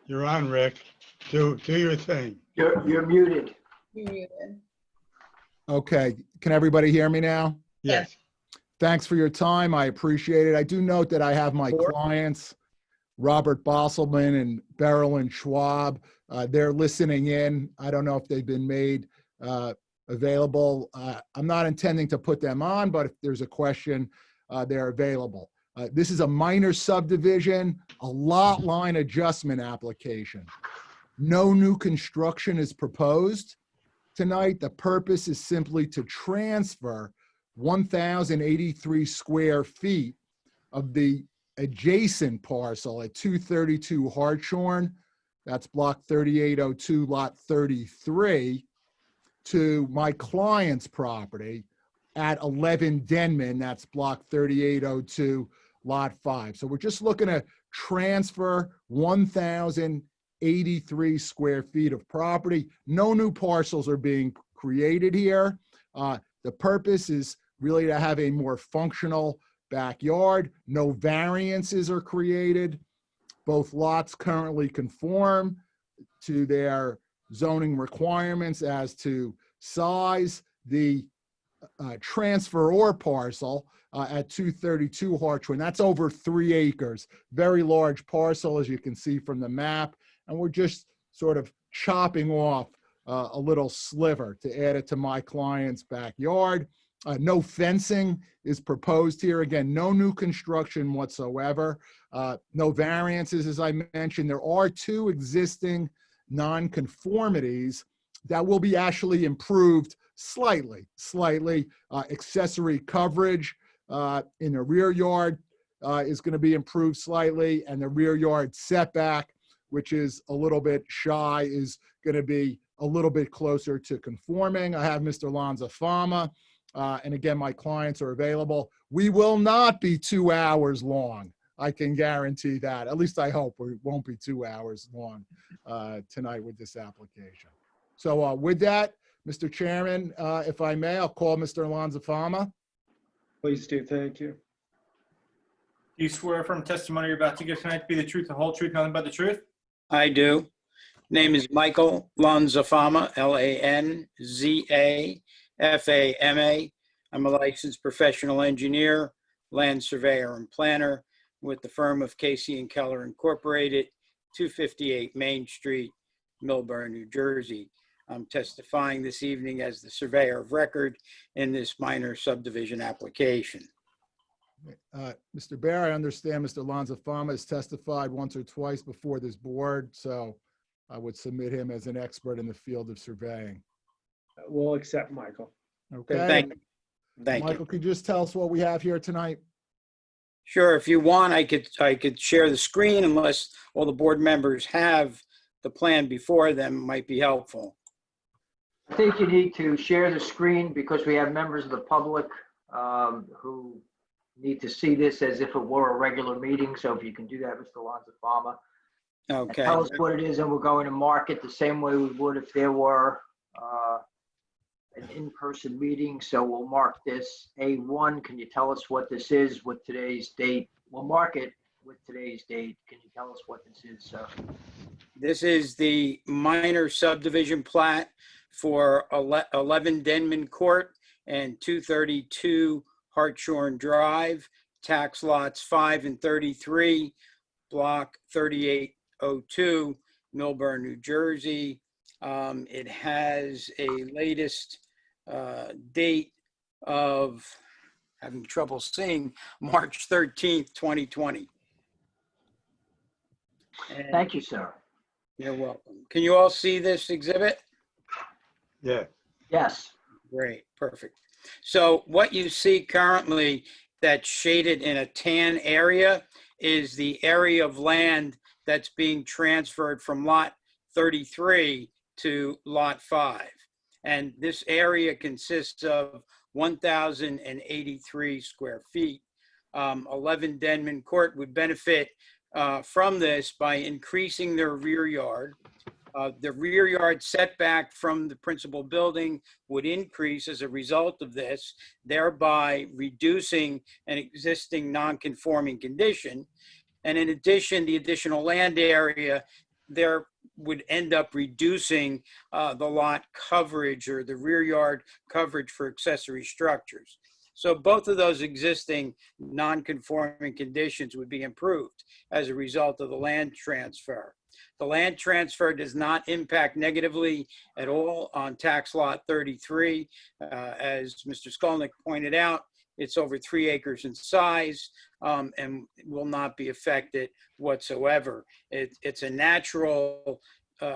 You're on, Rick. Do your thing. You're muted. You're muted. Okay, can everybody hear me now? Yes. Thanks for your time. I appreciate it. I do note that I have my clients, Robert Bosselman and Beryl and Schwab. They're listening in. I don't know if they've been made available. I'm not intending to put them on, but if there's a question, they're available. This is a minor subdivision, a lot line adjustment application. No new construction is proposed tonight. The purpose is simply to transfer 1,083 square feet of the adjacent parcel at 232 Hartshorn, that's block 3802, lot 33, to my client's property at 11 Denman, that's block 3802, lot 5. So we're just looking to transfer 1,083 square feet of property. No new parcels are being created here. The purpose is really to have a more functional backyard. No variances are created. Both lots currently conform to their zoning requirements as to size. The transferor parcel at 232 Hartshorn, that's over 3 acres. Very large parcel, as you can see from the map. And we're just sort of chopping off a little sliver to add it to my client's backyard. No fencing is proposed here. Again, no new construction whatsoever. No variances, as I mentioned. There are 2 existing nonconformities that will be actually improved slightly. Accessory coverage in the rear yard is going to be improved slightly, and the rear yard setback, which is a little bit shy, is going to be a little bit closer to conforming. I have Mr. Lanza-Fama, and again, my clients are available. We will not be 2 hours long. I can guarantee that. At least I hope we won't be 2 hours long tonight with this application. So with that, Mr. Chairman, if I may, I'll call Mr. Lanza-Fama. Please do. Thank you. Do you swear from testimony you're about to give tonight to be the truth, the whole truth, nothing but the truth? I do. Name is Michael Lanza-Fama, Lanzafama. I'm a licensed professional engineer, land surveyor, and planner with the firm of Casey and Keller Incorporated, 258 Main Street, Millburn, New Jersey. I'm testifying this evening as the surveyor of record in this minor subdivision application. Mr. Barrier, I understand Mr. Lanza-Fama has testified once or twice before this board, so I would submit him as an expert in the field of surveying. We'll accept Michael. Okay. Thank you. Michael, could you just tell us what we have here tonight? Sure. If you want, I could share the screen unless all the board members have the plan before them. Might be helpful. I think you need to share the screen because we have members of the public who need to see this as if it were a regular meeting. So if you can do that, Mr. Lanza-Fama. Okay. Tell us what it is, and we're going to mark it the same way we would if there were an in-person meeting. So we'll mark this A1. Can you tell us what this is with today's date? We'll mark it with today's date. Can you tell us what this is, sir? This is the minor subdivision plat for 11 Denman Court and 232 Hartshorn Drive, tax lots 5 and 33, block 3802, Millburn, New Jersey. It has a latest date of, having trouble seeing, March 13th, 2020. And thank you, sir. You're welcome. Can you all see this exhibit? Yeah. Yes. Great, perfect. So what you see currently that's shaded in a tan area is the area of land that's being transferred from lot 33 to lot 5. And this area consists of 1,083 square feet. 11 Denman Court would benefit from this by increasing their rear yard. The rear yard setback from the principal building would increase as a result of this, thereby reducing an existing non-conforming condition. And in addition, the additional land area there would end up reducing the lot coverage or the rear yard coverage for accessory structures. So both of those existing non-conforming conditions would be improved as a result of the land transfer. The land transfer does not impact negatively at all on tax lot 33. As Mr. Skolnick pointed out, it's over 3 acres in size and will not be affected whatsoever. It's a natural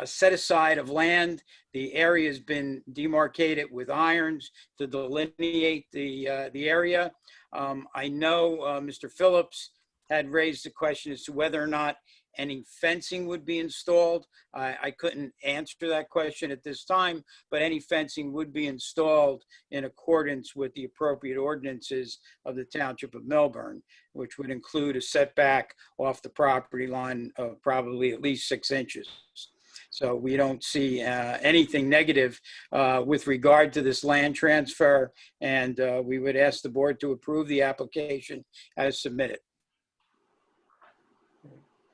set aside of land. The area has been demarcated with irons to delineate the area. I know Mr. Phillips had raised the question as to whether or not any fencing would be installed. I couldn't answer that question at this time, but any fencing would be installed in accordance with the appropriate ordinances of the Township of Millburn, which would include a setback off the property line of probably at least 6 inches. So we don't see anything negative with regard to this land transfer, and we would ask the board to approve the application as submitted.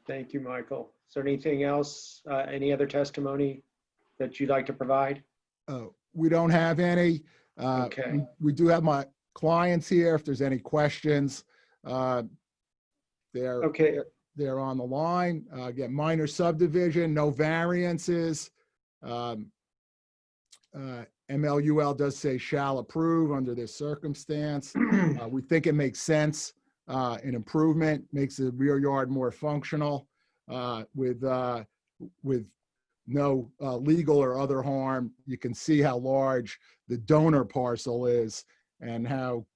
Thank you, Michael. Is there anything else, any other testimony that you'd like to provide? We don't have any. Okay. We do have my clients here. If there's any questions, they're on the line. Again, minor subdivision, no variances. MLUL does say shall approve under this circumstance. We think it makes sense. An improvement, makes the rear yard more functional with no legal or other harm. You can see how large the donor parcel is and how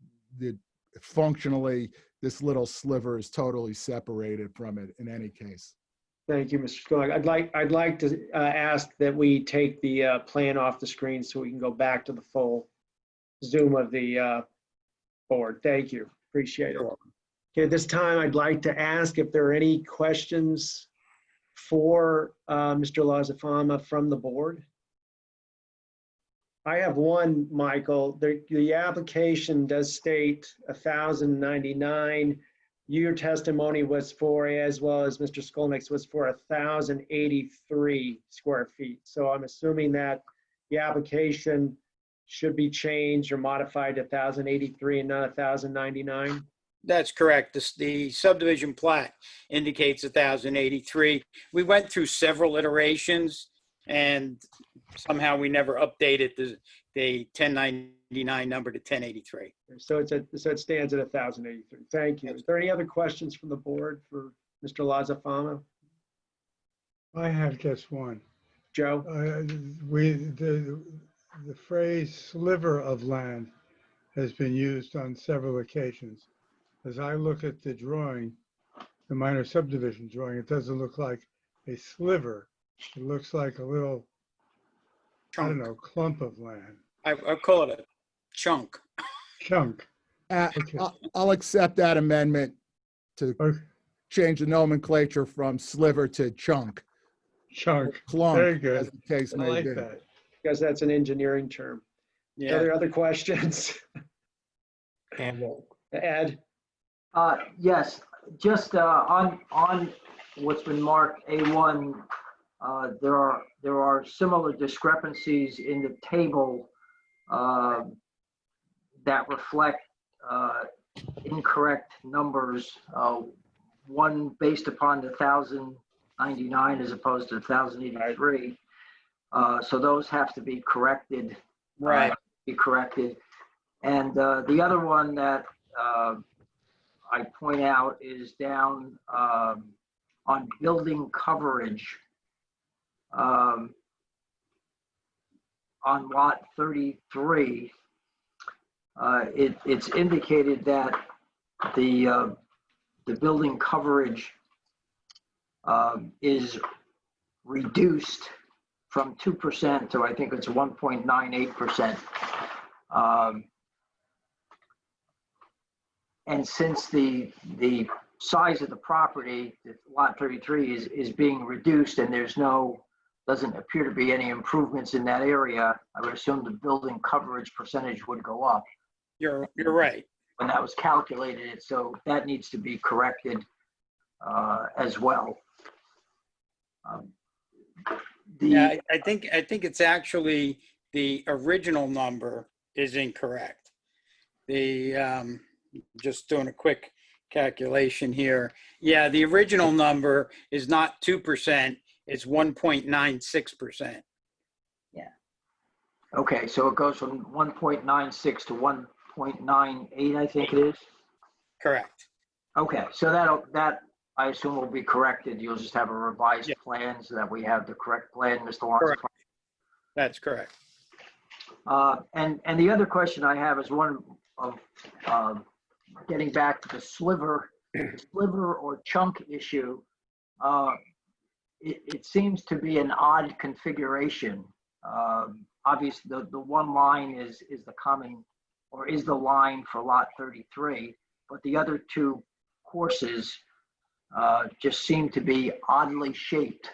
functionally this little sliver is totally separated from it in any case. Thank you, Mr. Skolnick. I'd like to ask that we take the plan off the screen so we can go back to the full Zoom of the board. Thank you. Appreciate it. Okay, at this time, I'd like to ask if there are any questions for Mr. Lazafama from the board. I have one, Michael. The application does state 1,099. Your testimony was for, as well as Mr. Skolnick's, was for 1,083 square feet. So I'm assuming that the application should be changed or modified to 1,083 and not 1,099? That's correct. The subdivision plat indicates 1,083. We went through several iterations and somehow we never updated the 1099 number to 1083. So it stands at 1,083. Thank you. Is there any other questions from the board for Mr. Lazafama? I have just one. Joe? The phrase sliver of land has been used on several occasions. As I look at the drawing, the minor subdivision drawing, it doesn't look like a sliver. It looks like a little, I don't know, clump of land. I call it a chunk. Chunk. Okay. I'll accept that amendment to change the nomenclature from sliver to chunk. Chunk. Clunk, Very good. as the case I may like be. that. Because that's an engineering term. Yeah. Are there other questions? Ed? Yes, just on what's been marked A1, there are similar discrepancies in the table that reflect incorrect numbers. One based upon the 1,099 as opposed to 1,083. So those have to be corrected. Right. And the other one that I point out is down on building coverage on lot 33. It's indicated that the building coverage is reduced from 2% to, I think it's 1.98%. And since the size of the property, lot 33 is being reduced and doesn't appear to be any improvements in that area, I would assume the building coverage percentage would go up. You're right. When that was calculated, so that needs to be corrected as well. Yeah, I think it's actually the original number is incorrect. Just doing a quick calculation here. Yeah, the original number is not 2%, it's 1.96%. Yeah. Okay, so it goes from 1.96 to 1.98, I think it is. Correct. Okay, so that I assume will be corrected. You'll just have a revised plan so that we have the correct plan, Mr. Lawrence. Correct. That's correct. And the other question I have is one of getting back to the sliver or chunk issue. It seems to be an odd configuration. Obviously, the one line is the common, or is the line for lot 33, but the other two courses just seem to be oddly shaped.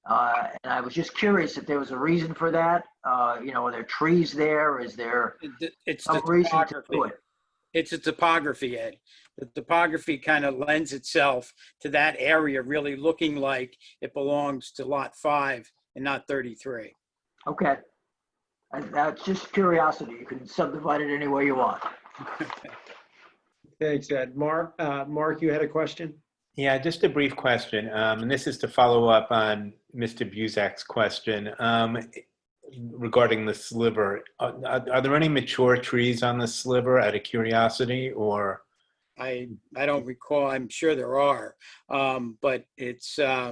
And I was just curious if there was a reason for that. Are there trees there? Is there some reason to do it? It's a topography, Ed. The topography kind of lends itself to that area really looking like it belongs to lot 5 and not 33. Okay. That's just curiosity. You can subdivide it any way you want. Thanks, Ed. Mark, you had a question? Yeah, just a brief question. And this is to follow up on Mr. Buzak's question regarding the sliver. Are there any mature trees on the sliver out of curiosity, or? I don't recall. I'm sure there are, but it's I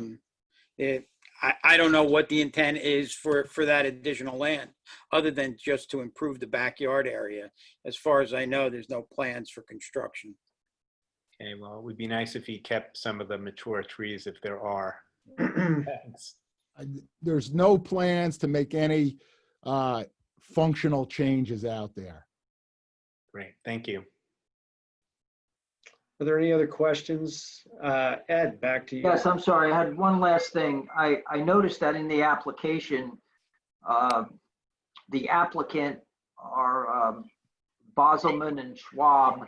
don't know what the intent is for that additional land, other than just to improve the backyard area. As far as I know, there's no plans for construction. Okay, well, it would be nice if he kept some of the mature trees if there are. Thanks. There's no plans to make any functional changes out there. Great, thank you. Are there any other questions? Ed, back to you. Yes, I'm sorry. I had one last thing. I noticed that in the application, the applicant are Boselman and Schwab,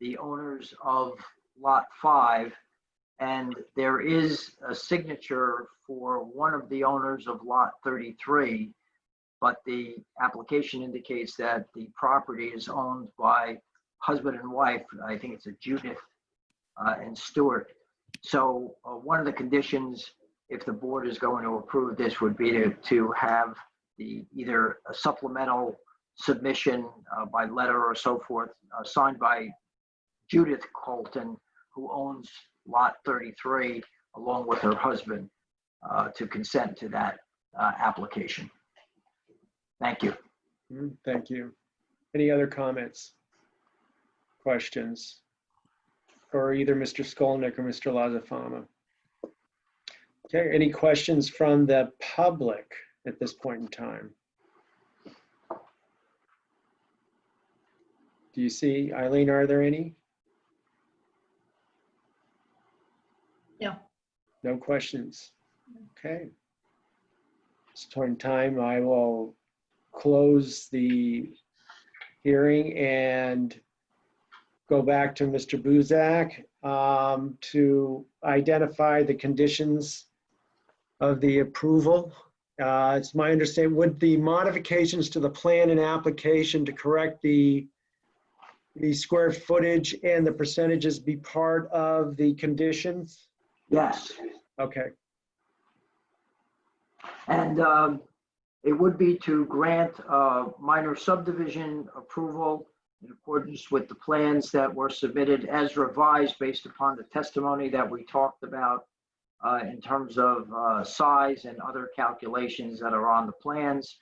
the owners of Lot 5, and there is a signature for one of the owners of Lot 33, but the application indicates that the property is owned by husband and wife. I think it's a Judith and Stuart. So one of the conditions, if the board is going to approve this, would be to have either a supplemental submission by letter or so forth, signed by Judith Colton, who owns Lot 33, along with her husband, to consent to that application. Thank you. Thank you. Any other comments, questions for either Mr. Skolnick or Mr. Lazafama? Okay, any questions from the public at this point in time? Do you see, Eileen, are there any? No. No questions. Okay. At this point in time, I will close the hearing and go back to Mr. Buzak to identify the conditions of the approval. It's my understanding, would the modifications to the plan and application to correct the square footage and the percentages be part of the conditions? Yes. Okay. And it would be to grant minor subdivision approval in accordance with the plans that were submitted as revised based upon the testimony that we talked about in terms of size and other calculations that are on the plans.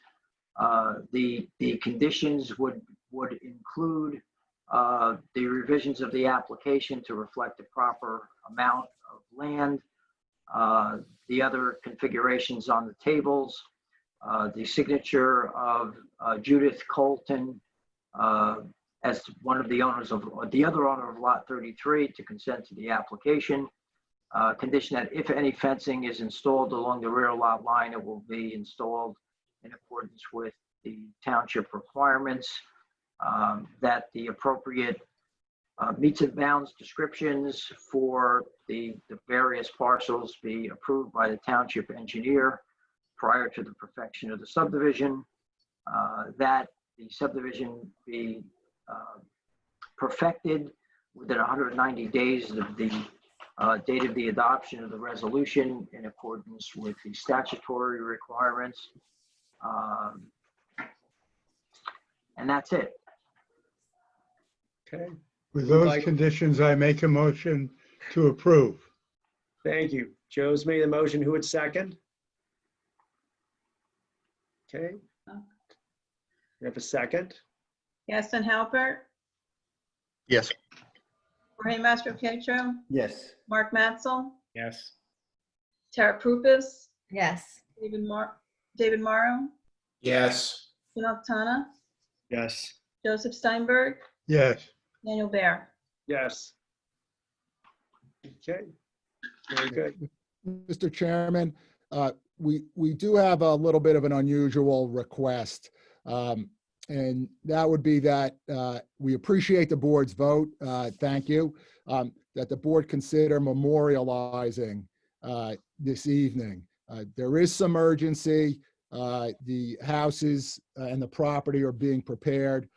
The conditions would include the revisions of the application to reflect the proper amount of land, the other configurations on the tables, the signature of Judith Colton as one of the owners of the other owner of Lot 33 to consent to the application. Condition that if any fencing is installed along the rear lot line, it will be installed in accordance with the township requirements. That the appropriate meets and bounds descriptions for the various parcels be approved by the township engineer prior to the perfection of the subdivision. That the subdivision be perfected within 190 days of the date of the adoption of the resolution in accordance with the statutory requirements. And that's it. Okay. With those conditions, I make a motion to approve. Thank you. Joe's made the motion. Who would second? Okay. We have a second. Gaston Halbert, Yes. Jorge Mastro Pietro, Yes. Mark Matzel, Yes. Tara Prupus, Yes. David Morrow, Yes. Jamal Tana, Yes. Joseph Steinberg, Yes. Daniel Bear. Yes. Okay. Very good. Mr. Chairman, we do have a little bit of an unusual request. And that would be that we appreciate the board's vote. Thank you. That the board consider memorializing this evening. There is some urgency. The houses and the property are being prepared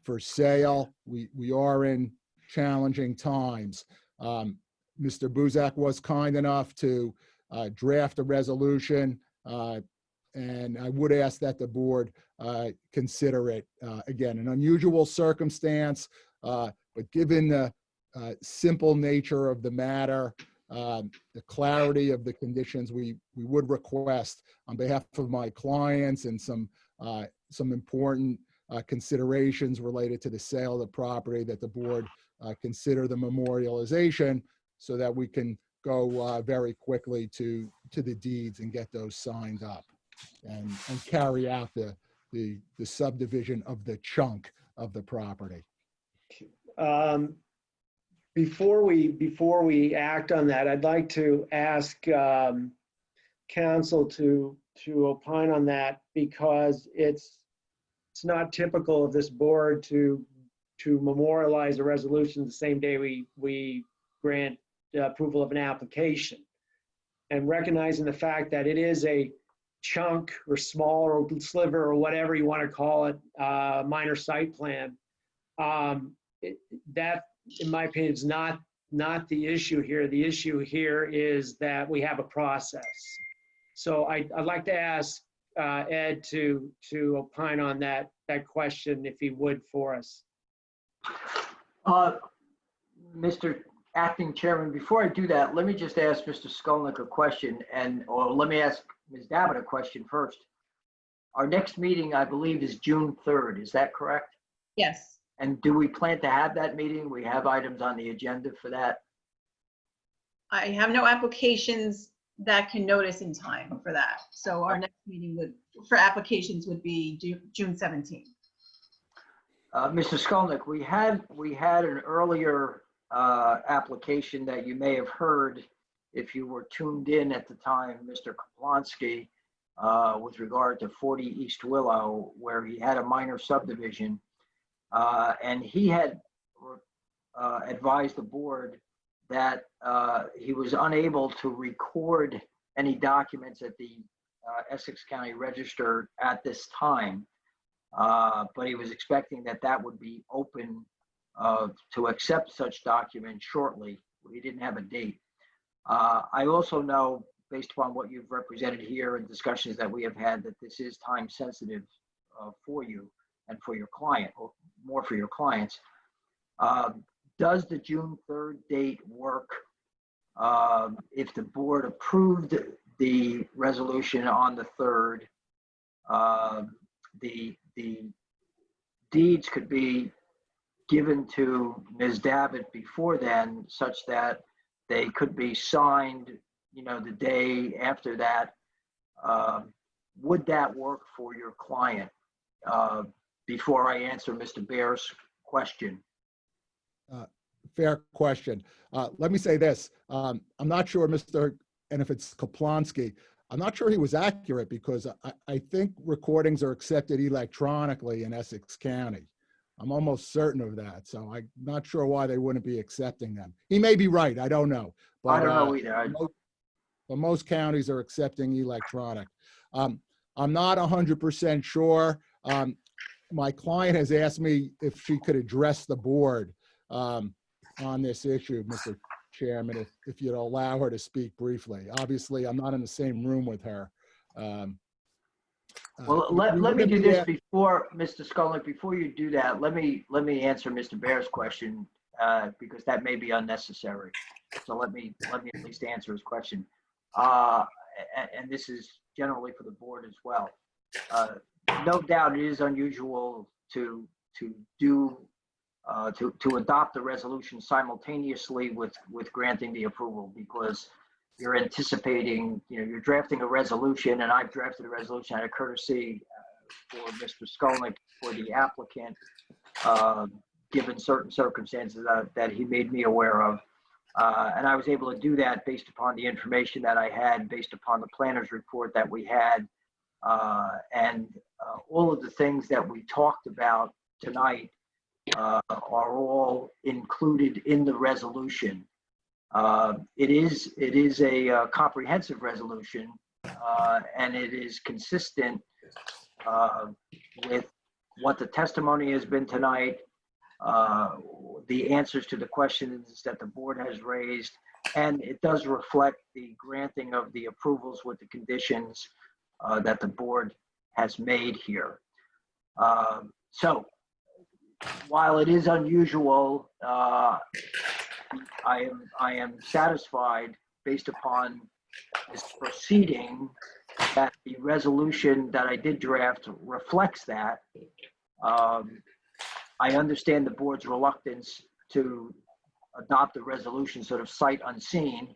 for sale. We are in challenging times. Mr. Buzak was kind enough to draft a resolution, and I would ask that the board consider it. Again, an unusual circumstance, but given the simple nature of the matter, the clarity of the conditions, we would request on behalf of my clients and some important considerations related to the sale of the property that the board consider the memorialization so that we can go very quickly to the deeds and get those signed up and carry out the subdivision of the chunk of the property. Before we act on that, I'd like to ask council to opine on that, because it's not typical of this board to memorialize a resolution the same day we grant approval of an application. And recognizing the fact that it is a chunk or small or sliver or whatever you want to call it, minor site plan, that, in my opinion, is not the issue here. The issue here is that we have a process. So I'd like to ask Ed to opine on that question, if he would, for us. Mr. Acting Chairman, before I do that, let me just ask Mr. Skolnick a question, or let me ask Ms. Davitt a question first. Our next meeting, I believe, is June 3rd. Is that correct? Yes. And do we plan to have that meeting? We have items on the agenda for that. I have no applications that can notice in time for that. So our next meeting for applications would be June 17th. Mr. Skolnick, we had an earlier application that you may have heard if you were tuned in at the time, Mr. Kaplonsky, with regard to 40 East Willow, where he had a minor subdivision. And he had advised the board that he was unable to record any documents at the Essex County Register at this time, but he was expecting that would be open to accept such documents shortly. He didn't have a date. I also know, based upon what you've represented here and discussions that we have had, that this is time sensitive for you and for your client, or more for your clients. Does the June 3rd date work if the board approved the resolution on the 3rd? The deeds could be given to Ms. Davitt before then, such that they could be signed, the day after that. Would that work for your client? Before I answer Mr. Bear's question. Fair question. Let me say this. I'm not sure, and if it's Kaplonsky, I'm not sure he was accurate, because I think recordings are accepted electronically in Essex County. I'm almost certain of that. So I'm not sure why they wouldn't be accepting them. He may be right. I don't know. But, I don't know either. But most counties are accepting electronic. I'm not 100% sure. My client has asked me if she could address the board on this issue, Mr. Chairman, if you'd allow her to speak briefly. Obviously, I'm not in the same room with her. Well, let me do this before, Mr. Skolnick, before you do that, let me answer Mr. Bear's question, because that may be unnecessary. So let me at least answer his question. And this is generally for the board as well. No doubt it is unusual to adopt the resolution simultaneously with granting the approval, because you're anticipating, you're drafting a resolution, and I've drafted a resolution out of courtesy for Mr. Skolnick, for the applicant, given certain circumstances that he made me aware of. And I was able to do that based upon the information that I had, based upon the planner's report that we had, and all of the things that we talked about tonight are all included in the resolution. It is a comprehensive resolution, and it is consistent with what the testimony has been tonight, the answers to the questions that the board has raised, and it does reflect the granting of the approvals with the conditions that the board has made here. So while it is unusual, I am satisfied, based upon this proceeding, that the resolution that I did draft reflects that. I understand the board's reluctance to adopt the resolution sort of sight unseen,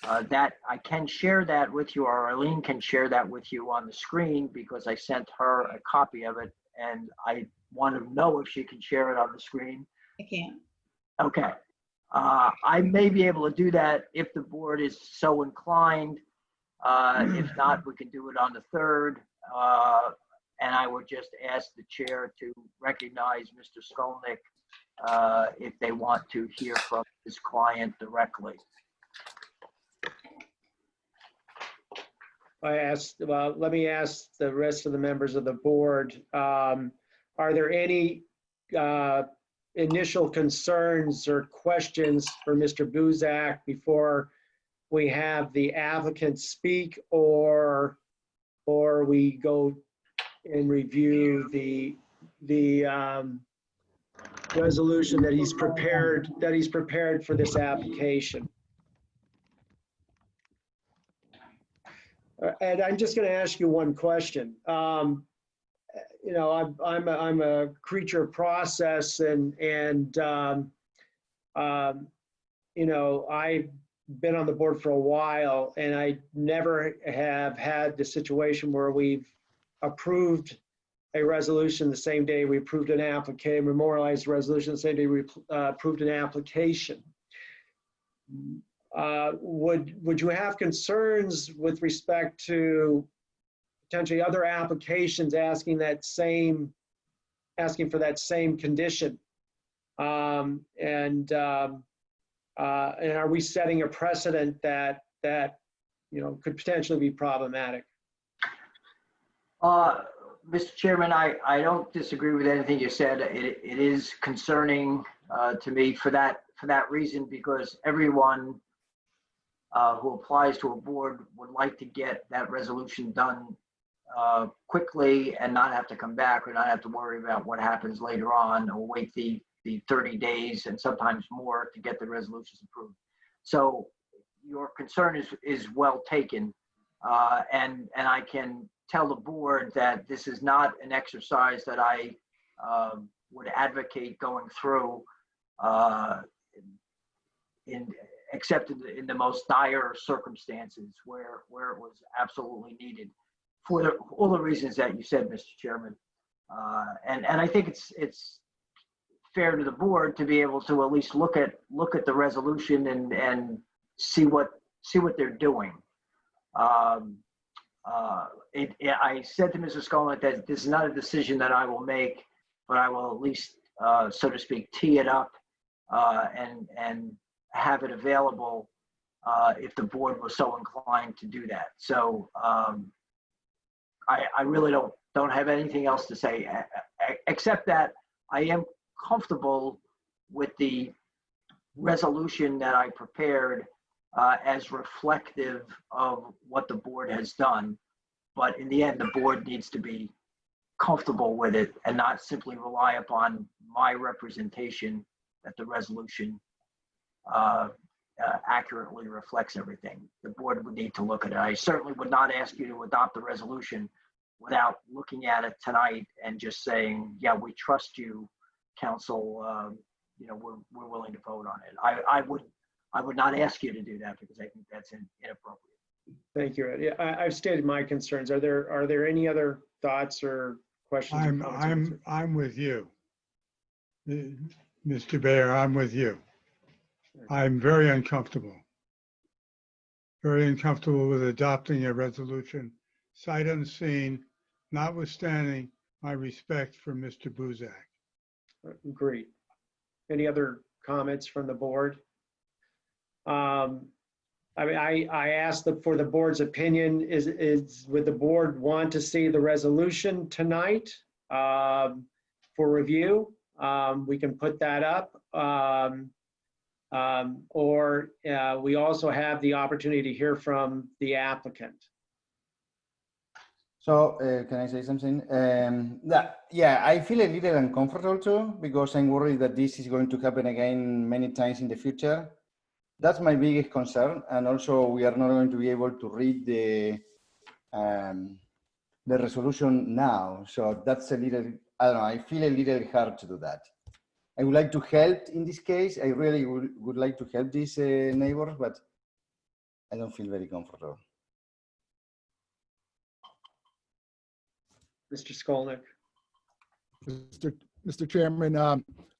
That I can share that with you, or Arlene can share that with you on the screen, because I sent her a copy of it, and I want to know if she can share it on the screen. I can't. Okay. I may be able to do that if the board is so inclined. If not, we can do it on the 3rd. And I would just ask the chair to recognize Mr. Skolnick if they want to hear from his client directly. Well, let me ask the rest of the members of the board. Are there any initial concerns or questions for Mr. Buzak before we have the applicant speak, or we go and review the resolution that he's prepared for this application? And I'm just going to ask you one question. You know, I'm a creature of process, and you know, I've been on the board for a while, and I never have had the situation where we've approved a resolution the same day we approved an application, memorialized a resolution the same day we approved an application. Would you have concerns with respect to potentially other applications asking for that same condition? And are we setting a precedent that you know could potentially be problematic? Mr. Chairman, I don't disagree with anything you said. It is concerning to me for that reason, because everyone who applies to a board would like to get that resolution done quickly and not have to come back, or not have to worry about what happens later on, or wait the 30 days and sometimes more to get the resolutions approved. So your concern is well taken, and I can tell the board that this is not an exercise that I would advocate going through, except in the most dire circumstances where it was absolutely needed, for all the reasons that you said, Mr. Chairman. And I think it's fair to the board to be able to at least look at the resolution and see what they're doing. I said to Mrs. Skolnick that this is not a decision that I will make, but I will at least, so to speak, tee it up and have it available if the board was so inclined to do that. So I really don't have anything else to say, except that I am comfortable with the resolution that I prepared as reflective of what the board has done. But in the end, the board needs to be comfortable with it and not simply rely upon my representation that the resolution accurately reflects everything. The board would need to look at it. I certainly would not ask you to adopt the resolution without looking at it tonight and just saying, yeah, we trust you, council, you know, we're willing to vote on it. I would not ask you to do that, because I think that's inappropriate. Thank you, Ed. Yeah, I've stated my concerns. Are there any other thoughts or questions? I'm with you, Mr. Bayer. I'm with you. I'm very uncomfortable with adopting a resolution sight unseen, notwithstanding my respect for Mr. Buzak. Great. Any other comments from the board? I mean, I asked for the board's opinion. Would the board want to see the resolution tonight for review? We can put that up. Or we also have the opportunity to hear from the applicant. So can I say something? Yeah, I feel a little uncomfortable too, because I'm worried that this is going to happen again many times in the future. That's my biggest concern. And also we are not going to be able to read the resolution now. So that's a little, I don't know, I feel a little hard to do that. I would like to help in this case. I really would like to help these neighbors, but I don't feel very comfortable. Mr. Skolnick. Mr. Chairman,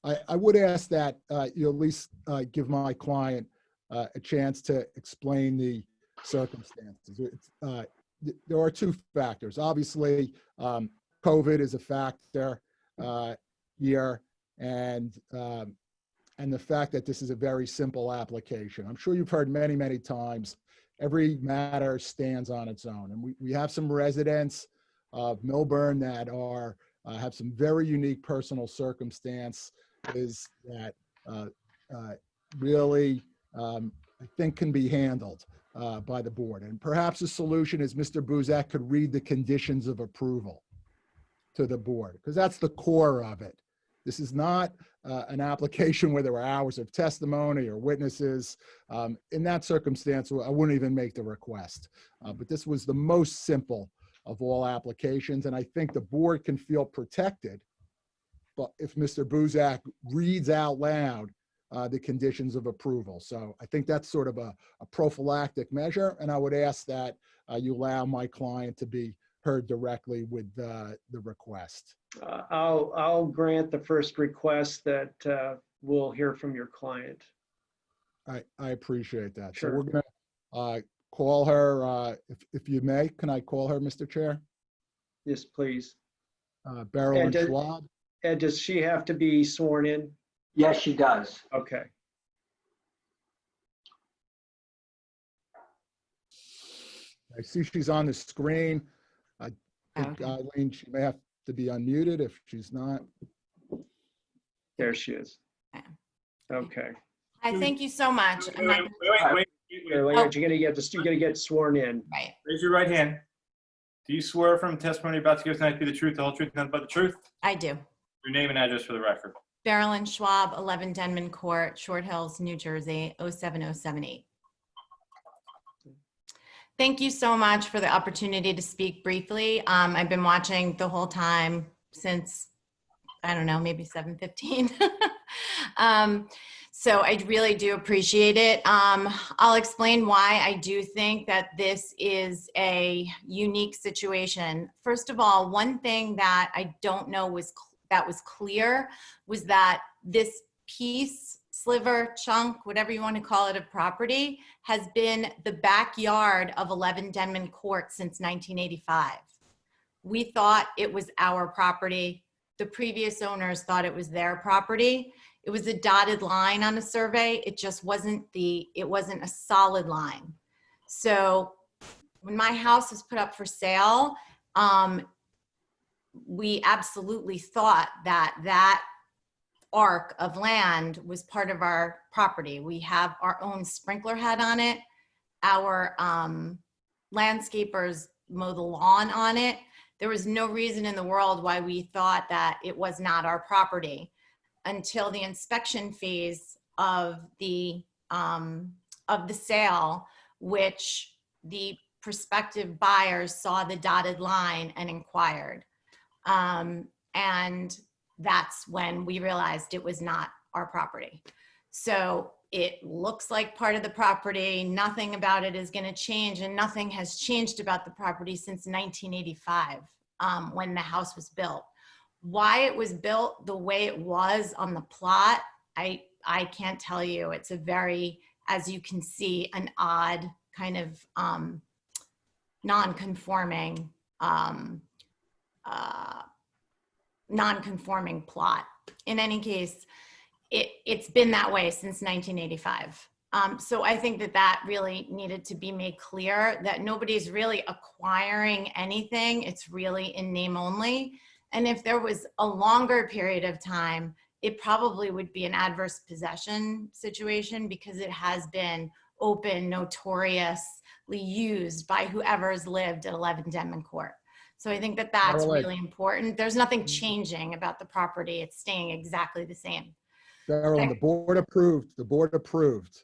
I would ask that you at least give my client a chance to explain the circumstances. There are two factors. Obviously, COVID is a factor here, and the fact that this is a very simple application. I'm sure you've heard many, many times, every matter stands on its own. And we have some residents of Millburn that are have some very unique personal circumstances that really, I think, can be handled by the board. And perhaps the solution is Mr. Buzak could read the conditions of approval to the board, because that's the core of it. This is not an application where there were hours of testimony or witnesses. In that circumstance, I wouldn't even make the request. But this was the most simple of all applications, and I think the board can feel protected. But if Mr. Buzak reads out loud the conditions of approval. So I think that's sort of a prophylactic measure, and I would ask that you allow my client to be heard directly with the request. I'll grant the first request that we'll hear from your client. I appreciate that. Sure. So we're gonna call her, if you may. Can I call her, Mr. Chair? Yes, please. Beryl and Schwab. Ed, does she have to be sworn in? Yes, she does. Okay. I see she's on the screen. I think, Eileen, she may have to be unmuted if she's not. There she is. Okay. Hi, thank you so much. I'm not Wait, you're gonna get sworn in. right. Raise your right hand. Do you swear from the testimony you're about to give tonight to be the truth, the whole truth, and nothing but the truth? I do. Your name and address for the record. Beryl and Schwab, 11 Denman Court, Short Hills, New Jersey, 07078. Thank you so much for the opportunity to speak briefly. I've been watching the whole time since, I don't know, maybe 7:15. So I really do appreciate it. I'll explain why I do think that this is a unique situation. First of all, one thing that I don't know was clear was that this piece, sliver, chunk, whatever you want to call it, of property has been the backyard of 11 Denman Court since 1985. We thought it was our property. The previous owners thought it was their property. It was a dotted line on a survey. It just wasn't a solid line. So when my house was put up for sale, we absolutely thought that arc of land was part of our property. We have our own sprinkler head on it. Our landscapers mow the lawn on it. There was no reason in the world why we thought that it was not our property until the inspection phase of the sale, which the prospective buyers saw the dotted line and inquired. And that's when we realized it was not our property. So it looks like part of the property. Nothing about it is going to change, and nothing has changed about the property since 1985, when the house was built. Why it was built the way it was on the plot, I can't tell you. It's a very, as you can see, an odd kind of non-conforming plot. In any case, it's been that way since 1985. So I think that really needed to be made clear, that nobody's really acquiring anything. It's really in name only. And if there was a longer period of time, it probably would be an adverse possession situation, because it has been open, notoriously used by whoever's lived at 11 Denman Court. So I think that's really important. There's nothing changing about the property. It's staying exactly the same. Beryl, the board approved. The board approved.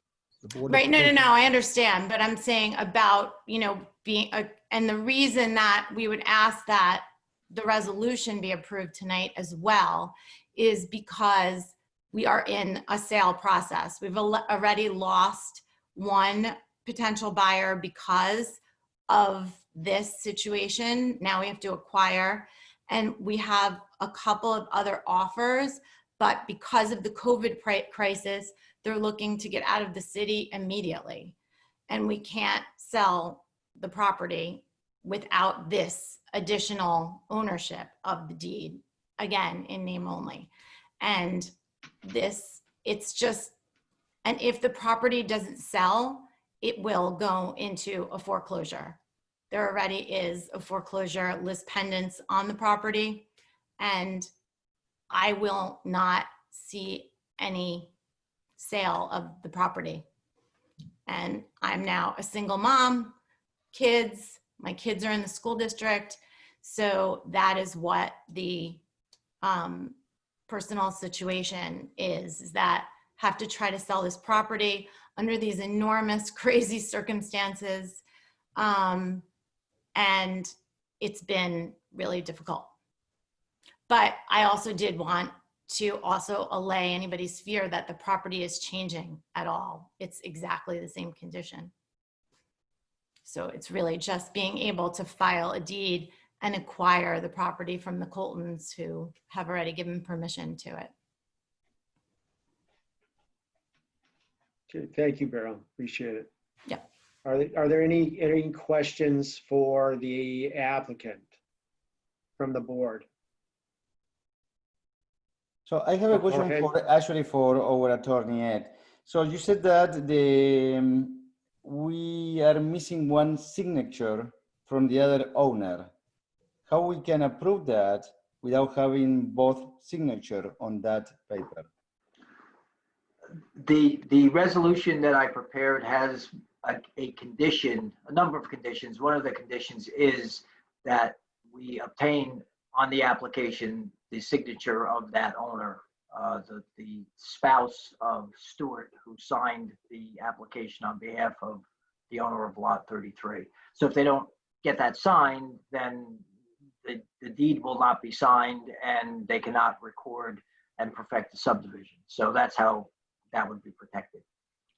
Right. No, I understand. But I'm saying about, being and the reason that we would ask that the resolution be approved tonight as well is because we are in a sale process. We've already lost one potential buyer because of this situation. Now we have to acquire, and we have a couple of other offers, but because of the COVID crisis, they're looking to get out of the city immediately. And we can't sell the property without this additional ownership of the deed, again, in name only. And this, it's just, and if the property doesn't sell, it will go into a foreclosure. There already is a foreclosure list pendants on the property, and I will not see any sale of the property. And I'm now a single mom, kids, my kids are in the school district. So that is what the personal situation is that have to try to sell this property under these enormous, crazy circumstances. And it's been really difficult. But I also did want to also allay anybody's fear that the property is changing at all. It's exactly the same condition. So it's really just being able to file a deed and acquire the property from the Coltons who have already given permission to it. Okay, thank you, Beryl. Appreciate it. Yeah. Are there any questions for the applicant from the board? So I have a question for our attorney, Ed. So you said that we are missing one signature from the other owner. How we can approve that without having both signature on that paper? The resolution that I prepared has a condition, a number of conditions. One of the conditions is that we obtain on the application the signature of that owner, the spouse of Stewart, who signed the application on behalf of the owner of Lot 33. So if they don't get that signed, then the deed will not be signed and they cannot record and perfect the subdivision. So that's how that would be protected.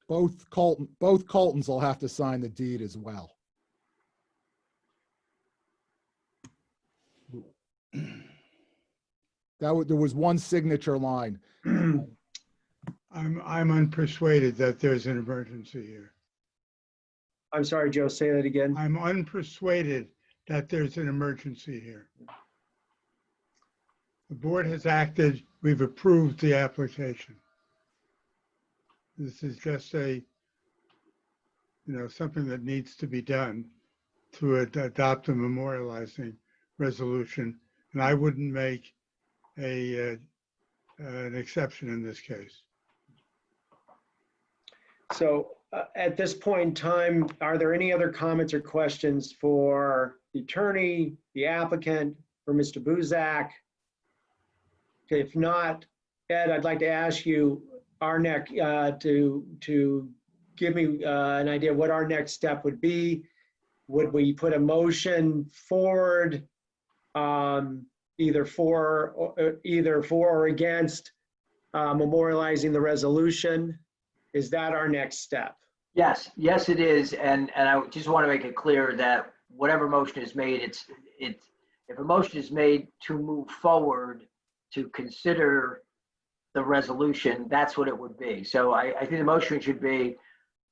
Both Coltons will have to sign the deed as well. There was one signature line. I'm unpersuaded that there's an emergency here. I'm sorry, Joe, say that again. I'm unpersuaded that there's an emergency here. The board has acted, we've approved the application. This is just something that needs to be done to adopt a memorializing resolution. And I wouldn't make an exception in this case. So at this point in time, are there any other comments or questions for the attorney, the applicant, for Mr. Buzak? Okay, if not, Ed, I'd like to ask you our next to give me an idea what our next step would be. Would we put a motion forward, either for or against memorializing the resolution? Is that our next step? Yes, it is. And I just want to make it clear that whatever motion is made, if a motion is made to move forward to consider the resolution, that's what it would be. So I think the motion should be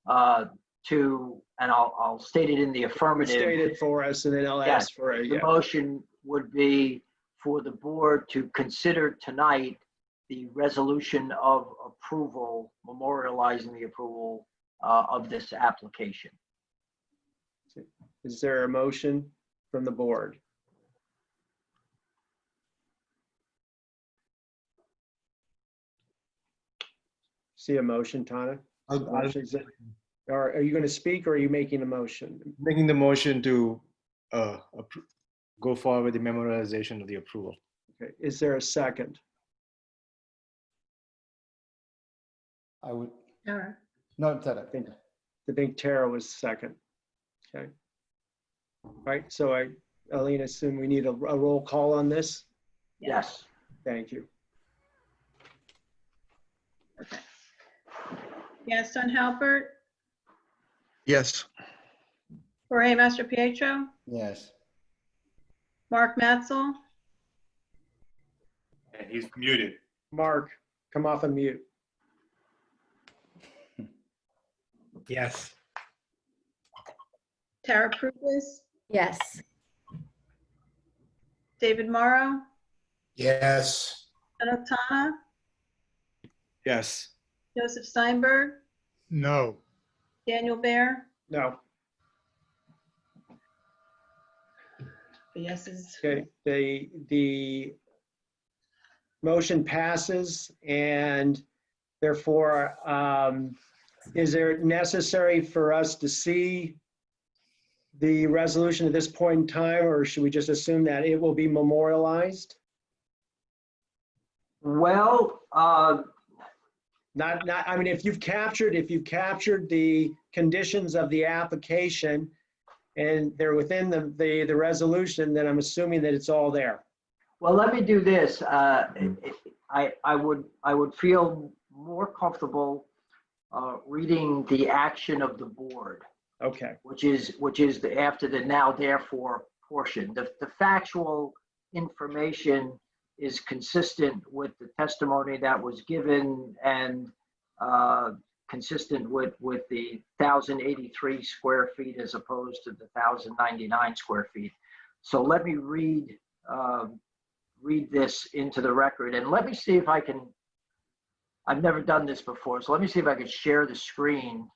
to, and I'll state it in the affirmative. State it for us, and then I'll ask for it. The motion would be for the board to consider tonight the resolution of approval, memorializing the approval of this application. Is there a motion from the board? See a motion, Tana? Or are you going to speak, or are you making a motion? Making the motion to go forward with the memorialization of the approval. Okay. Is there a second? I would. Tara. No, Tara. I think Tara was second. Okay. All right. So Aline, assume we need a roll call on this? Yes. Thank you. Okay. Gaston Halbert, Yes. Jorge Mastro Pietro, Yes. Mark Matzel, And he's muted. Mark, come off of mute. Yes. Tara Prupus, Yes. David Morrow, Yes. Anatana, Yes. Joseph Steinberg, No. Daniel Bear. No. The yeses. Okay, the motion passes, and therefore, is it necessary for us to see the resolution at this point in time, or should we just assume that it will be memorialized? Well, I mean, if you've captured the conditions of the application and they're within the resolution, then I'm assuming that it's all there. well, let me do this. I would feel more comfortable reading the action of the board, Okay. which is the after the now therefore portion. The factual information is consistent with the testimony that was given and consistent with the 1,083 square feet as opposed to the 1,099 square feet. So let me read this into the record, and let me see if I can. I've never done this before, so let me see if I can share the screen.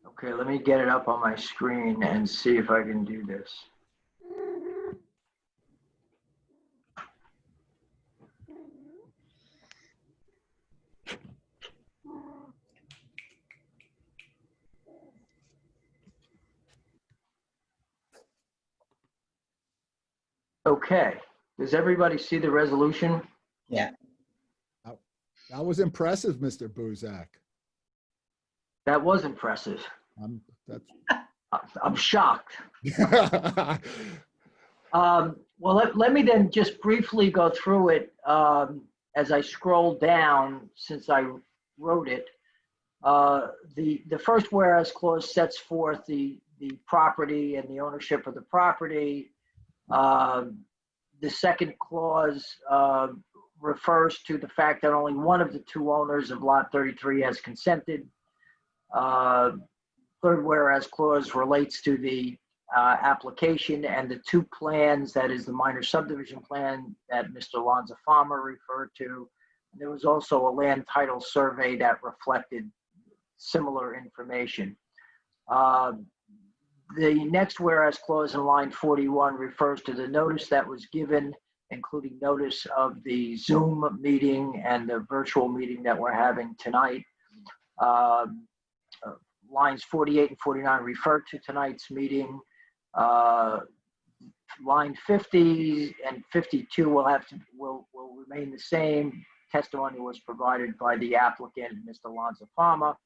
Okay, let me get it up on my screen and see if I can do this. Okay, does everybody see the resolution? Yeah. That was impressive, Mr. Buzak. That was impressive. I'm shocked. Well, let me then just briefly go through it as I scroll down since I wrote it. The first whereas clause sets forth the property and the ownership of the property. The second clause refers to the fact that only one of the two owners of Lot 33 has consented. Third whereas clause relates to the application and the two plans, that is the minor subdivision plan that Mr. Lanza-Fama referred to. There was also a land title survey that reflected similar information. The next whereas clause in line 41 refers to the notice that was given, including notice of the Zoom meeting and the virtual meeting that we're having tonight. Lines 48 and 49 refer to tonight's meeting. Line 50 and 52 will remain the same. Testimony was provided by the applicant, Mr. Lanza-Fama,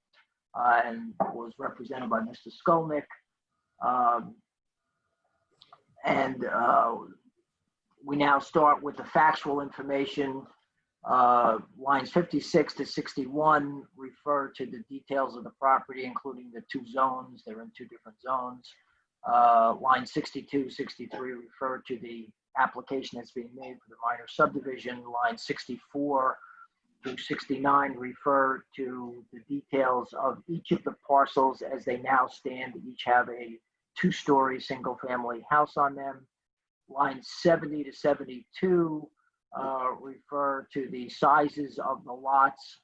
and was represented by Mr. Skolnick. We now start with the factual information. Lines 56 to 61 refer to the details of the property, including the two zones. They're in two different zones. Line 62, 63 refer to the application that's being made for the minor subdivision. Line 64 through 69 refer to the details of each of the parcels as they now stand. Each have a two-story single-family house on them. Lines 70 to 72 refer to the sizes of the lots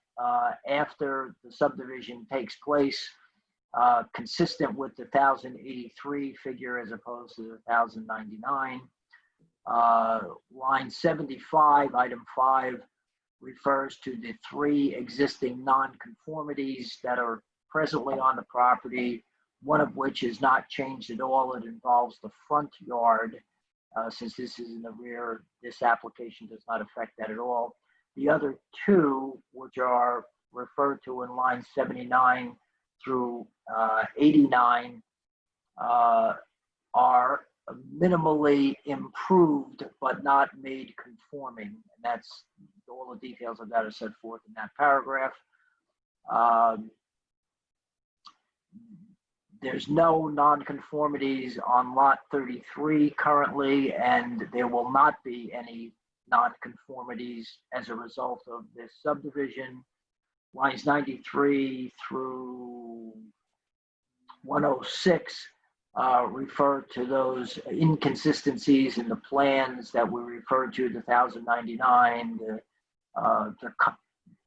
after the subdivision takes place, consistent with the 1,083 figure as opposed to the 1,099. Line 75, item 5, refers to the 3 existing non-conformities that are presently on the property. one of which is not changed at all. It involves the front yard. Since this is in the rear, this application does not affect that at all. The other two, which are referred to in line 79 through 89, are minimally improved but not made conforming. And that's all the details of that are set forth in that paragraph. There's no nonconformities on lot 33 currently, and there will not be any nonconformities as a result of this subdivision. Lines 93 through 106 refer to those inconsistencies in the plans that we referred to, the 1099, the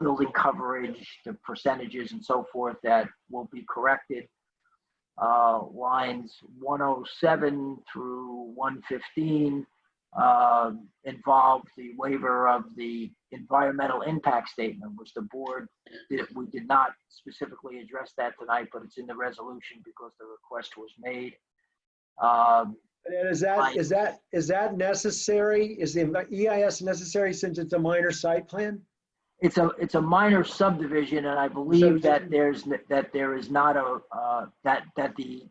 building coverage, the percentages and so forth that will be corrected. Lines 107 through 115 involve the waiver of the environmental impact statement, which the board we did not specifically address that tonight, but it's in the resolution because the request was made. And is that necessary? Is the EIS necessary since it's a minor site plan? It's a minor subdivision, and I believe that there is not a that the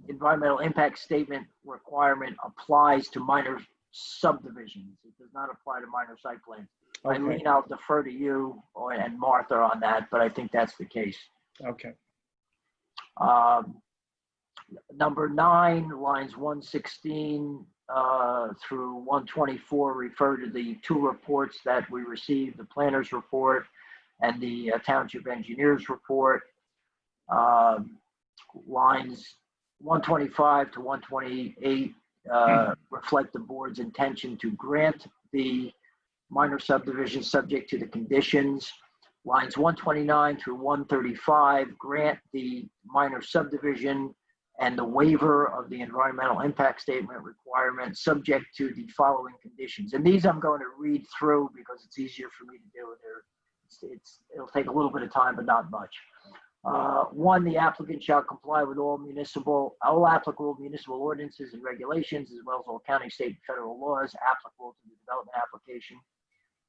environmental impact statement requirement applies to minor subdivisions. It does not apply to minor site plans. Okay. Eileen, I'll defer to you and Martha on that, but I think that's the case. Okay. Number 9, lines 116 through 124 refer to the 2 reports that we received, the planner's report and the township engineer's report. Lines 125 to 128 reflect the board's intention to grant the minor subdivision subject to the conditions. Lines 129 through 135 grant the minor subdivision and the waiver of the environmental impact statement requirement subject to the following conditions. And these I'm going to read through because it's easier for me to do. It'll take a little bit of time, but not much. 1, the applicant shall comply with all applicable municipal ordinances and regulations, as well as all county, state, and federal laws applicable to the development application.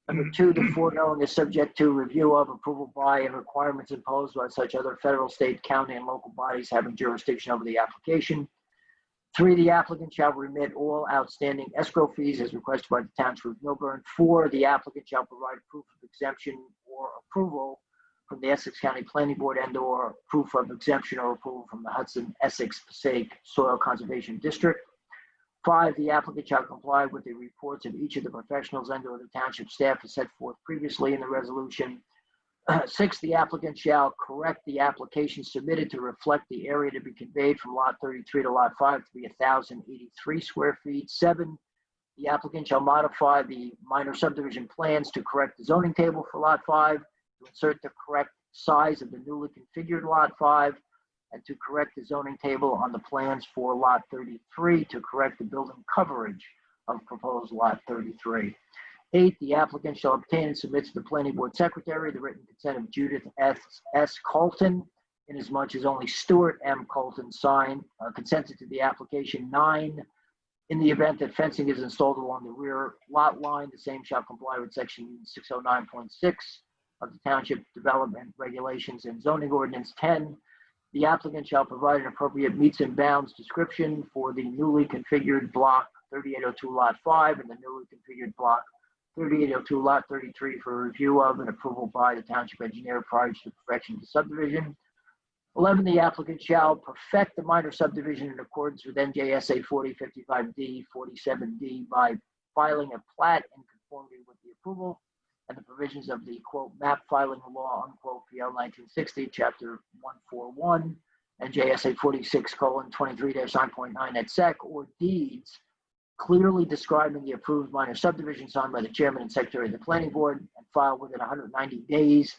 Number 2, the foregoing is subject to review of, approval by, and requirements imposed by such other federal, state, county, and local bodies having jurisdiction over the application. 3, the applicant shall remit all outstanding escrow fees as requested by the Township of Millburn. 4, the applicant shall provide proof of exemption or approval from the Essex County Planning Board and/or proof of exemption or approval from the Hudson Essex Passaic Soil Conservation District. 5, the applicant shall comply with the reports of each of the professionals and/or the township staff as set forth previously in the resolution. 6, the applicant shall correct the application submitted to reflect the area to be conveyed from lot 33 to lot 5 to be 1,083 square feet. 7, the applicant shall modify the minor subdivision plans to correct the zoning table for lot 5, to insert the correct size of the newly configured lot 5, and to correct the zoning table on the plans for lot 33 to correct the building coverage of proposed lot 33. 8, the applicant shall obtain and submit to the planning board secretary the written consent of Judith S. Colton, inasmuch as only Stuart M. Colton consented to the application. 9, in the event that fencing is installed along the rear lot line, the same shall comply with section 609.6 of the Township Development Regulations and Zoning Ordinance. 10, the applicant shall provide an appropriate meets and bounds description for the newly configured block 3802 lot 5 and the newly configured block 3802 lot 33 for review of and approval by the township engineer prior to the perfection of the subdivision. 11, the applicant shall perfect the minor subdivision in accordance with NJSA 4055D, 47D by filing a plat in conformity with the approval and the provisions of the, quote, map filing law, unquote, PL 1960, chapter 141, and JSA 46:23-9.9 et sec, or deeds clearly describing the approved minor subdivision signed by the chairman and secretary of the planning board and filed within 190 days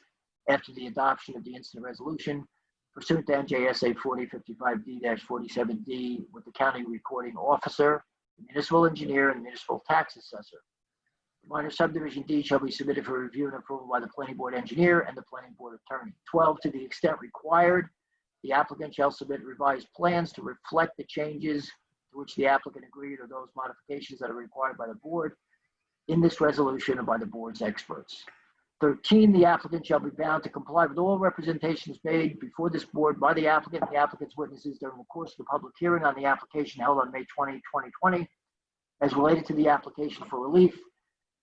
after the adoption of the incident resolution pursuant to NJSA 4055D-47D with the county recording officer, the municipal engineer, and the municipal tax assessor. The minor subdivision deed shall be submitted for review and approval by the planning board engineer and the planning board attorney. 12, to the extent required, The applicant shall submit revised plans to reflect the changes to which the applicant agreed or those modifications that are required by the board in this resolution or by the board's experts. 13, the applicant shall be bound to comply with all representations made before this board by the applicant and the applicant's witnesses during the course of the public hearing on the application held on May 20, 2020, as related to the application for relief,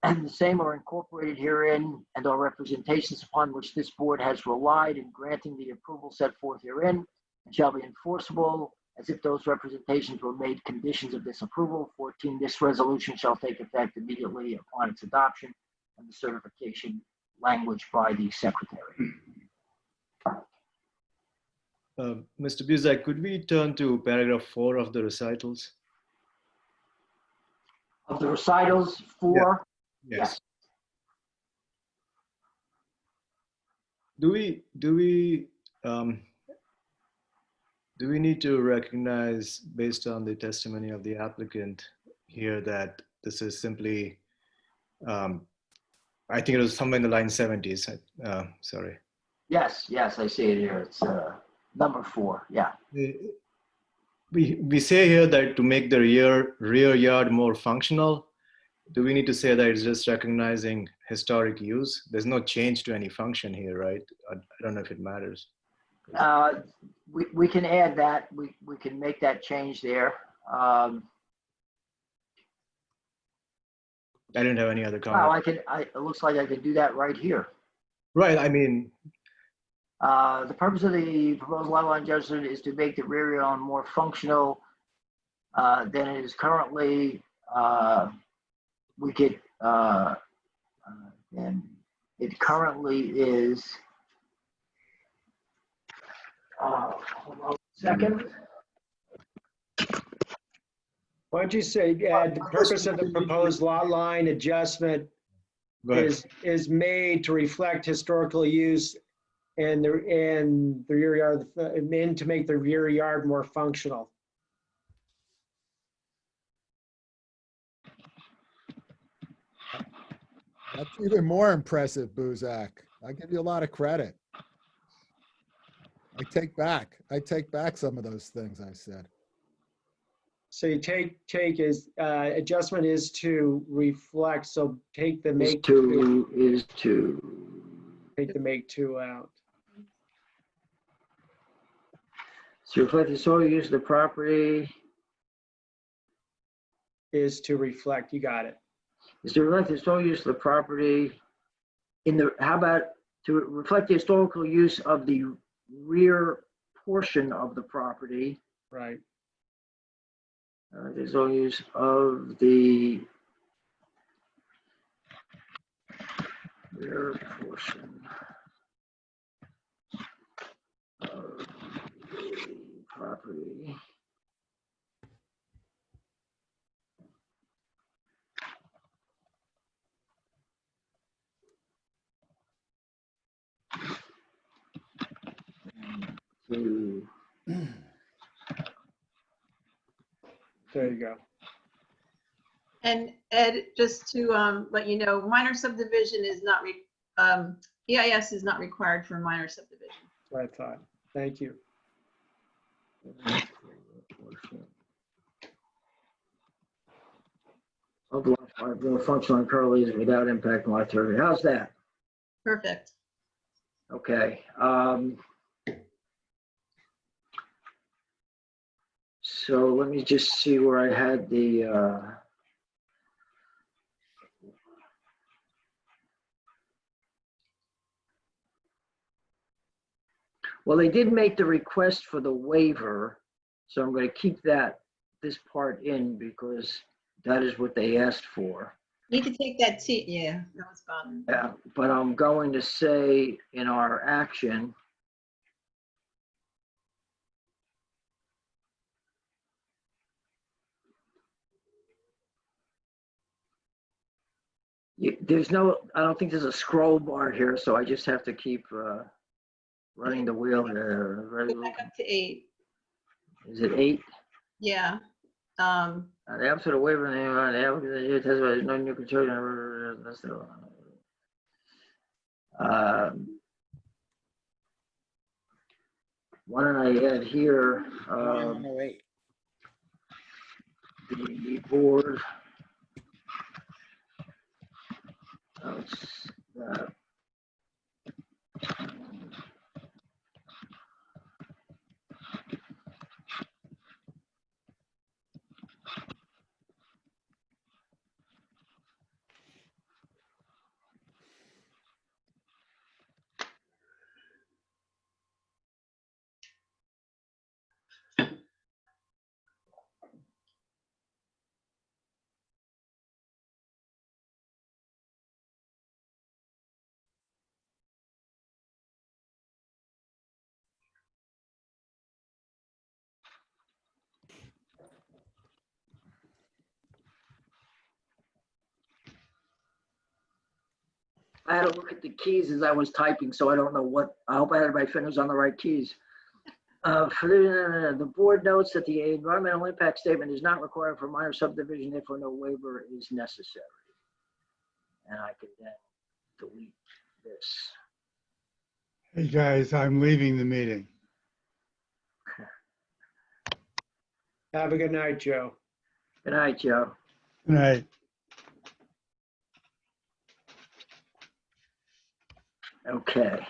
and the same are incorporated herein and are representations upon which this board has relied in granting the approval set forth herein, and shall be enforceable as if those representations were made conditions of this approval. 14, this resolution shall take effect immediately upon its adoption and the certification language by the secretary. Mr. Buzak, could we turn to paragraph 4 of the recitals? Of the recitals, 4? Yeah. Yes. Do we need to recognize, based on the testimony of the applicant here, that this is simply, I think it was somewhere in the line 70s, sorry. Yes, I see it here. It's number 4, yeah. We say here that to make the rear yard more functional. Do we need to say that it's just recognizing historic use? There's no change to any function here, right? I don't know if it matters. We can add that. We can make that change there. I didn't have any other comment. It looks like I can do that right here. Right, I mean. The purpose of the proposed lot line adjustment is to make the rear yard more functional than it is currently. We could, and it currently is, hold on a second. Why don't you say, the purpose of the proposed lot line adjustment is made to reflect historical use and the rear yard, and to make the rear yard more functional. That's even more impressive, Buzak. I give you a lot of credit. I take back some of those things I said. So you take is adjustment is to reflect. So take the make take the make to out. To reflect the soil use of the property is to reflect. You got it. Is to reflect the historical use of the property in the, how about to reflect the historical use of the rear portion of the property. Right. The historical use of the rear portion of the property. There you go. And Ed, just to let you know, minor subdivision is not, EIS is not required for minor subdivision. That's what I thought. Thank you. Of lot 5, the functional and currently is without impact on lot 30. How's that? Perfect. Okay. So let me just see where I had the, well, they did make the request for the waiver, so I'm going to keep this part in because that is what they asked for. Need to take that T, yeah, that was bothering me. Yeah, but I'm going to say in our action, there's no, I don't think there's a scroll bar here, so I just have to keep running the wheel there. Go back up to 8. Is it 8? Yeah. The absence of waiver, there's no new construction. Why don't I add here, 108. the board. I had to look at the keys as I was typing, so I don't know what, I hope I had my fingers on the right keys. The board notes that the environmental impact statement is not required for minor subdivision, therefore no waiver is necessary. And I can then delete this. Hey, guys, I'm leaving the meeting. Have a good night, Joe. Good night, Joe. Good night. Okay.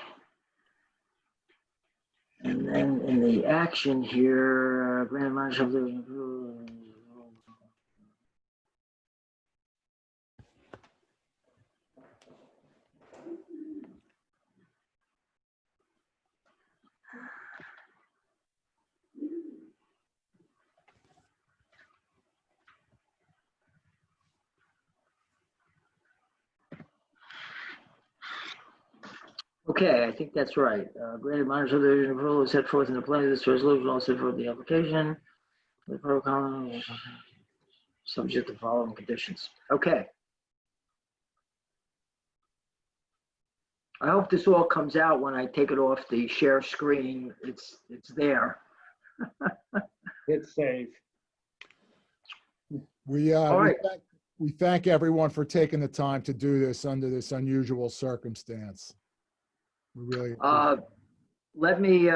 And then in the action here, grant minor subdivision. Okay, I think that's right. Granted minor subdivision approval is set forth in the plan. This resolution also set forth the application. The protocol subject to following conditions. Okay. I hope this all comes out when I take it off the share screen. It's there. Hit save. We thank everyone for taking the time to do this under this unusual circumstance. We really let me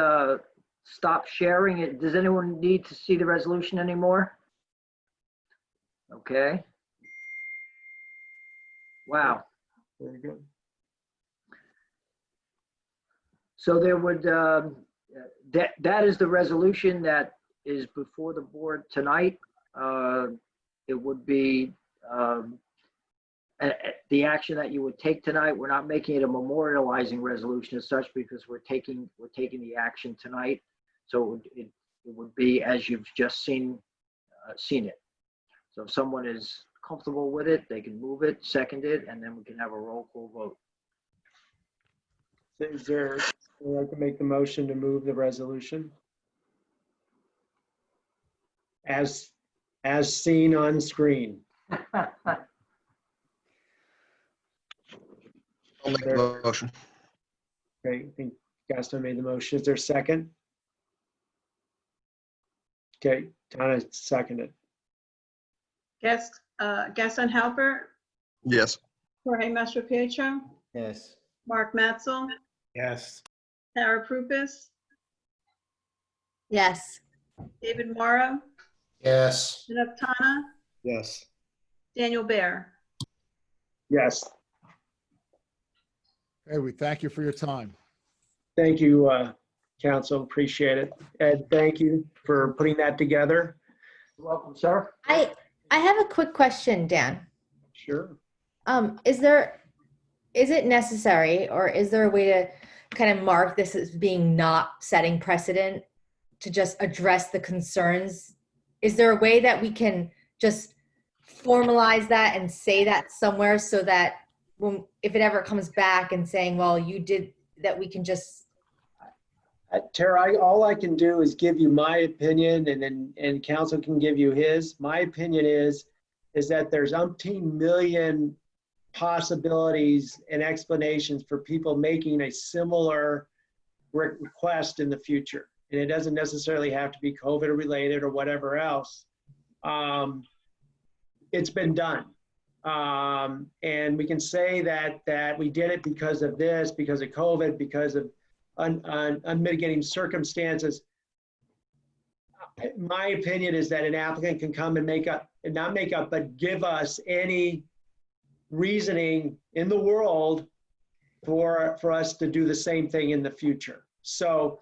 stop sharing it. Does anyone need to see the resolution anymore? Okay. Wow. Very good. So there would, that is the resolution that is before the board tonight. It would be the action that you would take tonight. We're not making it a memorializing resolution as such because we're taking the action tonight. So it would be as you've just seen it. So if someone is comfortable with it, they can move it, second it, and then we can have a roll call vote. Is there, would like to make the motion to move the resolution? As seen on screen. I'll make the motion. Okay, I think Gaston made the motion. Is there a second? Okay, Donna seconded. Gaston Halbert, Yes. Jorge Mastro Pietro, Yes. Mark Matzel, Yes. Tara Prupus, Yes. David Morrow, Yes. Vinod Tana, Yes. Daniel Baer. Yes. Hey, we thank you for your time. Thank you, Council. Appreciate it. Ed, thank you for putting that together. You're welcome, sir. I have a quick question, Dan. Sure. Is it necessary, or is there a way to kind of mark this as being not setting precedent to just address the concerns? Is there a way that we can just formalize that and say that somewhere so that if it ever comes back and saying, well, you did that, we can just. Tara, all I can do is give you my opinion, and Council can give you his. My opinion is that there's umpteen million possibilities and explanations for people making a similar request in the future. And it doesn't necessarily have to be COVID related or whatever else. It's been done. And we can say that we did it because of this, because of COVID, because of unmitigating circumstances, my opinion is that an applicant can come and not make up, but give us any reasoning in the world for us to do the same thing in the future. So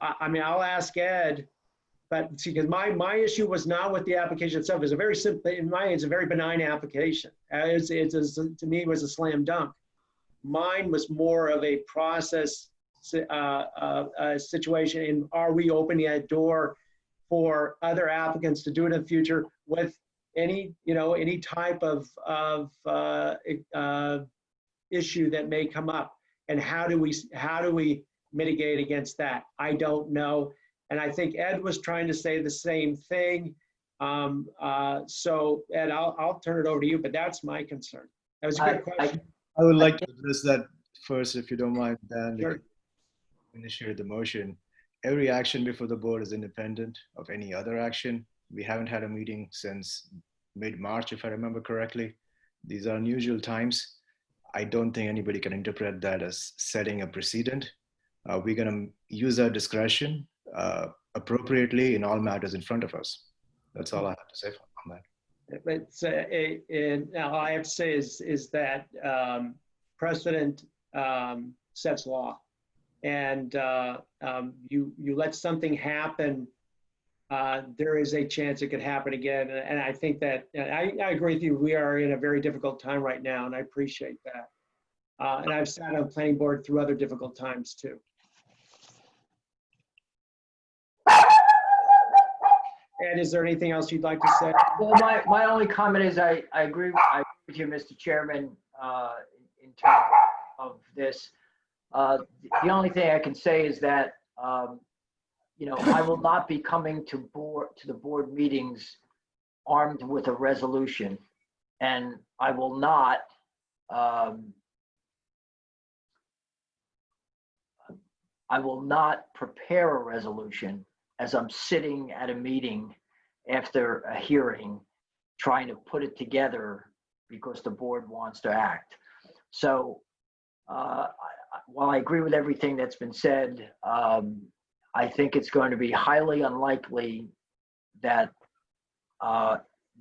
I mean, I'll ask Ed, but see, because my issue was not with the application itself. It's a very simple, in my, it's a very benign application. To me, it was a slam dunk. Mine was more of a process situation. And are we opening that door for other applicants to do it in the future with any type of issue that may come up? And how do we mitigate against that? I don't know. And I think Ed was trying to say the same thing. So Ed, I'll turn it over to you, but that's my concern. That was a good question. I would like to address that first, if you don't mind, Dan. Sure. Initiate the motion. Every action before the board is independent of any other action. We haven't had a meeting since mid-March, if I remember correctly. These are unusual times. I don't think anybody can interpret that as setting a precedent. We're going to use our discretion appropriately in all matters in front of us. That's all I have to say on that. But now all I have to say is that precedent sets law, and you let something happen, there is a chance it could happen again. And I think that I agree with you. We are in a very difficult time right now, and I appreciate that. And I've sat on planning board through other difficult times too. Ed, is there anything else you'd like to say? Well, my only comment is I agree with you, Mr. Chairman, in terms of this. The only thing I can say is that, I will not be coming to the board meetings armed with a resolution, and I will not prepare a resolution as I'm sitting at a meeting after a hearing, trying to put it together because the board wants to act. So while I agree with everything that's been said, I think it's going to be highly unlikely that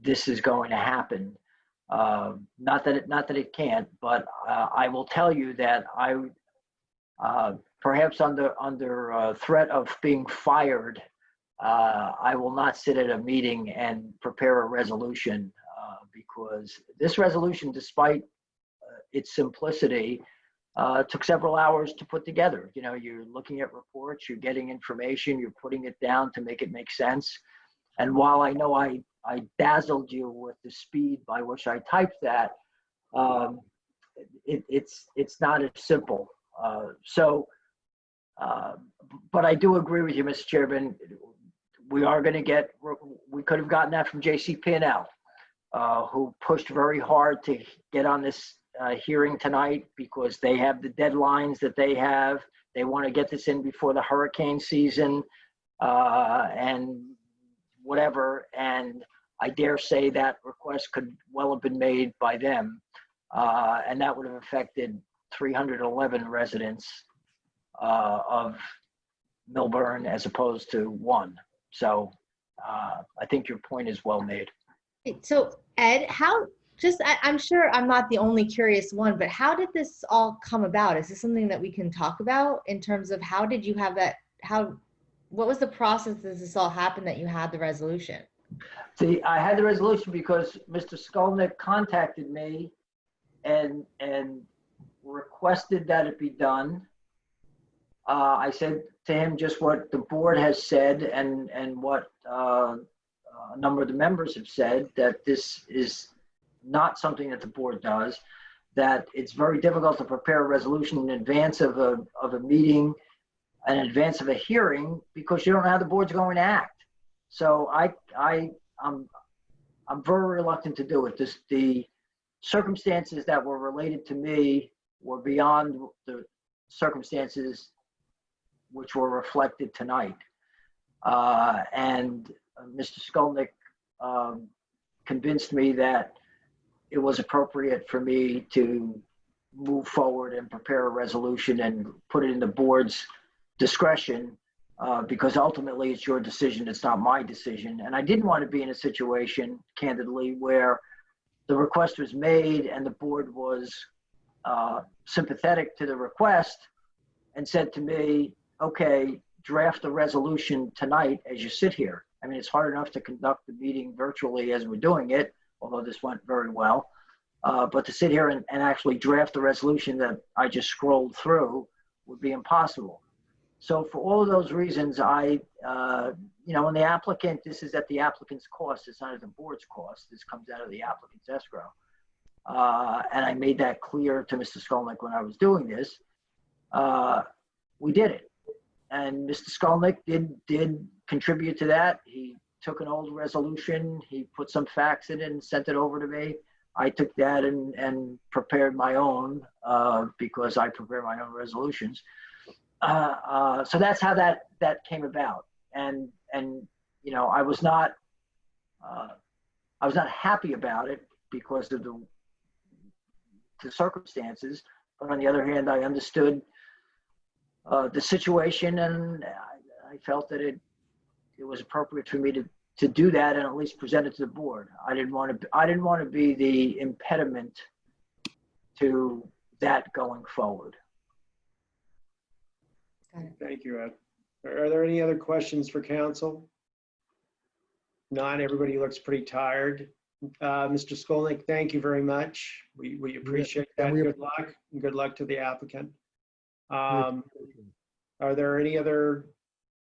this is going to happen. Not that it can't, but I will tell you that perhaps under threat of being fired, I will not sit at a meeting and prepare a resolution because this resolution, despite its simplicity, took several hours to put together. You're looking at reports, you're getting information, you're putting it down to make it make sense. And while I know I dazzled you with the speed by which I typed that, it's not as simple. But I do agree with you, Mr. Chairman. We could have gotten that from JCP&L, who pushed very hard to get on this hearing tonight because they have the deadlines that they have. They want to get this in before the hurricane season and whatever. And I dare say that request could well have been made by them. And that would have affected 311 residents of Millburn as opposed to one. So I think your point is well made. So Ed, I'm sure I'm not the only curious one, but how did this all come about? Is this something that we can talk about in terms of how did you have that, what was the process that this all happened that you had the resolution? See, I had the resolution because Mr. Skolnick contacted me and requested that it be done. I said to him just what the board has said and what a number of the members have said, that this is not something that the board does, that it's very difficult to prepare a resolution in advance of a meeting and in advance of a hearing because you don't know how the board's going to act. So I'm very reluctant to do it. The circumstances that were related to me were beyond the circumstances which were reflected tonight. And Mr. Skolnick convinced me that it was appropriate for me to move forward and prepare a resolution and put it in the board's discretion, because ultimately it's your decision, it's not my decision. And I didn't want to be in a situation, candidly, where the request was made and the board was sympathetic to the request and said to me, okay, draft a resolution tonight as you sit here. I mean, it's hard enough to conduct the meeting virtually as we're doing it, although this went very well. But to sit here and actually draft the resolution that I just scrolled through would be impossible. So for all of those reasons, when the applicant, this is at the applicant's cost, it's not at the board's cost. This comes out of the applicant's escrow. And I made that clear to Mr. Skolnick when I was doing this. We did it. And Mr. Skolnick did contribute to that. He took an old resolution, he put some facts in it and sent it over to me. I took that and prepared my own, because I prepare my own resolutions. So that's how that came about. And I was not happy about it because of the circumstances. But on the other hand, I understood the situation, and I felt that it was appropriate for me to do that and at least present it to the board. I didn't want to be the impediment to that going forward. Thank you, Ed. Are there any other questions for council? Not everybody looks pretty tired. Mr. Skolnick, thank you very much. We appreciate that. Good luck, and good luck to the applicant. Are there any other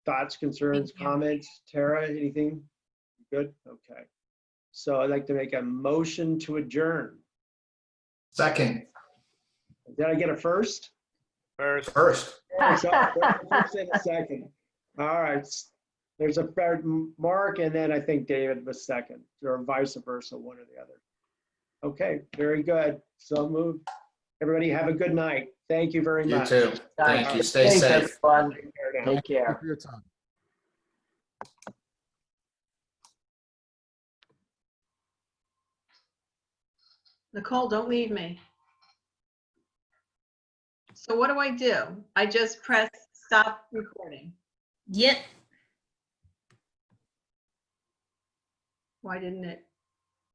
thoughts, concerns, comments? Tara, anything? Good? Okay. So I'd like to make a motion to adjourn. Second. Did I get a first? First. First. First and a second. All right. There's a Mark, and then I think David was second, or vice versa, one or the other. Okay, very good. So moved. Everybody have a good night. Thank you very much. You too. Thank you. Stay Thanks, safe. everyone. Take care now. Take care. Thank you for your time. Nicole, don't leave me. So what do? I just press stop recording. Yep. Why didn't it?